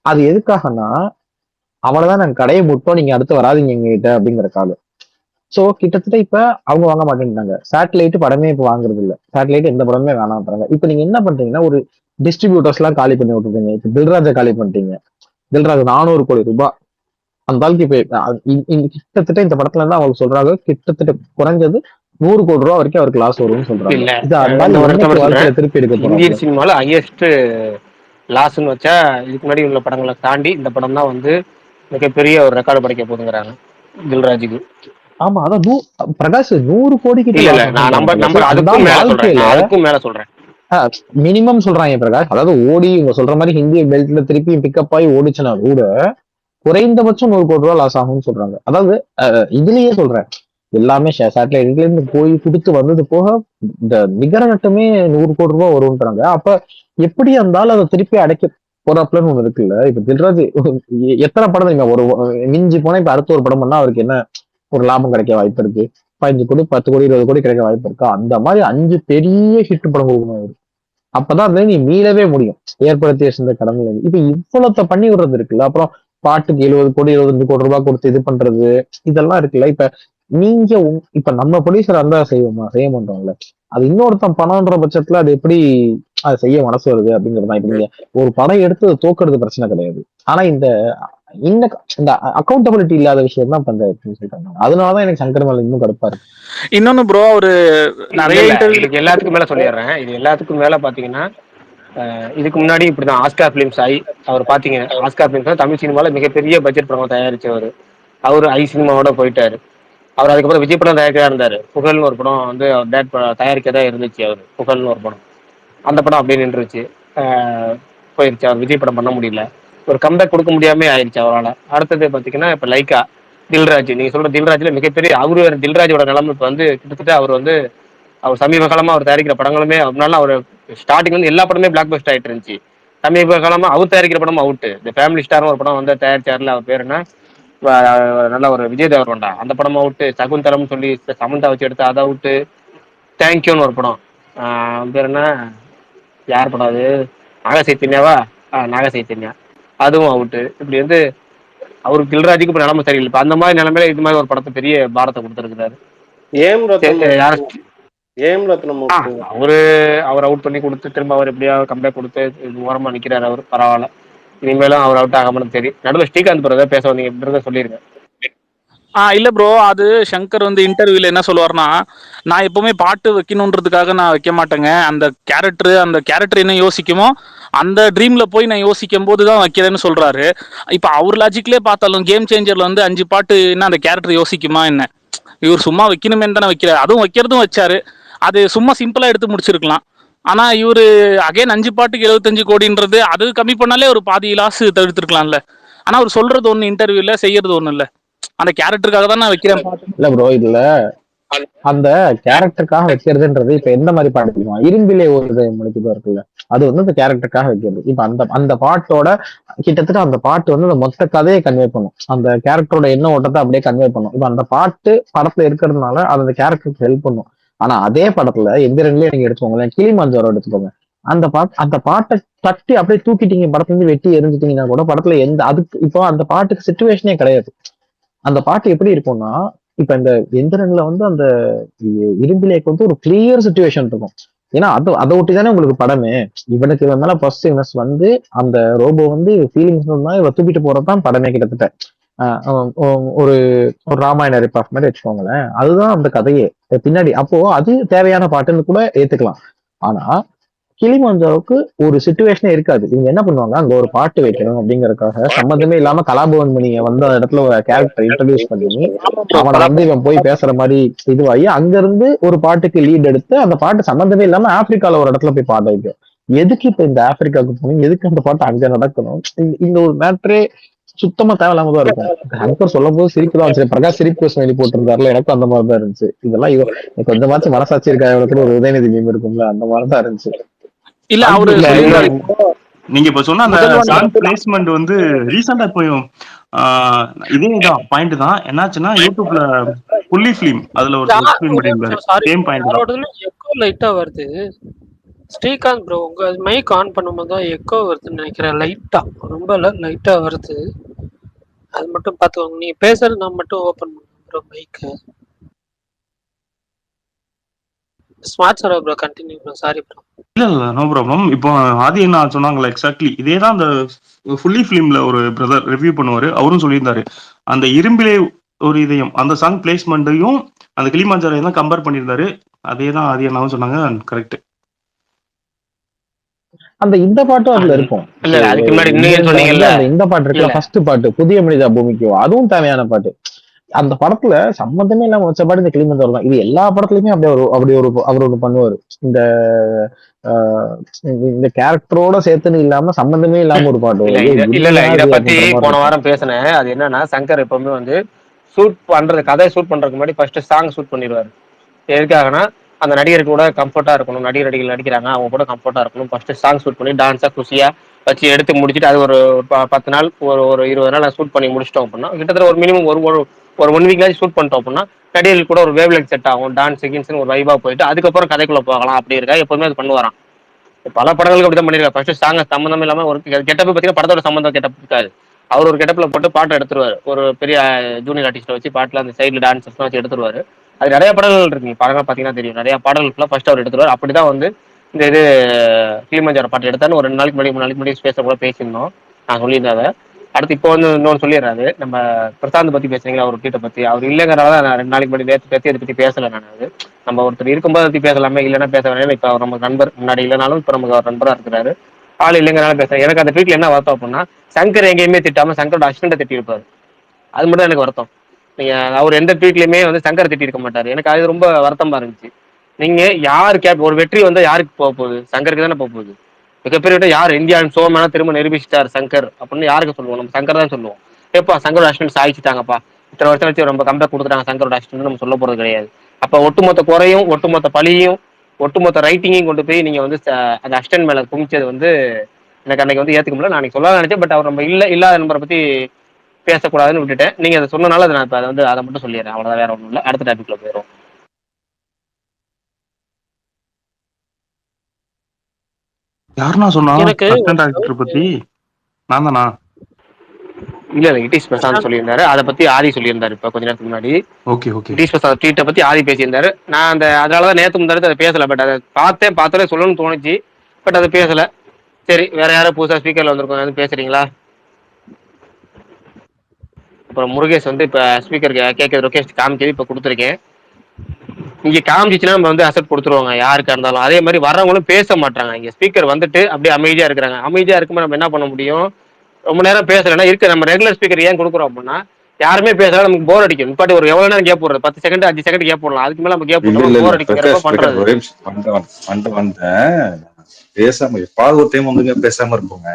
அது எதுக்காகனா, அவ்வளவுதான் நாங்க கடையை முட்டோம், நீங்க அடுத்து வராதிங்க எங்ககிட்ட அப்படிங்கறக்காக. சோ கிட்டத்தட்ட இப்ப அவங்க வாங்க மாட்டேங்கிறாங்க. சேட்டலைட் படமே இப்ப வாங்குறது இல்ல, சேட்டலைட் எந்த படமே வேணாம்ன்றாங்க. இப்ப நீங்க என்ன பண்றீங்கன்னா, ஒரு டிஸ்ட்ரிபியூட்டர்ஸ் எல்லாம் காலி பண்ணி விட்டுருக்கீங்க. இப்ப தில்ராஜை காலி பண்ணிட்டீங்க. தில்ராஜ் 400 கோடி ரூபாய் அந்த ஆளுக்கு இப்ப கிட்டத்தட்ட இந்த படத்துல இருந்து அவங்க சொல்றாங்க கிட்டத்தட்ட குறைஞ்சது 100 கோடி ரூபாய் வரைக்கும் அவருக்கு லாஸ் வரும்னு சொல்றாங்க. இது திருப்பி எடுக்க இந்தியன் சினிமால ஹையஸ்ட் லாஸ்ன்னு வச்சா இதுக்கு முன்னாடி உள்ள படங்களை தாண்டி இந்த படம் தான் வந்து மிகப்பெரிய ஒரு ரெக்கார்டு படைக்க போதுங்கிறாங்க தில்ராஜுக்கு. ஆமா, அதான் பிரகாஷ் 100 கோடிக்கு அதுக்கும் மேல சொல்றேன், மினிமம் சொல்றாங்க பிரகாஷ். அதாவது ஓடி இவங்க சொல்ற மாதிரி ஹிந்தி பெல்ட்ல திருப்பி பிக்கப் ஆகி ஓடிச்சுனா கூட குறைந்தபட்சம் 100 கோடி ரூபாய் லாஸ் ஆகும்னு சொல்றாங்க. அதாவது இதுலயே சொல்றேன், எல்லாமே சேட்டலைட்ல இருந்து போய் கொடுத்து வந்தது போக இந்த நிகர நட்டமே 100 கோடி ரூபாய் வரும்ன்றாங்க. அப்ப எப்படி இருந்தாலும் அதை திருப்பி அடைக்க போறாப்லன்னு ஒண்ணு இருக்குல்ல. இப்ப தில்ராஜ் எத்தனை படம் தெரியுமா ஒரு மிஞ்சி போனா இப்ப அடுத்த ஒரு படம் பண்ணா அவருக்கு என்ன ஒரு லாபம் கிடைக்க வாய்ப்பு இருக்கு? 15 கோடி 10 கோடி 20 கோடி கிடைக்க வாய்ப்பு இருக்கா? அந்த மாதிரி 5 பெரிய ஹிட் படம் கொடுக்கணும் அவரு. அப்பதான் அதுல நீ மீளவே முடியும் ஏற்படுத்தி வச்சிருந்த கடன்ல இருந்து. இப்ப இவ்வளத்த பண்ணி விடுறது இருக்குல்ல. அப்புறம் பாட்டுக்கு 70 கோடி 75 கோடி ரூபாய் கொடுத்து இது பண்றது இதெல்லாம் இருக்குல்ல. இப்ப நீங்க இப்ப நம்ம ப்ரொடியூசர் அந்த செய்வோமா? செய்ய மாட்டோம்ல. அது இன்னொருத்தன் பணம்ன்ற பட்சத்துல அது எப்படி அதை செய்ய மனசு வருது அப்படிங்கிறது தான். இப்ப நீங்க ஒரு படம் எடுத்து அதை தோக்குறது பிரச்சனை கிடையாது. ஆனா இந்த இந்த இந்த அக்கௌண்டபிலிட்டி இல்லாத விஷயம் தான் பஞ்சாயத்துன்னு சொல்றாங்க. அதனாலதான் எனக்கு சங்கர் மேல இன்னும் கடுப்பா இருக்கு. இன்னொன்னு ப்ரோ ஒரு நிறைய இதுக்கு எல்லாத்துக்கும் மேல சொல்லிடுறேன். இது எல்லாத்துக்கும் மேல பாத்தீங்கன்னா இதுக்கு முன்னாடி இப்படிதான் ஆஸ்கார் பிலிம்ஸ் அவர் பாத்தீங்க. ஆஸ்கார் பிலிம்ஸ் தமிழ் சினிமால மிகப்பெரிய பட்ஜெட் படம் தயாரிச்சவர். அவர் ஐ சினிமாவோட போயிட்டாரு. அவர் அதுக்கப்புறம் விஜய் படம் தயாரிக்கா இருந்தாரு. புகழ்னு ஒரு படம் வந்து அவர் டேட் தயாரிக்கதான் இருந்துச்சு. அவர் புகழ்னு ஒரு படம், அந்த படம் அப்படியே நின்றுச்சு, போயிருச்சு. அவர் விஜய் படம் பண்ண முடியல. ஒரு கம்பேக் கொடுக்க முடியாம ஆயிடுச்சு அவரால். அடுத்தது பாத்தீங்கன்னா இப்ப லைக்கா தில்ராஜ், நீங்க சொல்ற தில்ராஜ்ல மிகப்பெரிய அவரு தில்ராஜோட நிலைமை இப்ப வந்து கிட்டத்தட்ட அவர் சமீப காலமா அவர் தயாரிக்கிற படங்களுமே அப்படினால அவர் ஸ்டார்டிங் வந்து எல்லா படமே பிளாக் பஸ்டர் ஆயிட்டு இருந்துச்சு. சமீப காலமா அவர் தயாரிக்கிற படம் அவுட். இந்த ஃபேமிலி ஸ்டார்னு ஒரு படம் வந்து தயாரிச்சார்ல, அவர் பேர் என்ன, நல்ல ஒரு விஜய் தேவர்கொண்டா, அந்த படம் அவுட்டு. சகுந்தரம்னு சொல்லி சமந்தா வச்சு எடுத்து அதை அவுட்டு. தேங்க்யூன்னு ஒரு படம், பேர் என்ன, யார் படம் அது, நாக சைத்தன்யாவா, நாக சைத்தன்யா, அதுவும் அவுட்டு. இப்படி வந்து அவருக்கு தில்ராஜுக்கு இப்ப நிலைமை சரியில்லை. இப்ப அந்த மாதிரி நிலைமையில இது மாதிரி ஒரு படத்தை பெரிய பாரத்தை கொடுத்துருக்காரு. அவர் அவுட் பண்ணி கொடுத்து திரும்ப அவர் எப்படியா கம்பேக் கொடுத்து ஓரமா நிக்கிறாரு. அவர் பரவாயில்ல. இனிமேலும் அவர் அவுட் ஆகாமனு சரி. நடுவில் ஸ்ரீகாந்த் பிரதர் பேச வந்தீங்க, பிரதர் சொல்லிருங்க. இல்ல ப்ரோ, அது சங்கர் வந்து இன்டர்வியூல என்ன சொல்லுவார்னா, நான் எப்பவுமே பாட்டு வைக்கணுன்றதுக்காக நான் வைக்க மாட்டேங்க. அந்த கேரக்டர் என்ன யோசிக்குமோ அந்த ட்ரீம்ல போய் நான் யோசிக்கும் போது தான் வைக்கிறேன்னு சொல்றாரு. இப்ப அவர் லாஜிக்லேயே பார்த்தாலும் கேம் சேஞ்சர்ல வந்து 5 பாட்டு என்ன அந்த கேரக்டர் யோசிக்குமா என்ன? இவர் சும்மா வைக்கணுமே தானே வைக்கிறாரு. அதுவும் வைக்கிறதும் வச்சாரு. அது சும்மா சிம்பிளா எடுத்து முடிச்சிருக்கலாம். ஆனா இவரு அகைன் 5 பாட்டுக்கு 75 கோடின்றது அது கம்மி பண்ணாலே ஒரு பாதி லாஸ் தவிர்த்திருக்கலாம்ல. ஆனா அவர் சொல்றது ஒண்ணு, இன்டர்வியூல செய்யறது ஒண்ணு இல்ல. அந்த கேரக்டருக்காக தான் நான் வைக்கிறேன். இல்ல ப்ரோ, இதுல அந்த கேரக்டருக்காக வைக்கிறதுன்றது இப்ப எந்த மாதிரி பாட்டு தெரியுமா? இரும்பிலே ஒரு முடிச்சுதான் இருக்குல்ல, அது வந்து அந்த கேரக்டருக்காக வைக்கிறது. இப்ப அந்த பாட்டோட கிட்டத்தட்ட அந்த பாட்டு வந்து அந்த மொத்த கதையை கன்வே பண்ணும். அந்த கேரக்டரோட என்ன ஓட்டத்தை அப்படியே கன்வே பண்ணும். இப்ப அந்த பாட்டு படத்துல இருக்கிறதுனால அது அந்த கேரக்டருக்கு ஹெல்ப் பண்ணும். ஆனா அதே படத்துல எந்திரன்லயே நீங்க எடுத்துக்கோங்களேன், கிளிமாஞ்சோரோ எடுத்துக்கோங்க. அந்த பாட்டை தட்டி அப்படியே தூக்கிட்டீங்க, படத்துல இருந்து வெட்டி எரிஞ்சிட்டீங்கன்னா கூட படத்துல அதுக்கு இப்போ அந்த பாட்டுக்கு சிச்சுவேஷனே கிடையாது. அந்த பாட்டு எப்படி இருக்கும்னா, இப்ப இந்த எந்திரன்ல வந்து அந்த இரும்பிலேக்கு வந்து ஒரு கிளியர் சிச்சுவேஷன் இருக்கும். ஏன்னா அதை ஒட்டி தானே உங்களுக்கு படமே. இவனுக்கு இவன் மேல பாசிட்டிவ்னஸ் வந்து அந்த ரோபோ வந்து ஃபீலிங்ஸ் இவ தூக்கிட்டு போறதுதான் படமே கிட்டத்தட்ட. ஒரு ஒரு ராமாயண ரிப்பாஃப் மாதிரி வச்சுக்கோங்களேன். அதுதான் அந்த கதையே பின்னாடி. அப்போ அது தேவையான பாட்டுன்னு கூட ஏத்துக்கலாம். ஆனா கிளிமாஞ்சாவுக்கு ஒரு சிச்சுவேஷனே இருக்காது. இவங்க என்ன பண்ணுவாங்க, அங்க ஒரு பாட்டு வைக்கணும் அப்படிங்கறதுக்காக சம்பந்தமே இல்லாம கலாபவன் மணியை வந்து அந்த இடத்துல ஒரு கேரக்டர் இன்ட்ரடியூஸ் பண்ணி அவனை வந்து இவன் போய் பேசுற மாதிரி இதுவாகி அங்க இருந்து ஒரு பாட்டுக்கு லீட் எடுத்து அந்த பாட்டு சம்பந்தமே இல்லாம ஆப்பிரிக்கால ஒரு இடத்துல போய் பாட வைக்கும். எதுக்கு இப்ப இந்த ஆப்பிரிக்காவுக்கு போகணும், எதுக்கு அந்த பாட்டு அங்க நடக்கணும்? இந்த ஒரு மேட்ரே சுத்தமா தேவையில்லாம தான் இருக்கும். சங்கர் சொல்லும் போது சிரிப்பு தான் வந்துச்சு. பிரகாஷ் சிரிப்பு எழுதி போட்டிருந்தாருல, எனக்கும் அந்த மாதிரிதான் இருந்துச்சு. இதெல்லாம் கொஞ்சமாச்சும் மனசாட்சி இருக்கா ஒரு உதயநிதி மீம் இருக்கும்ல, அந்த மாதிரிதான் இருந்துச்சு. இல்ல அவரு நீங்க இப்ப சொன்ன அந்த சாங் பிளேஸ்மெண்ட் வந்து ரீசெண்டா இப்போ இதேதான் பாயிண்ட் தான். என்னாச்சுன்னா யூடியூப்ல புள்ளி ஃபிலிம் அதுல ஒரு எக்ஸ்பிளைன் பண்ணிருந்தாரு. சேம் பாயிண்ட் தான். எக்கோ லைட்டா வருது. ஸ்ரீகாந்த் ப்ரோ, உங்க மைக் ஆன் பண்ணும்போது தான் எக்கோ வருதுன்னு நினைக்கிறேன். லைட்டா, ரொம்ப லைட்டா வருது. அது மட்டும் பாத்துக்கோங்க. நீங்க பேசுறது நான் மட்டும் ஓபன் பண்ணுங்க bro mic. Smart server bro, continue bro. Sorry bro. இல்ல நோ ப்ராப்ளம். இப்போ ஆதி என்ன சொன்னாங்களா எக்ஸாக்ட்லி இதேதான் அந்த ஃபுல்லி ஃபிலிம்ல ஒரு பிரதர் ரிவ்யூ பண்ணுவாரு. அவரும் சொல்லியிருந்தாரு அந்த இரும்பிலே ஒரு இதயம் அந்த சாங் பிளேஸ்மெண்ட்டையும் அந்த கிளிமாஞ்சாரையும் தான் கம்பேர் பண்ணியிருந்தாரு. அதே தான் ஆதி அண்ணாவும் சொன்னாங்க. கரெக்ட். அந்த இந்த பாட்டும் அதுல இருக்கும். இந்த பாட்டு இருக்குல்ல, ஃபர்ஸ்ட் பாட்டு புதிய மனிதா பூமிக்கு, அதுவும் தேவையான பாட்டு. அந்த படத்துல சம்பந்தமே இல்லாம வச்ச பாட்டு இந்த கிளிமஞ்சோர் தான். இது எல்லா படத்துலயுமே அவர் ஒண்ணு பண்ணுவாரு. இந்த கேரக்டரோட சேர்த்துன்னு இல்லாம சம்பந்தமே இல்லாம ஒரு பாட்டு. இல்ல இத பத்தி போன வாரம் பேசினேன். அது என்னன்னா, சங்கர் எப்பவுமே வந்து ஷூட் பண்றது கதை ஷூட் பண்றதுக்கு முன்னாடி ஃபர்ஸ்ட் சாங் ஷூட் பண்ணிடுவாரு. எதுக்காகனா அந்த நடிகர் கூட கம்ஃபர்ட்டா இருக்கணும், நடிகர்கள் நடிக்கிறாங்க அவங்க கூட கம்ஃபர்ட்டா இருக்கணும், ஃபர்ஸ்ட் சாங் ஷூட் பண்ணி டான்ஸா குஷியா வச்சு எடுத்து முடிச்சுட்டு அது ஒரு 10 நாள் ஒரு 20 நாள் ஷூட் பண்ணி முடிச்சிட்டோம் அப்படின்னா கிட்டத்தட்ட ஒரு மினிமம் ஒரு 1 வீக்ல ஷூட் பண்ணிட்டோம் அப்படின்னா நடிகர்கள் கூட ஒரு வேவ் லென்த் செட் ஆகும், டான்ஸ் செகண்ட்ஸ் ஒரு வைபா போயிட்டு அதுக்கப்புறம் கதைக்குள்ள போகலாம். அப்படி இருக்கா எப்பவுமே அது பண்ணுவாராம். பல படங்களுக்கு அப்படிதான் பண்ணிருக்காரு. ஃபர்ஸ்ட் சாங் சம்பந்தம் இல்லாம ஒரு கெட்டப் பார்த்தீங்கன்னா படத்தோட சம்பந்தம் கெட்டப் இருக்காது. அவர் ஒரு கெட்டப்ல போட்டு பாட்டு எடுத்துருவாரு, ஒரு பெரிய ஜூனியர் ஆர்டிஸ்ட வச்சு பாட்டுல அந்த சைடுல டான்ஸஸ் வச்சு எடுத்துருவாரு. அது நிறைய பாடல்கள் இருக்கு, படங்கள் பாத்தீங்கன்னா தெரியும். நிறைய பாடல்கள் ஃபர்ஸ்ட் அவர் எடுத்துருவாரு. அப்படிதான் வந்து இந்த இது கிளிமஞ்சாரோ பாட்டு எடுத்தான்னு ஒரு 2 நாளைக்கு முன்னாடி 3 நாளைக்கு முன்னாடி ஸ்பேஸ கூட பேசியிருந்தோம். நான் சொல்லியிருந்தாங்க. அடுத்து இப்போ வந்து இன்னொன்று சொல்லிடுறாரு. நம்ம பிரசாந்த் பத்தி பேசுறீங்களா, அவர் வீட்டை பத்தி அவர் இல்லைங்கிறதால நான் 2 நாளைக்கு முன்னாடி நேற்று பத்தி அதை பத்தி பேசல. நான் அது நம்ம ஒருத்தர் இருக்கும்போது பத்தி பேசலாமே, இல்லைன்னா பேச வேணாம். இப்போ அவர் நம்ம நண்பர், முன்னாடி இல்லைனாலும் இப்போ நமக்கு அவர் நண்பரா இருக்கிறாரு. ஆள் இல்லைங்கிறனால பேசுறேன். எனக்கு அந்த ட்வீட்ல என்ன வருத்தம் அப்படின்னா சங்கர் எங்கேயுமே திட்டாம சங்கரோட அசிஸ்டன்ட்டை திட்டி இருப்பாரு. அது மட்டும் எனக்கு வருத்தம். நீங்க அவர் எந்த ட்வீட்லயுமே வந்து சங்கர் திட்டி இருக்க மாட்டாரு. எனக்கு அது ரொம்ப வருத்தமா இருந்துச்சு. நீங்க யாரு ஒரு வெற்றி வந்து யாருக்கு போக போகுது? சங்கருக்கு தானே போக போகுது. மிகப்பெரிய விட யார் இந்தியாவின் சோமனா திரும்ப நிரூபிச்சிட்டார் சங்கர் அப்படின்னு யாருக்கு சொல்லுவோம்? நம்ம சங்கர் தான் சொல்லுவோம். ஏப்பா சங்கரோட அசிஸ்டன்ட் சாதிச்சுட்டாங்கப்பா, இத்தனை வருஷம் வச்சு ரொம்ப கம்பேக் கொடுத்துட்டாங்க சங்கரோட அசிஸ்டன்ட் நம்ம சொல்ல போறது கிடையாது. அப்ப ஒட்டுமொத்த குறையும் ஒட்டுமொத்த பழியும் ஒட்டுமொத்த ரைட்டிங்கையும் கொண்டு போய் நீங்க வந்து அந்த அசிஸ்டன்ட் மேல குமிச்சது வந்து எனக்கு அன்னைக்கு வந்து ஏத்துக்க முடியல. நான் அன்னைக்கு சொல்ல நினைச்சேன். பட் அவர் நம்ம இல்லாத நம்பரை பத்தி பேசக்கூடாதுன்னு விட்டுட்டேன். நீங்க அதை சொன்னனால அதை நான் இப்போ அதை மட்டும் சொல்லிடுறேன். அவ்வளவுதான், வேற ஒன்றும் இல்லை. அடுத்த டாபிக்ல போயிடும். யாருன்னா சொன்னா எனக்கு அசிஸ்டன்ட் டைரக்டர் பத்தி? நான் தானா? இல்ல இட் இஸ் பிரசாந்த் சொல்லியிருந்தாரு. அதை பத்தி ஆதி சொல்லியிருந்தாரு இப்ப கொஞ்ச நேரத்துக்கு முன்னாடி. Okay okay. It is Prashanth ட்வீட்டை பத்தி ஆதி பேசியிருந்தாரு. நான் அந்த அதனாலதான் நேற்று முன்னாடி அதை பேசல. பட் அதை பார்த்தோன்னே சொல்லணும்னு தோணுச்சு. பட் அதை பேசல. சரி, வேற யாரும் புதுசா ஸ்பீக்கர்ல வந்திருக்கோம், எதுவும் பேசுறீங்களா? அப்புறம் முருகேஷ் வந்து இப்ப ஸ்பீக்கர் கேட்கறது லொகேஷன் காமிக்கிறது இப்ப கொடுத்துருக்கேன். இங்க காமிச்சிச்சுன்னா நம்ம வந்து அசெப்ட் கொடுத்துருவாங்க யாருக்கா இருந்தாலும். அதே மாதிரி வர்றவங்களும் பேச மாட்டாங்க. இங்க ஸ்பீக்கர் வந்துட்டு அப்படியே அமைதியா இருக்கிறாங்க. அமைதியா இருக்கும்போது நம்ம என்ன பண்ண முடியும்? ரொம்ப நேரம் பேசலைன்னா இருக்க நம்ம ரெகுலர் ஸ்பீக்கர் ஏன் கொடுக்குறோம் அப்படின்னா யாருமே பேசலாம், நமக்கு போர் அடிக்கும். பாட்டு ஒரு எவ்வளவு நேரம் கேப் போடுறது? 10 செகண்ட் 5 செகண்ட் கேப் போடலாம். அதுக்கு மேல நம்ம கேப் போட்டோம் போர் அடிக்கிறப்ப பண்றது. பேசாம எப்பாவது ஒரு டைம் வந்து பேசாம இருப்போங்க.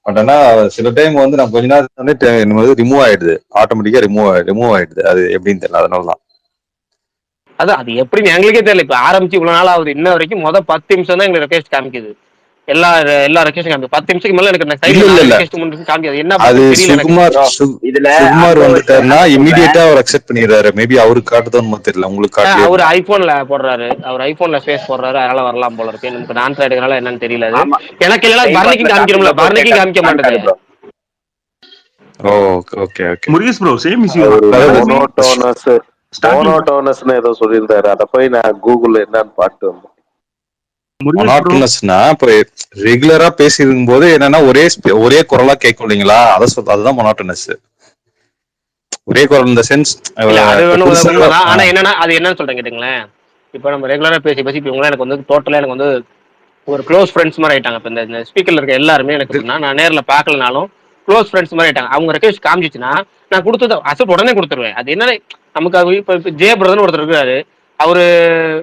பட் ஆனா சில டைம் வந்து நம்ம கொஞ்ச நேரம் ரிமூவ் ஆயிடுது, ஆட்டோமேட்டிக்கா ரிமூவ் ஆயிடுது. அது எப்படின்னு தெரியல, அதனாலதான். அதான் அது எப்படின்னு எங்களுக்கே தெரியல. இப்ப ஆரம்பிச்சு இவ்வளவு நாள் ஆகுது, இன்ன வரைக்கும் 10 நிமிஷம் தான் எங்களுக்கு ரெக்வெஸ்ட் காமிக்குது. எல்லா ரெக்வெஸ்டும் காமிக்குது. 10 நிமிஷத்துக்கு மேல எனக்கு காமிக்காது. என்ன அது சுகுமார் வந்துட்டாருன்னா இமிடியேட்டா அவர் அக்செப்ட் பண்ணிடுறாரு. மேபி அவருக்கு காட்டுதோன்னு தெரியல, உங்களுக்கு காட்டு. அவர் ஐபோன்ல போடுறாரு, அவர் ஐபோன்ல ஸ்பேஸ் போடுறாரு, அதனால வரலாம் போல இருக்கு. நமக்கு நான் எடுக்கிறனால என்னன்னு தெரியல. எனக்கு இல்லைன்னா பர்னிக்கும் காமிக்கணும்ல, பர்னிக்கும் காமிக்க மாட்டேங்குது. Okay okay. Murugesh bro same issue. மோனோடோனஸ்னு ஏதோ சொல்லியிருந்தாரு. அதை போய் நான் கூகுள்ல என்னன்னு பார்த்து வந்தேன். மோனோட்டோனஸ்னா இப்போ ரெகுலரா பேசிருக்கும் போது என்னன்னா ஒரே குரலா கேட்கும் இல்லைங்களா, அதுதான் மோனோட்டோனஸ். ஒரே குரல் இந்த சென்ஸ். ஆனா என்னன்னா அது என்னன்னு சொல்றேன் கேட்டுங்களேன். இப்ப நம்ம ரெகுலரா பேசி இப்ப எனக்கு வந்து டோட்டலா எனக்கு வந்து ஒரு க்ளோஸ் ஃப்ரெண்ட்ஸ் மாதிரி ஆயிட்டாங்க. இப்ப இந்த ஸ்பீக்கர்ல இருக்க எல்லாருமே எனக்கு நான் நேர்ல பாக்கலனாலும் க்ளோஸ் ஃப்ரெண்ட்ஸ் மாதிரி ஆயிட்டாங்க. அவங்க ரெக்வெஸ்ட் காமிச்சிச்சுன்னா நான் கொடுத்தது அசப்ட் உடனே கொடுத்துருவேன். அது என்ன நமக்கு இப்ப ஜே பிரதர்னு ஒருத்தர் இருக்காரு. அவரு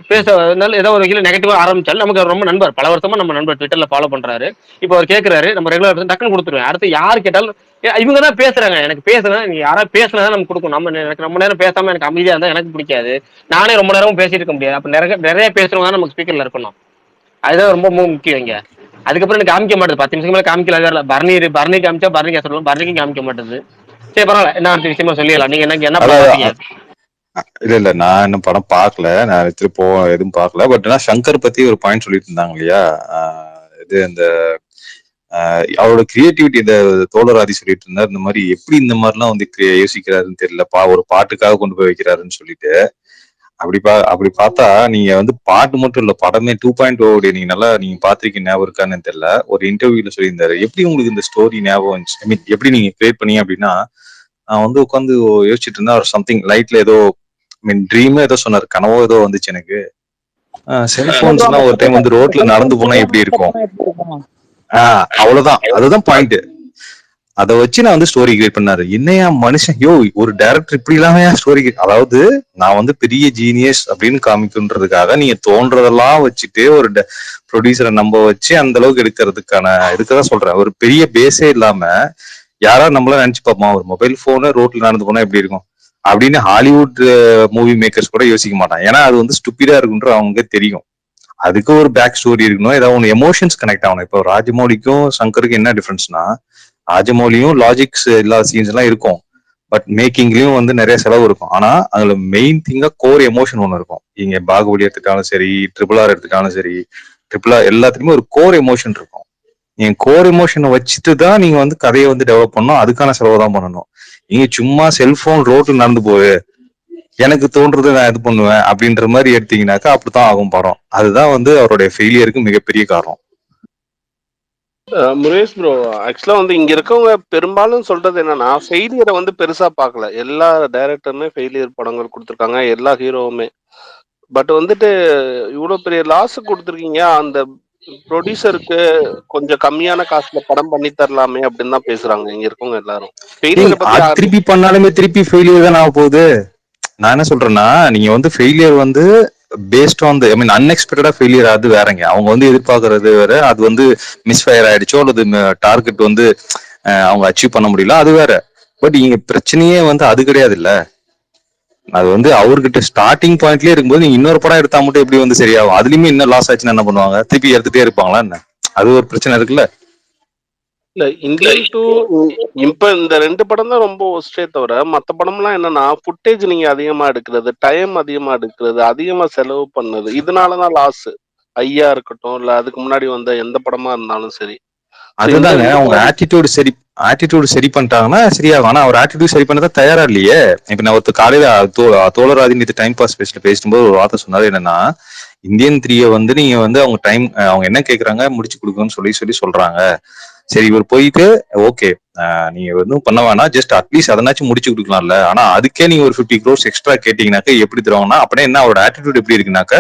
பேசுறதுனால ஏதோ ஒரு வகையில நெகட்டிவா ஆரம்பிச்சாலும் நமக்கு ரொம்ப நண்பர், பல வருஷமா நம்ம நண்பர், ட்விட்டர்ல ஃபாலோ பண்றாரு. இப்போ அவர் கேட்கிறாரு, நம்ம ரெகுலர் டக்குன்னு கொடுத்துருவேன். அடுத்து யாரு கேட்டாலும் இவங்க தான் பேசுறாங்க, எனக்கு பேசுறேன், நீங்க யாராவது பேசுனா நம்ம கொடுக்கணும். எனக்கு ரொம்ப நேரம் பேசாம எனக்கு அமைதியா இருந்தா எனக்கு பிடிக்காது. நானே ரொம்ப நேரமும் பேசிட்டு இருக்க முடியாது. அப்ப நிறைய பேசுறவங்க தான் நமக்கு ஸ்பீக்கர்ல இருக்கணும். அதுதான் ரொம்ப முக்கியம் இங்க. அதுக்கப்புறம் எனக்கு காமிக்க மாட்டேது. 10 நிமிஷம் மேல காமிக்கல. பர்னி காமிச்சா பர்னிக்கு சொல்லணும், பர்னிக்கும் காமிக்க மாட்டேது. சரி பரவாயில்ல, என்ன விஷயமா சொல்லிடலாம். நீங்க என்ன பாத்தீங்க? இல்ல நான் இன்னும் படம் பாக்கல, நான் எதுவும் பாக்கல. பட் ஆனா சங்கர் பத்தி ஒரு பாயிண்ட் சொல்லிட்டு இருந்தாங்க இல்லையா, இது இந்த அவரோட கிரியேட்டிவிட்டி இந்த தோழராதி சொல்லிட்டு இருந்தார். இந்த மாதிரி எப்படி இந்த மாதிரிலாம் வந்து யோசிக்கிறாருன்னு தெரியல, ஒரு பாட்டுக்காக கொண்டு போய் வைக்கிறாருன்னு சொல்லிட்டு. அப்படி பார்த்தா நீங்க வந்து பாட்டு மட்டும் இல்ல, படமே 2.0 நீங்க பாத்திருக்கீங்க, ஞாபகம் இருக்கான்னு தெரியல. ஒரு இன்டர்வியூல சொல்லியிருந்தாரு, எப்படி உங்களுக்கு இந்த ஸ்டோரி ஞாபகம் வந்துச்சு, ஐ மீன் எப்படி நீங்க கிரியேட் பண்ணீங்க அப்படின்னா. நான் வந்து உட்காந்து யோசிச்சுட்டு இருந்தா ஒரு சம்திங் லைட்ல ஏதோ ட்ரீம் ஏதோ சொன்னாரு, கனவோ ஏதோ வந்துச்சு எனக்கு. செல்போன்ஸ்னா ஒரு டைம் வந்து ரோட்ல நடந்து போனா எப்படி இருக்கும், அவ்வளவுதான், அதுதான் பாயிண்ட். அதை வச்சு நான் வந்து ஸ்டோரி கிரியேட் பண்ணாரு. என்னையா மனுஷன், ஒரு டைரக்டர் இப்படி இல்லாம ஸ்டோரி, அதாவது நான் வந்து பெரிய ஜீனியஸ் அப்படின்னு காமிக்குன்றதுக்காக நீங்க தோன்றதெல்லாம் வச்சுட்டு ஒரு ப்ரொடியூசரை நம்ப வச்சு அந்த அளவுக்கு எடுக்கதான் சொல்றேன். ஒரு பெரிய பேஸே இல்லாம யாரா நம்மள நினைச்சு பார்ப்போம், ஒரு மொபைல் போனு ரோட்ல நடந்து போனா எப்படி இருக்கும், அப்படின்னு ஹாலிவுட் மூவி மேக்கர்ஸ் கூட யோசிக்க மாட்டாங்க. ஏன்னா அது வந்து ஸ்டூபிடா இருக்குன்ற அவங்க தெரியும். அதுக்கு ஒரு பேக் ஸ்டோரி இருக்கணும், ஏதாவது ஒன்று எமோஷன்ஸ் கனெக்ட் ஆகணும். இப்போ ராஜமௌலிக்கும் சங்கருக்கும் என்ன டிஃபரன்ஸ்னா, ராஜமௌலியும் லாஜிக்ஸ் இல்லாத சீன்ஸ் எல்லாம் இருக்கும், பட் மேக்கிங்லயும் வந்து நிறைய செலவு இருக்கும். ஆனா அதுல மெயின் திங்கா கோர் எமோஷன் ஒன்று இருக்கும். நீங்க பாகுபலி எடுத்துட்டாலும் சரி, RRR எடுத்துட்டாலும் சரி, RRR எல்லாத்துலயுமே ஒரு கோர் எமோஷன் இருக்கும். நீங்க கோர் எமோஷனை வச்சுட்டு தான் நீங்க வந்து கதையை வந்து டெவலப் பண்ணணும், அதுக்கான செலவு தான் பண்ணணும். நீங்க சும்மா செல்போன் ரோட்ல நடந்து போய் எனக்கு தோன்றது நான் இது பண்ணுவேன் அப்படின்ற மாதிரி எடுத்தீங்கன்னாக்கா அப்படித்தான் ஆகும் படம். அதுதான் வந்து அவருடைய ஃபெயிலியருக்கு மிகப்பெரிய காரணம். முரேஷ் ப்ரோ, ஆக்சுவலா வந்து இங்க இருக்கவங்க பெரும்பாலும் சொல்றது என்னன்னா, ஃபெயிலியரை வந்து பெருசா பார்க்கல. எல்லா டைரக்டருமே ஃபெயிலியர் படங்கள் கொடுத்துருக்காங்க, எல்லா ஹீரோவுமே. பட் வந்துட்டு இவ்வளவு பெரிய லாஸ் கொடுத்துருக்கீங்க, அந்த ப்ரொடியூசருக்கு கொஞ்சம் கம்மியான காசுல படம் பண்ணி தரலாமே அப்படின்னு தான் பேசுறாங்க இங்க இருக்கவங்க எல்லாரும். ஃபெயிலியரை பத்தி அது திருப்பி பண்ணாலுமே திருப்பி ஃபெயிலியர் தான் ஆக போகுது. நான் என்ன சொல்றேன்னா, நீங்க வந்து ஃபெயிலியர் வந்து பேஸ்ட் ஆன் ஐ மீன் அன்எக்ஸ்பெக்டடா ஃபெயிலியர் ஆகுது வேறங்க. அவங்க வந்து எதிர்பார்க்கறது வேற, அது வந்து மிஸ்ஃபயர் ஆயிடுச்சோ அல்லது டார்கெட் வந்து அவங்க அச்சீவ் பண்ண முடியல, அது வேற. பட் இங்க பிரச்சனையே வந்து அது கிடையாது இல்ல. அது வந்து அவர்கிட்ட ஸ்டார்டிங் பாயிண்ட்லயே இருக்கும்போது நீங்க இன்னொரு படம் எடுத்தா மட்டும் எப்படி வந்து சரியாகும்? அதுலயுமே இன்னும் லாஸ் ஆச்சுன்னா என்ன பண்ணுவாங்க? திருப்பி எடுத்துட்டே இருப்பாங்களா என்ன? அது ஒரு பிரச்சனை இருக்குல்ல. இல்ல இந்தியன் டூ இப்ப இந்த 2 படம் தான் ரொம்ப ஒஸ்டே தவிர, மத்த படம்லாம் என்னன்னா ஃபுட்டேஜ் நீங்க அதிகமா எடுக்கிறது, டைம் அதிகமா எடுக்கிறது, அதிகமா செலவு பண்ணது, இதனாலதான் லாஸ். ஐயா இருக்கட்டும், இல்ல அதுக்கு முன்னாடி வந்த எந்த படமா இருந்தாலும் சரி. அதுதாங்க அவங்க ஆட்டிடியூட் சரி பண்ணிட்டாங்கன்னா சரியாகும். ஆனா அவர் ஆட்டிடியூட் சரி பண்ணதான் தயாரா இல்லையே. இப்ப நான் ஒருத்தர் காலையில தோழராதி நேற்று டைம் பாஸ் பேசும்போது ஒரு வார்த்தை சொன்னாரு என்னன்னா, இந்தியன் 3 வந்து நீங்க வந்து அவங்க டைம் அவங்க என்ன கேக்குறாங்க முடிச்சு கொடுக்கணும்னு சொல்லி சொல்றாங்க. சரி இவர் போயிட்டு ஓகே நீங்க எதுவும் பண்ண வேணாம், ஜஸ்ட் அட்லீஸ்ட் அதனாச்சும் முடிச்சு கொடுக்கலாம்ல. ஆனா அதுக்கே நீங்க ஒரு 50 crores எக்ஸ்ட்ரா கேட்டீங்கன்னாக்க எப்படி தருவாங்கன்னா, அப்படியே என்ன அவரோட ஆட்டிடியூட் எப்படி இருக்குனாக்க,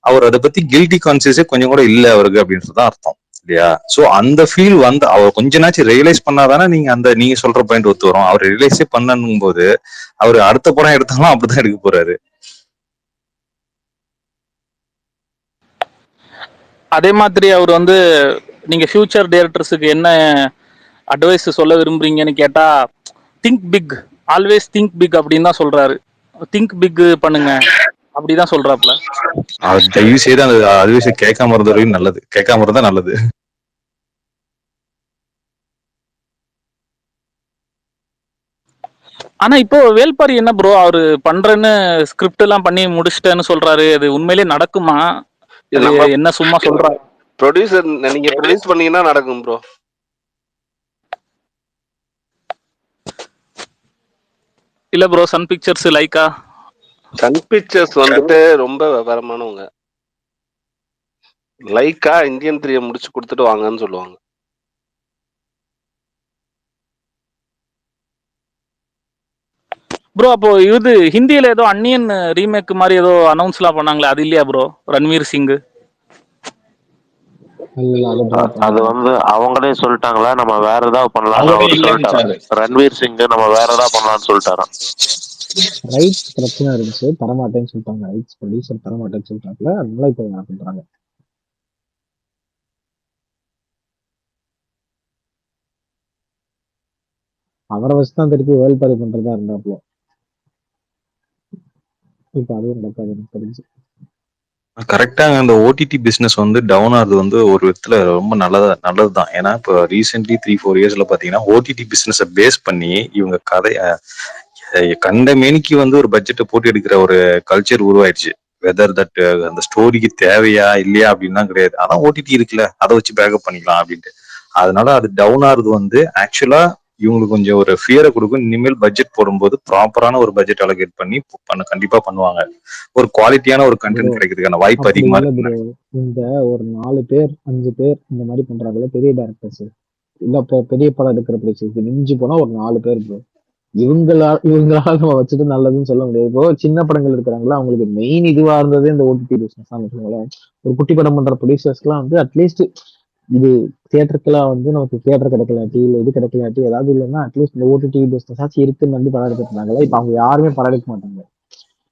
அவர் அதை பத்தி கில்ட்டி கான்சியஸே கொஞ்சம் கூட இல்ல அவருக்கு அப்படின்றதுதான் அர்த்தம் இல்லையா? சோ அந்த ஃபீல் வந்து அவர் கொஞ்ச நாச்சும் ரியலைஸ் பண்ணாதானே நீங்க சொல்ற பாயிண்ட் ஒத்து வரும். அவர் ரியலைஸே பண்ணணும் போது அவர் அடுத்த படம் எடுத்தாலும் அப்படிதான் எடுக்க போறாரு. அதே மாதிரி அவர் வந்து நீங்க ஃபியூச்சர் டைரக்டர்ஸுக்கு என்ன அட்வைஸ் சொல்ல விரும்புறீங்கன்னு கேட்டா, think big, always think big அப்படின்னு தான் சொல்றாரு. திங்க் பிக் பண்ணுங்க அப்படிதான் சொல்றாப்ல. அவர் தயவு செய்து அந்த அட்வைஸை கேட்காம இருந்த வரையும் நல்லது, கேட்காம இருந்தா நல்லது. ஆனா இப்போ வேல்பாரி என்ன ப்ரோ அவரு பண்றேன்னு ஸ்கிரிப்ட் எல்லாம் பண்ணி முடிச்சிட்டேன்னு சொல்றாரு. அது உண்மையிலேயே நடக்குமா? இது என்ன சும்மா சொல்றாரு? ப்ரொடியூசர் நீங்க ப்ரொடியூஸ் பண்ணீங்கன்னா நடக்கும் ப்ரோ. இல்ல bro, Sun Pictures, Lyca. Sun Pictures வந்துட்டு ரொம்ப விவரமானவங்க. லைக்கா இந்தியன் 3 முடிச்சு கொடுத்துட்டு வாங்கன்னு சொல்லுவாங்க. ப்ரோ அப்போ இது ஹிந்தியில ஏதோ அன்னியன் ரீமேக் மாதிரி ஏதோ அனௌன்ஸ்லாம் பண்ணாங்களே, அது இல்லையா ப்ரோ? ரன்வீர் சிங். அது வந்து அவங்களே சொல்லிட்டாங்களா நம்ம வேற ஏதாவது பண்ணலாம்னு அவர் சொல்லிட்டாரு. ரன்வீர் சிங் நம்ம வேற ஏதாவது பண்ணலாம்னு சொல்லிட்டாராம். ரைட்ஸ் பிரச்சனை இருந்துச்சு, தரமாட்டேன்னு சொல்லிட்டாங்க. ரைட்ஸ் ப்ரொடியூசர் தரமாட்டேன்னு சொல்லிட்டாங்கல்ல, அதனால இப்போ என்ன பண்றாங்க? அவரை வச்சுதான் திருப்பி வேல்பாரி பண்றதா இருந்தாப்ல. இப்ப அதுவும் நடக்காது எனக்கு தெரிஞ்சு. கரெக்டா அந்த ஓடிடி பிசினஸ் வந்து டவுன் ஆகுது வந்து ஒரு விதத்துல ரொம்ப நல்லதுதான். ஏன்னா இப்போ ரீசென்ட்லி 3-4 இயர்ஸ்ல பாத்தீங்கன்னா ஓடிடி பிசினஸ பேஸ் பண்ணி இவங்க கண்ட மேனிக்கு வந்து ஒரு பட்ஜெட்டை போட்டு எடுக்கிற ஒரு கல்ச்சர் உருவாயிடுச்சு. வெதர் தட் அந்த ஸ்டோரிக்கு தேவையா இல்லையா அப்படின்னு தான் கிடையாது. ஆனா ஓடிடி இருக்குல்ல, அதை வச்சு பேக்கப் பண்ணிக்கலாம் அப்படின்ட்டு. அதனால அது டவுன் ஆகுது வந்து ஆக்சுவலா இவங்களுக்கு கொஞ்சம் ஒரு ஃபியரை கொடுக்கும். இனிமேல் பட்ஜெட் போடும்போது ப்ராப்பரான ஒரு பட்ஜெட் அலோகேட் பண்ணி கண்டிப்பா பண்ணுவாங்க. ஒரு குவாலிட்டியான ஒரு கண்டென்ட் கிடைக்கிறதுக்கான வாய்ப்பு அதிகமா இருக்கு. இந்த ஒரு 4 பேர் 5 பேர் இந்த மாதிரி பண்றாங்கல்ல பெரிய டேரக்டர்ஸ், இல்ல பெரிய படம் எடுக்கிற பிளேஸ் மிஞ்சி போனா ஒரு 4 பேர் ப்ரோ. இவங்களால நம்ம வச்சுட்டு நல்லதுன்னு சொல்ல முடியாது. இப்போ சின்ன படங்கள் இருக்கிறாங்களா, அவங்களுக்கு மெயின் இதுவா இருந்தது இந்த ஓடிடி பிசினஸ் தான் வச்சுக்கோங்களேன். ஒரு குட்டி படம் பண்ற ப்ரொடியூசர்ஸ்க்குலாம் வந்து அட்லீஸ்ட் இது தியேட்டருக்குலாம் வந்து நமக்கு தியேட்டர் கிடைக்கலாட்டி இல்லை இது கிடைக்கலாட்டி ஏதாவது இல்லைன்னா அட்லீஸ்ட் இந்த ஓடிடி பிசினஸ் ஆச்சு இருக்குன்னு வந்து படம் எடுத்துட்டு இருந்தாங்களா. இப்போ அவங்க யாருமே படம் எடுக்க மாட்டாங்க.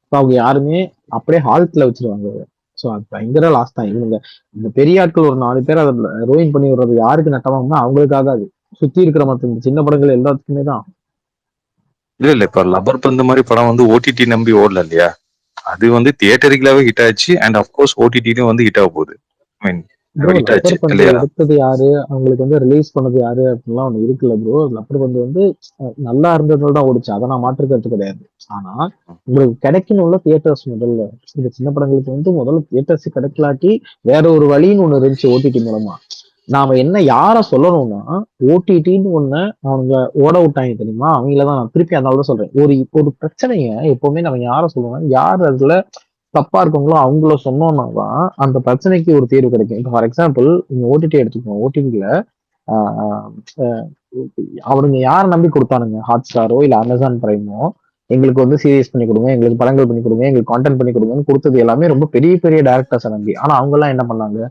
இப்போ அவங்க யாருமே அப்படியே ஹால்ட்ல வச்சிருவாங்க. ஸோ அது பயங்கர லாஸ் தான். இவங்க இந்த பெரிய ஆட்கள் ஒரு 4 பேர் அதை ரோயின் பண்ணி விடுறது யாருக்கு நட்டமாகும்னா அவங்களுக்காக, அது சுத்தி இருக்கிற மற்ற இந்த சின்ன படங்கள் எல்லாத்துக்குமே தான். இல்ல இப்ப லப்பர் பந்து மாதிரி படம் வந்து ஓடிடி நம்பி ஓடல இல்லையா? அது வந்து தியேட்டருக்குலாவே ஹிட் ஆச்சு அண்ட் அஃப்கோர்ஸ் ஓடிடிலும் வந்து ஹிட் ஆக போகுது. ஐ மீன் ப்ரோ ஹிட் ஆச்சு லப்பர் பந்து இல்லையா? எடுத்தது யாரு, அவங்களுக்கு வந்து ரிலீஸ் பண்ணது யாரு அப்படின்லாம் ஒண்ணு இருக்குல்ல ப்ரோ. லப்பர் பந்து வந்து நல்லா இருந்ததுனால தான் ஓடிச்சு, அதை நான் மாற்றுக்கிறது கிடையாது. ஆனா உங்களுக்கு கிடைக்கணும்ல தியேட்டர்ஸ் முதல்ல. இந்த சின்ன படங்களுக்கு வந்து முதல்ல தியேட்டர்ஸ் கிடைக்கலாட்டி வேற ஒரு வழின்னு ஒண்ணு இருந்துச்சு ஓடிடி மூலமா. நாம என்ன யார சொல்லணும்னா ஓடிடின்னு ஒண்ணு அவங்க ஓட விட்டாங்க தெரியுமா, அவங்களதான் நான் திருப்பி அதனால தான் சொல்றேன். ஒரு ஒரு பிரச்சனைய எப்பவுமே நம்ம யார சொல்லணும், யார் அதுல தப்பா இருக்கவங்களோ அவங்கள சொன்னோம்னாதான் அந்த பிரச்சனைக்கு ஒரு தீர்வு கிடைக்கும். இப்போ ஃபார் எக்ஸாம்பிள் நீங்க ஓடிடி எடுத்துக்கோங்க. ஓடிடில அவனுங்க யார நம்பி கொடுத்தானுங்க, ஹாட் ஸ்டாரோ இல்ல அமேசான் பிரைமோ எங்களுக்கு வந்து சீரியஸ் பண்ணி கொடுங்க, எங்களுக்கு படங்கள் பண்ணி கொடுங்க, எங்களுக்கு கான்டென்ட் பண்ணி கொடுங்கன்னு கொடுத்தது எல்லாமே ரொம்ப பெரிய பெரிய டேரக்டர்ஸை நம்பி. ஆனா அவங்க எல்லாம் என்ன பண்ணாங்க,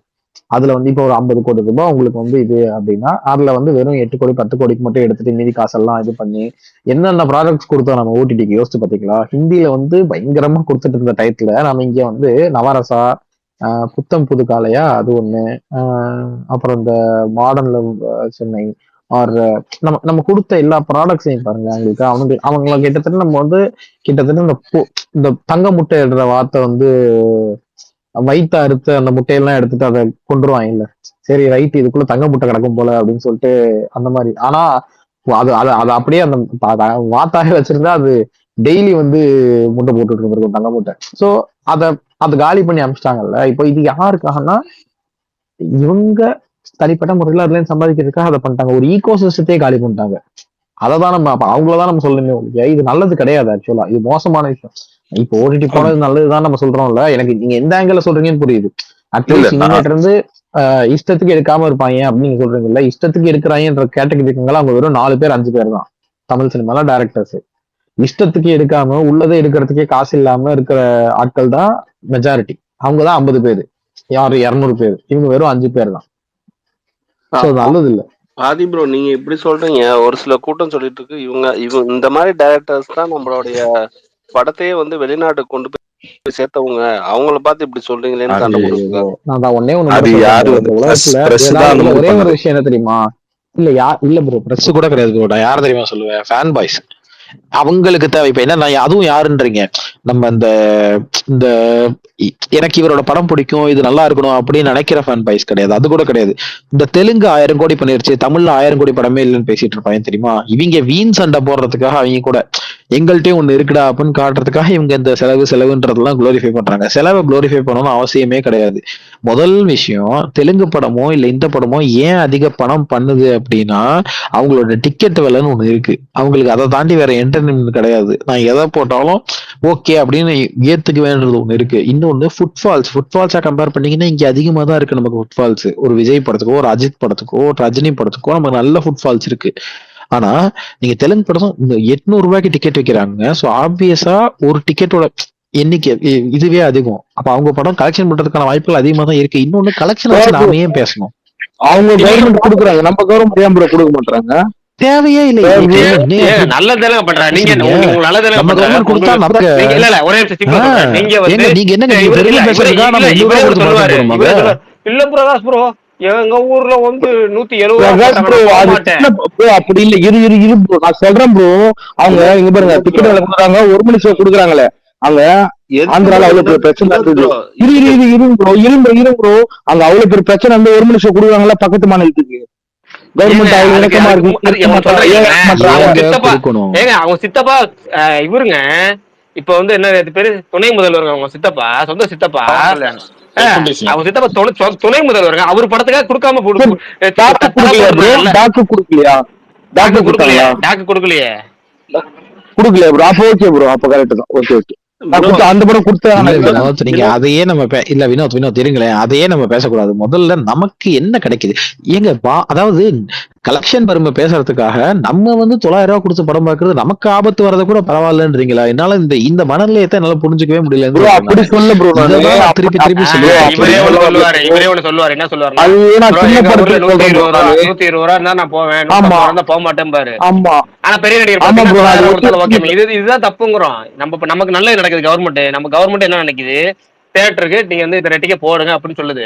அதுல வந்து இப்போ ஒரு 50 கோடி ரூபாய் உங்களுக்கு வந்து இது அப்படின்னா அதுல வந்து வெறும் 8 கோடி 10 கோடிக்கு மட்டும் எடுத்துட்டு மீதி காசெல்லாம் இது பண்ணி என்னென்ன ப்ராடக்ட்ஸ் கொடுத்தோம் நம்ம ஓடிடிக்கு யோசிச்சு பாத்தீங்களா? ஹிந்தியில வந்து பயங்கரமா கொடுத்துட்டு இருந்த டைட்டில் நம்ம இங்க வந்து நவரசா, புத்தம் புது காலையா அது ஒண்ணு, அப்புறம் இந்த மாடர்ன்ல சென்னை ஆர் நம்ம நம்ம கொடுத்த எல்லா ப்ராடக்ட்ஸையும் பாருங்க. அவங்களுக்கு அவங்கள கிட்டத்தட்ட நம்ம வந்து கிட்டத்தட்ட இந்த தங்க முட்டை எழுற வார்த்தை வந்து வயிற்று அறுத்து அந்த முட்டையெல்லாம் எடுத்துட்டு அதை கொண்டுருவாங்க இல்ல, சரி ரைட் இதுக்குள்ள தங்க முட்டை கிடக்கும் போல அப்படின்னு சொல்லிட்டு அந்த மாதிரி. ஆனா அது அது அது அப்படியே அந்த வாத்தாக வச்சிருந்தா அது டெய்லி வந்து முட்டை போட்டுட்டு இருந்திருக்கும் தங்க முட்டை. சோ அத அது காலி பண்ணி அனுப்பிச்சிட்டாங்கல்ல. இப்போ இது யாருக்காகனா இவங்க தனிப்பட்ட முறையில் அதுல சம்பாதிக்கிறதுக்காக அதை பண்ணிட்டாங்க. ஒரு ஈகோ சிஸ்டத்தையே காலி பண்ணிட்டாங்க. அததான் நம்ம அவங்களதான் நம்ம சொல்லணுமே. இது நல்லது கிடையாது, ஆக்சுவலா இது மோசமான விஷயம். இப்போ ஓடிடி போனது நல்லதுதான் நம்ம சொல்றோம்ல. எனக்கு நீங்க எந்த ஆங்கிள் சொல்றீங்கன்னு புரியுது. அட்லீஸ்ட் இனிமேட் இருந்து இஷ்டத்துக்கு எடுக்காம இருப்பாங்க அப்படின்னு நீங்க சொல்றீங்கல்ல. இஷ்டத்துக்கு எடுக்கிறாங்கன்ற கேட்டகரி இருக்கீங்களா, அவங்க வெறும் 4 பேர் 5 பேர் தான் தமிழ் சினிமால டேரக்டர்ஸ். இஷ்டத்துக்கு எடுக்காம உள்ளதே எடுக்கிறதுக்கே காசு இல்லாம இருக்கிற ஆட்கள் தான் மெஜாரிட்டி. அவங்கதான் 50 பேர், யாரு 200 பேர், இவங்க வெறும் 5 பேர் தான். நல்லது இல்ல ஆதி ப்ரோ, நீங்க இப்படி சொல்றீங்க. ஒரு சில கூட்டம் சொல்லிட்டு இருக்கு இவங்க இந்த மாதிரி டைரக்டர்ஸ் தான் நம்மளுடைய படத்தையே வந்து வெளிநாட்டுக்கு கொண்டு போய் சேர்த்தவங்க, அவங்கள பார்த்து இப்படி சொல்றீங்களேன்னு சண்டை போடுவாங்க. நான் ஒன்னே ஒண்ணு உலகத்துல ஒரே ஒரு விஷயம் என்ன தெரியுமா, இல்ல ப்ரோ பிரஸ் கூட கிடையாது ப்ரோ. நான் யார் தெரியுமா சொல்லுவேன், ஃபேன் பாய்ஸ். அவங்களுக்கு தேவை. இப்ப என்ன அதுவும் யாருன்றீங்க, நம்ம இந்த எனக்கு இவரோட படம் பிடிக்கும் இது நல்லா இருக்கணும் அப்படின்னு நினைக்கிற ஃபேன் பாய்ஸ் கிடையாது. அது கூட கிடையாது. இந்த தெலுங்கு 1000 கோடி பண்ணிருச்சு, தமிழ்ல 1000 கோடி படமே இல்லைன்னு பேசிட்டு இருப்பாங்க தெரியுமா. இவங்க வீண் சண்டை போடுறதுக்காக அவங்க கூட எங்கள்கிட்டயும் ஒண்ணு இருக்குடா அப்படின்னு காட்டுறதுக்காக இவங்க இந்த செலவுன்றதெல்லாம் குளோரிஃபை பண்றாங்க. செலவை குளோரிஃபை பண்ணணும்னு அவசியமே கிடையாது. முதல் விஷயம், தெலுங்கு படமோ இல்ல இந்த படமோ ஏன் அதிக பணம் பண்ணுது அப்படின்னா அவங்களோட டிக்கெட் விலைன்னு ஒண்ணு இருக்கு. அவங்களுக்கு அதை தாண்டி வேற என்டர்டைன்மெண்ட் கிடையாது. நான் எதை போட்டாலும் ஓகே அப்படின்னு ஏத்துக்க வேண்டியது ஒண்ணு இருக்கு. இன்னொன்னு ஃபுட்ஃபால்ஸா கம்பேர் பண்ணீங்கன்னா இங்க அதிகமா தான் இருக்கு நமக்கு ஃபுட்ஃபால்ஸ். ஒரு விஜய் படத்துக்கோ ஒரு அஜித் படத்துக்கோ ஒரு ரஜினி படத்துக்கோ நமக்கு நல்ல ஃபுட்ஃபால்ஸ் இருக்கு. ஆனா நீங்க தெலுங்கு படம் இந்த 800 ரூபாய்க்கு டிக்கெட் வைக்கிறாங்க. சோ ஆப்வியஸா ஒரு டிக்கெட்டோட எண்ணிக்கை இதுவே அதிகம். அப்ப அவங்க படம் கலெக்ஷன் பண்றதுக்கான வாய்ப்புகள் அதிகமா தான் இருக்கு. இன்னொன்னு கலெக்ஷன் வச்சு நாம ஏன் பேசணும்? அவங்க கவர்மெண்ட் கொடுக்குறாங்க, நம்ம கவர்மெண்ட் ஏன் ப்ரோ கொடுக்க மாட்டாங்க? தேவையே இல்லை. நல்லதெல்லாம் பண்றாங்க. நீங்க நல்லதெல்லாம் கவர்மெண்ட் கொடுத்தா நமக்கு இல்ல ஒரே நீங்க வந்து நீங்க என்ன இல்ல பிரகாஷ் ப்ரோ, எங்க ஊர்ல வந்து 170 அப்படி இல்ல. இரு ப்ரோ, நான் சொல்றேன் ப்ரோ. அவங்க இங்க பாருங்க டிக்கெட் விலை கொடுக்குறாங்க, 1 மணி ஷோ கொடுக்குறாங்களே அங்க ஆந்திரால அவ்வளவு பெரிய பிரச்சனை இருக்குது. இரு ப்ரோ, அங்க அவ்வளவு பெரிய பிரச்சனை வந்து 1 மணி ஷோ கொடுக்குறாங்களா பக்கத்து மாநிலத்துக்கு. கவர்மெண்ட் அவ்வளவு இணக்கமா அவங்க சித்தப்பா இவருங்க. இப்ப வந்து என்ன பேரு, துணை முதல்வர் அவங்க சித்தப்பா, சொந்த சித்தப்பா. அவங்க சித்தப்பா துணை முதல்வருங்க. அவர் படத்துக்காக கொடுக்காம கொடுக்கலையே ப்ரோ. அப்ப ஓகே ப்ரோ, அப்ப கரெக்ட் தான். ஓகே அந்த படம் கொடுத்தா நீங்க அதையே நம்ம இல்ல வினோத் இருங்களேன், அதையே நம்ம பேசக்கூடாது. முதல்ல நமக்கு என்ன கிடைக்குது ஏங்க, அதாவது கலெக்ஷன் பெருமை பேசுறதுக்காக நம்ம வந்து 900 ரூபாய் கொடுத்து படம் பாக்குறது நமக்கு ஆபத்து வரத கூட பரவாயில்லன்றீங்களா? என்னால இந்த மனநிலையத்தை என்னால புரிஞ்சுக்கவே முடியல. திருப்பி திருப்பி சொல்லுவாரு. என்ன சொல்லுவாரு, 120 ரூபா இருந்தா நான் போவேன், போக மாட்டேன் பாரு. ஆனா பெரிய நடிகர் இதுதான் தப்புங்கிறோம். நமக்கு நல்லது நடக்குது. கவர்மெண்ட் என்ன நினைக்குது, தியேட்டருக்கு நீங்க வந்து இந்த ரேட்டுக்கே போடுங்க அப்படின்னு சொல்லுது.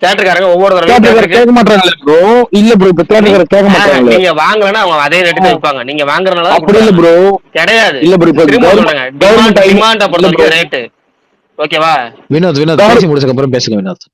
தியேட்டருக்காரங்க ஒவ்வொரு தடவையும் தியேட்டர் தியேட்டருக்கு கேட்க மாட்டாங்களே ப்ரோ. இல்ல ப்ரோ, இப்ப தியேட்டர் கேட்க மாட்டாங்களே. நீங்க வாங்கலன்னா அவங்க அதே ரேட்டுக்கு விற்பாங்க. நீங்க வாங்குறதுனால அப்படி இல்ல ப்ரோ, கிடையாது. இல்ல ப்ரோ. இப்ப திரும்ப சொல்றேங்க, கவர்மெண்ட் டிமாண்ட பொறுத்த வரைக்கும் ரேட்டு. ஓகேவா? வினோத் பேசி முடிச்சதுக்கு அப்புறம் பேசுங்க வினோத்.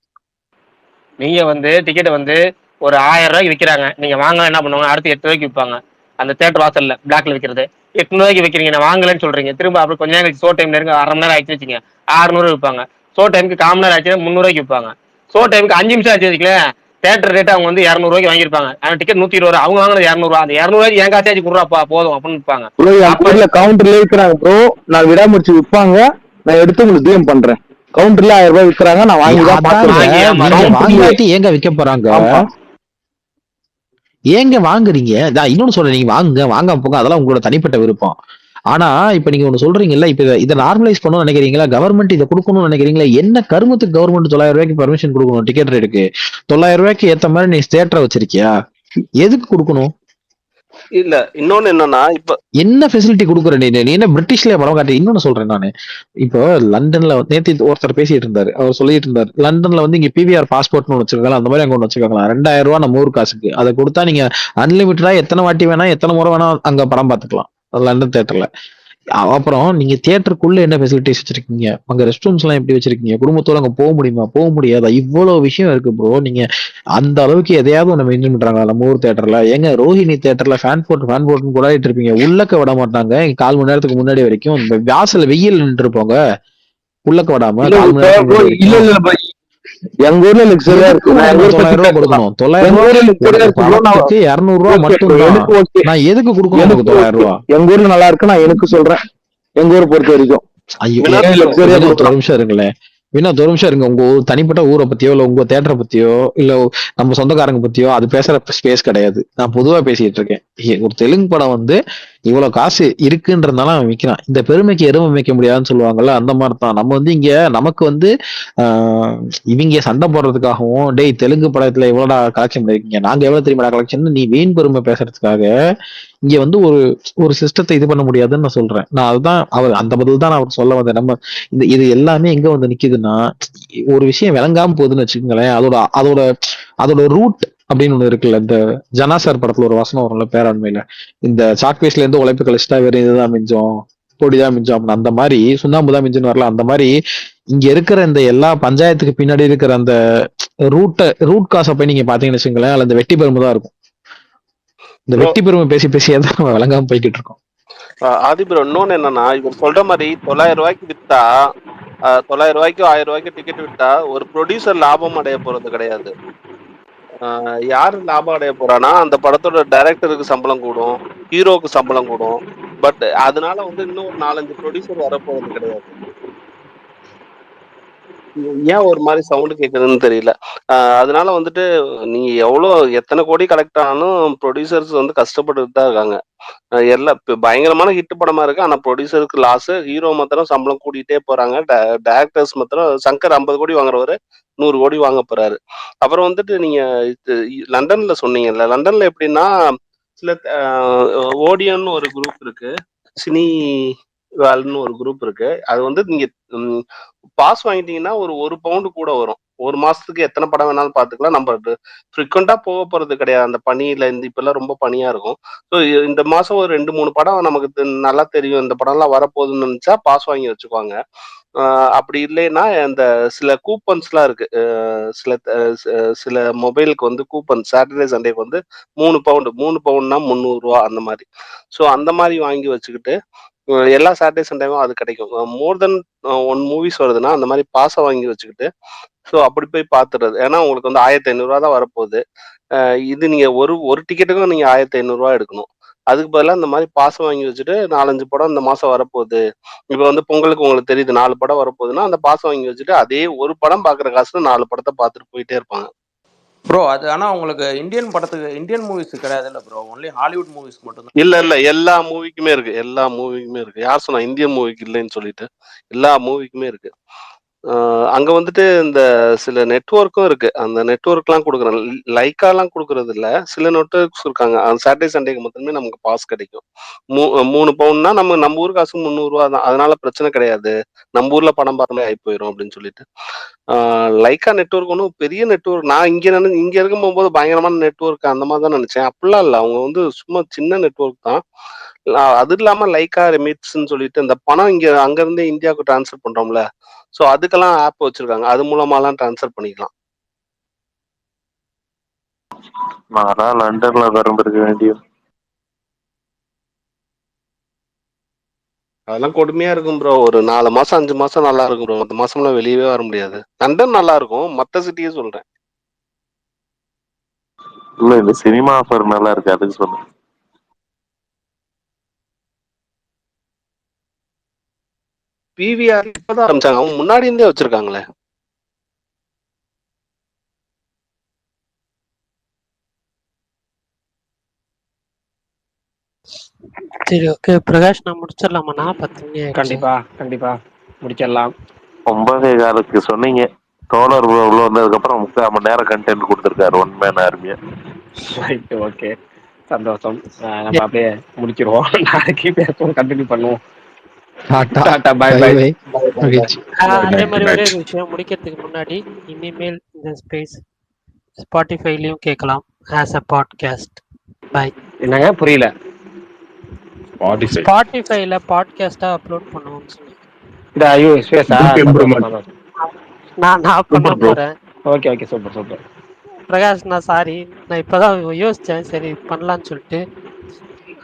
நீங்க வந்து டிக்கெட் வந்து ஒரு 1000 ரூபாய்க்கு விற்கிறாங்க. நீங்க வாங்கலாம் என்ன பண்ணுவாங்க, அடுத்து 8 ரூபாய்க்கு விற்பாங்க. அந்த தியேட்டர் வாசல்ல பிளாக்ல விற்கிறது 800 ரூபாய்க்கு விற்கிறீங்க. நான் வாங்கலன்னு சொல்றீங்க. திரும்ப அப்புறம் கொஞ்ச நேரம் ஷோ டைம்ல இருக்கு, அரை மணி நேரம் ஆயிடுச்சு வச்சுங்க, 600 விற்பாங்க. ஷோ டைமுக்கு 1/4 மணி நேரம் ஆச்சு 300 ரூபாய்க்கு விற்பாங்க. ஷோ டைமுக்கு 5 நிமிஷம் ஆச்சு வச்சுக்கலேன், தியேட்டர் ரேட் அவங்க வந்து 200 ரூபாய்க்கு வாங்கியிருப்பாங்க. ஆனால் டிக்கெட் 120 ரூபா, அவங்க வாங்கினது 200 ரூபா. அந்த 200 ரூபாய்க்கு என் காசாச்சு குடுறாப்பா போதும் அப்படின்னு விற்பாங்க. ப்ரோ. என் ஊர்ல கவுண்டர்ல இருக்கிறாங்க ப்ரோ, நான் விடாமுடிச்சு விற்பாங்க. நான் எடுத்து உங்களுக்கு டிஎம் பண்றேன். கவுண்டர்ல 1000 ரூபாய் விற்கிறாங்க, நான் வாங்கி தான் வாங்காட்டி ஏங்க விற்க போறாங்க? ஏங்க வாங்குறீங்க? இன்னொன்னு சொல்றேன், நீங்க வாங்குங்க, வாங்காம போங்க, அதெல்லாம் உங்களோட தனிப்பட்ட விருப்பம். ஆனா இப்ப நீங்க ஒண்ணு சொல்றீங்கல்ல, இப்ப இதை நார்மலைஸ் பண்ணணும்னு நினைக்கிறீங்களா? கவர்மெண்ட் இதை கொடுக்கணும்னு நினைக்கிறீங்களா? என்ன கருமத்துக்கு கவர்மெண்ட் 900 ரூபாய்க்கு பர்மிஷன் கொடுக்கணும்? டிக்கெட் ரேட்டுக்கு 900 ரூபாய்க்கு ஏத்த மாதிரி நீ தியேட்டரை வச்சிருக்கியா? எதுக்கு கொடுக்கணும்? இல்ல இன்னொன்னு என்னன்னா, இப்ப என்ன ஃபெசிலிட்டி கொடுக்குற நீ என்ன பிரிட்டிஷ்ல படம் காட்டு? இன்னொன்னு சொல்றேன் நானு, இப்போ லண்டன்ல நேத்து ஒருத்தர் பேசிட்டு இருந்தாரு, அவர் சொல்லிட்டு இருந்தாரு, லண்டன்ல வந்து இங்க பிவிஆர் பாஸ்போர்ட்னு வச்சிருக்காங்க, அந்த மாதிரி அங்க ஒண்ணு வச்சிருக்காங்களா, 2000 ரூபாய் நம்ம ஊர் காசுக்கு. அதை கொடுத்தா நீங்க அன்லிமிட்டடா எத்தனை வாட்டி வேணா எத்தனை முறை வேணா அங்க படம் பார்த்துக்கலாம் லண்டன் தியேட்டர்ல. அப்புறம் நீங்க தியேட்டருக்குள்ள என்ன ஃபெசிலிட்டிஸ் வச்சிருக்கீங்க? அங்க ரெஸ்ட் ரூம்ஸ் எல்லாம் எப்படி வச்சிருக்கீங்க? குடும்பத்தோட அங்க போக முடியுமா? போக முடியாதா? இவ்வளவு விஷயம் இருக்கு ப்ரோ. நீங்க அந்த அளவுக்கு எதையாவது ஒண்ணு மெயின்டைன் பண்றாங்களா நம்ம ஊர் தியேட்டர்ல? ஏங்க ரோஹிணி தியேட்டர்ல ஃபேன் போட்டு கொண்டாடிட்டு இருப்பீங்க, உள்ளக்க விட மாட்டாங்க. 1/4 மணி நேரத்துக்கு முன்னாடி வரைக்கும் இந்த வாசல்ல வெயில் நின்று இருப்போங்க, உள்ளக்க விடாம 1/4 மணி நேரத்துக்கு இல்ல இல்ல பை, எங்க ஊர்ல லக்ஸரியா இருக்கு. 900 ரூபாய் கொடுக்கணும். 900 படத்துக்கு 200 ரூபாய் மட்டும்தான். நான் எதுக்கு கொடுக்கணும் எனக்கு 900 ரூபாய்? எங்க ஊர்ல நல்லா இருக்கு, நான் எனக்கு சொல்றேன். எங்க ஊரை பொறுத்த வரைக்கும் ஐயோ, ஒரு நிமிஷம் இருங்களேன் வினோத், ஒரு நிமிஷம் இருங்க. உங்க தனிப்பட்ட ஊரை பத்தியோ இல்ல உங்க தேட்டரை பத்தியோ இல்ல நம்ம சொந்தக்காரங்க பத்தியோ அது பேசுற ஸ்பேஸ் கிடையாது. நான் பொதுவா பேசிட்டு இருக்கேன். ஒரு தெலுங்கு படம் வந்து இவ்வளவு காசு இருக்குன்றதுனால அவன் விற்கிறான். இந்த பெருமைக்கு எருமை வைக்க முடியாதுன்னு சொல்லுவாங்கல்ல, அந்த மாதிரி தான் நம்ம வந்து இங்க நமக்கு வந்து இவங்க சண்டை போடுறதுக்காகவும், டேய் தெலுங்கு படத்துல எவ்வளோடா கலெக்ஷன் பண்ணிருக்கீங்க, நாங்க எவ்வளவு தெரியுமா கலெக்ஷன், நீ வீண் பெருமை பேசுறதுக்காக இங்க வந்து ஒரு சிஸ்டத்தை இது பண்ண முடியாதுன்னு நான் சொல்றேன். நான் அதுதான் அவர் அந்த பதில் தான் நான் அவர் சொல்ல வந்தேன். நம்ம இது எல்லாமே எங்க வந்து நிக்குதுன்னா, ஒரு விஷயம் விளங்காம போகுதுன்னு வச்சுக்கோங்களேன், அதோட அதோட ரூட் அப்படின்னு ஒண்ணு இருக்குல்ல. இந்த ஜனாசார் படத்துல ஒரு வசனம் வரும்ல பேராண்மையில, இந்த சாக்பீஸ்ல இருந்து உழைப்பு கழிச்சிட்டா வெறும் இதுதான் மிஞ்சம், பொடிதான் மிஞ்சம், அந்த மாதிரி சுண்ணாம்பு தான் மிஞ்சம்னு வரல. அந்த மாதிரி இங்க இருக்கிற இந்த எல்லா பஞ்சாயத்துக்கு பின்னாடி இருக்கிற அந்த ரூட் காசை போய் நீங்க பாத்தீங்கன்னு வச்சுங்களேன், அதுல இந்த வெட்டி பெருமை தான் இருக்கும். இந்த வெட்டி பெருமை பேசி பேசியாதான் நம்ம விளங்காம போய்கிட்டு இருக்கோம். ஆதி ப்ரோ, இன்னொன்னு என்னன்னா, இவர் சொல்ற மாதிரி 900 ரூபாய்க்கு வித்தா 900 ரூபாய்க்கு 1000 ரூபாய்க்கு டிக்கெட் விட்டா ஒரு ப்ரொடியூசர் லாபம் அடைய போறது கிடையாது. யாரு லாபம் அடைய போறானா, அந்த படத்தோட டைரக்டருக்கு சம்பளம் கூடும், ஹீரோக்கு சம்பளம் கூடும். பட் அதனால வந்து இன்னும் ஒரு 4-5 ப்ரொடியூசர் வரப்போறது கிடையாது. ஏன் ஒரு மாதிரி சவுண்ட் கேக்குதுன்னு தெரியல. அதனால வந்துட்டு நீங்க எத்தனை கோடி கலெக்ட் ஆனாலும் ப்ரொடியூசர்ஸ் வந்து கஷ்டப்பட்டுட்டு தான் இருக்காங்க. எல்லாம் பயங்கரமான ஹிட் படமா இருக்கு, ஆனா ப்ரொடியூசருக்கு லாஸ். ஹீரோ மாத்திரம் சம்பளம் கூட்டிகிட்டே போறாங்க. டைரக்டர்ஸ் மாத்திரம் சங்கர் 50 கோடி வாங்குறவரு 100 கோடி வாங்க போறாரு. அப்புறம் வந்துட்டு நீங்க லண்டன்ல சொன்னீங்கல்ல, லண்டன்ல எப்படின்னா சில ஓடியன்னு ஒரு குரூப் இருக்கு, சினி வேல்னு ஒரு குரூப் இருக்கு. அது வந்து நீங்க பாஸ் வாங்கிட்டீங்கன்னா ஒரு பவுண்டு கூட வரும். ஒரு மாசத்துக்கு எத்தனை படம் வேணாலும் பாத்துக்கலாம். நம்ம ஃப்ரீக்வெண்டா போக போறது கிடையாது. அந்த பனியில இப்பெல்லாம் ரொம்ப பனியா இருக்கும். ஸோ இந்த மாசம் ஒரு 2-3 படம் நமக்கு நல்லா தெரியும், இந்த படம் எல்லாம் வரப்போகுதுன்னு நினைச்சா பாஸ் வாங்கி வச்சுக்குவாங்க. அப்படி இல்லைன்னா இந்த சில கூப்பன்ஸ்லாம் இருக்கு. சில மொபைலுக்கு வந்து கூப்பன் சாட்டர்டே சண்டேக்கு வந்து 3 பவுண்ட்னா 300 ரூபா அந்த மாதிரி. ஸோ அந்த மாதிரி வாங்கி வச்சுக்கிட்டு எல்லா சாட்டர்டே சண்டேவும் அது கிடைக்கும். மோர் தென் 1 மூவிஸ் வருதுன்னா அந்த மாதிரி பாஸை வாங்கி வச்சுக்கிட்டு ஸோ அப்படி போய் பார்த்துறது. ஏன்னா உங்களுக்கு வந்து 1500 ரூபா தான் வரப்போகுது. இது நீங்க ஒரு டிக்கெட்டுக்கும் நீங்க 1500 ரூபா எடுக்கணும். அதுக்கு பதிலாக இந்த மாதிரி பாஸ் வாங்கி வச்சுட்டு 4-5 படம் இந்த மாசம் வரப்போகுது. இப்போ வந்து பொங்கலுக்கு உங்களுக்கு தெரியுது 4 படம் வரப்போகுதுன்னா அந்த பாஸ் வாங்கி வச்சுட்டு அதே ஒரு படம் பார்க்குற காசுல 4 படத்தை பார்த்துட்டு போயிட்டே இருப்பாங்க. ப்ரோ அது ஆனா உங்களுக்கு இந்தியன் மூவிஸ் கிடையாது இல்ல ப்ரோ, ஒன்லி ஹாலிவுட் மூவிஸ் மட்டும் தான். இல்ல எல்லா மூவிக்குமே இருக்கு. யார் சொன்னா இந்தியன் மூவிக்கு இல்லைன்னு சொல்லிட்டு? எல்லா மூவிக்குமே இருக்கு. அங்க வந்துட்டு இந்த சில நெட்வொர்க்கும் இருக்கு. அந்த நெட்வொர்க்லாம் குடுக்குறாங்க. லைக்காலாம் குடுக்குறது இல்ல. சில நெட்வொர்க்ஸ் இருக்காங்க. சாட்டர்டே, சண்டேக்கு மட்டுமே நமக்கு பாஸ் கிடைக்கும். 3 பவுண்ட்னா நம்ம ஊர் காசு ரூ. 300 தான். அதனால பிரச்சனை கிடையாது. நம்ம ஊர்ல படம் பார்த்த மாரி ஆயி போயிரும் அப்படின்னு சொல்லிட்டு. லைக்கா நெட்வொர்க் ஒண்ணும் பெரிய நெட்வொர்க் நான் இங்க இருக்கும் போகும்போது பயங்கரமான நெட்வொர்க் அந்த மாரி தான் நெனச்சேன். அப்படிலாம் இல்ல. அவங்க வந்து சும்மா சின்ன நெட்வொர்க் தான். அது இல்லாம லைக்கா ரெமிட்ஸ்ன்னு சொல்லிட்டு இந்த பணம் அங்கருந்து இந்தியாவுக்கு ட்ரான்ஸ்ஃபர் பண்றோம்ல. ஸோ அதுக்கெல்லாம் ஆப் வச்சிருக்காங்க. அது மூலமாலாம் ட்ரான்ஸ்ஃபர் பண்ணிக்கலாம். நான் லண்டன்ல பிறந்திருக்க வேண்டியது. அதெல்லாம் கொடுமையா இருக்கும் ப்ரோ. ஒரு 4 மாசம் 5 மாசம் நல்லா இருக்கும் ப்ரோ. மத்த மாசம்லாம் வெளியவே வர முடியாது. லண்டன் நல்லா இருக்கும். மத்த சிட்டியே சொல்றேன். இல்ல இந்த சினிமா ஆஃபர் நல்லா இருக்கு அதுக்கு சொன்னேன். பிவிஆர் இப்பதான் ஆரம்பிச்சாங்க. அவங்க முன்னாடி இருந்தே வச்சிருக்காங்களே. சரி ஓகே பிரகாஷ், நான் முடிச்சிடலாமாண்ணா? 10 மணி ஆயிடுச்சு. கண்டிப்பா முடிச்சிடலாம். 9:15க்கு சொன்னீங்க. தோழர் உள்ள வந்ததுக்கு அப்புறம் 3/4 மணி நேரம் கண்டென்ட் கொடுத்திருக்காரு ஒன் மேன் ஆர்மியா. ரைட், ஓகே, சந்தோஷம். நம்ம அப்படியே முடிச்சிருவோம். நாளைக்கு பேசுவோம், கண்டினியூ பண்ணுவோம். டாடா, பை பை. அதே மாதிரி ஒரே ஒரு விஷயம் முடிக்கிறதுக்கு முன்னாடி, இனிமேல் இந்த ஸ்பேஸ் ஸ்பாட்டிஃபைலையும் கேட்கலாம் ஆஸ் அ பாட்காஸ்ட். பை. என்னங்க புரியல? ஸ்பாட்டிஃபைல பாட்காஸ்டா அப்லோட் பண்ணுவோம்னு சொன்னேன். நான் பண்ண போறேன். Okay super. பிரகாஷ், நான் சாரி, நான் இப்பதான் யோசிச்சேன், சரி பண்ணலாம்னு சொல்லிட்டு,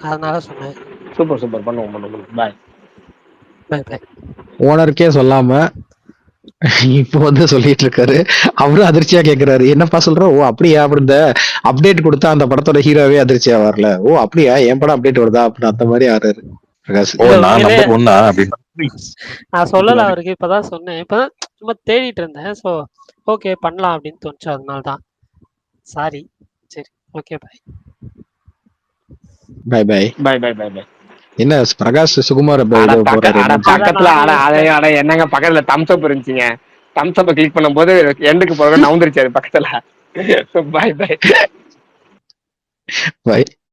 அதனால சொன்னேன். சூப்பர் பண்ணுவோம். பை. ஓனருக்கே சொல்லாம இப்போ வந்து சொல்லிட்டு இருக்காரு. அவரும் அதிர்ச்சியா கேக்குறாரு, என்னப்பா சொல்ற? ஓ அப்படியா? அப்படி இந்த அப்டேட் கொடுத்தா அந்த படத்தோட ஹீரோவே அதிர்ச்சியா வரல. ஓ அப்படியா, என் படம் அப்டேட் வருதா அப்படின்னு அந்த மாதிரி ஆறாரு பிரகாஷ். நான் சொல்லல அவருக்கு, இப்பதான் சொன்னேன். இப்பதான் சும்மா தேடிட்டு இருந்தேன். ஸோ ஓகே பண்ணலாம் அப்படின்னு தோணுச்சு, அதனால தான். சாரி. சரி ஓகே பை. என்ன பிரகாஷ் சுகுமார் பக்கத்துல என்னங்க பக்கத்துல தம்ஸ் அப் இருந்துச்சுங்க. தம்ஸ் அப் கிளிக் பண்ணும்போது எண்டுக்கு போக நவுந்துருச்சு அது பக்கத்துல. பை.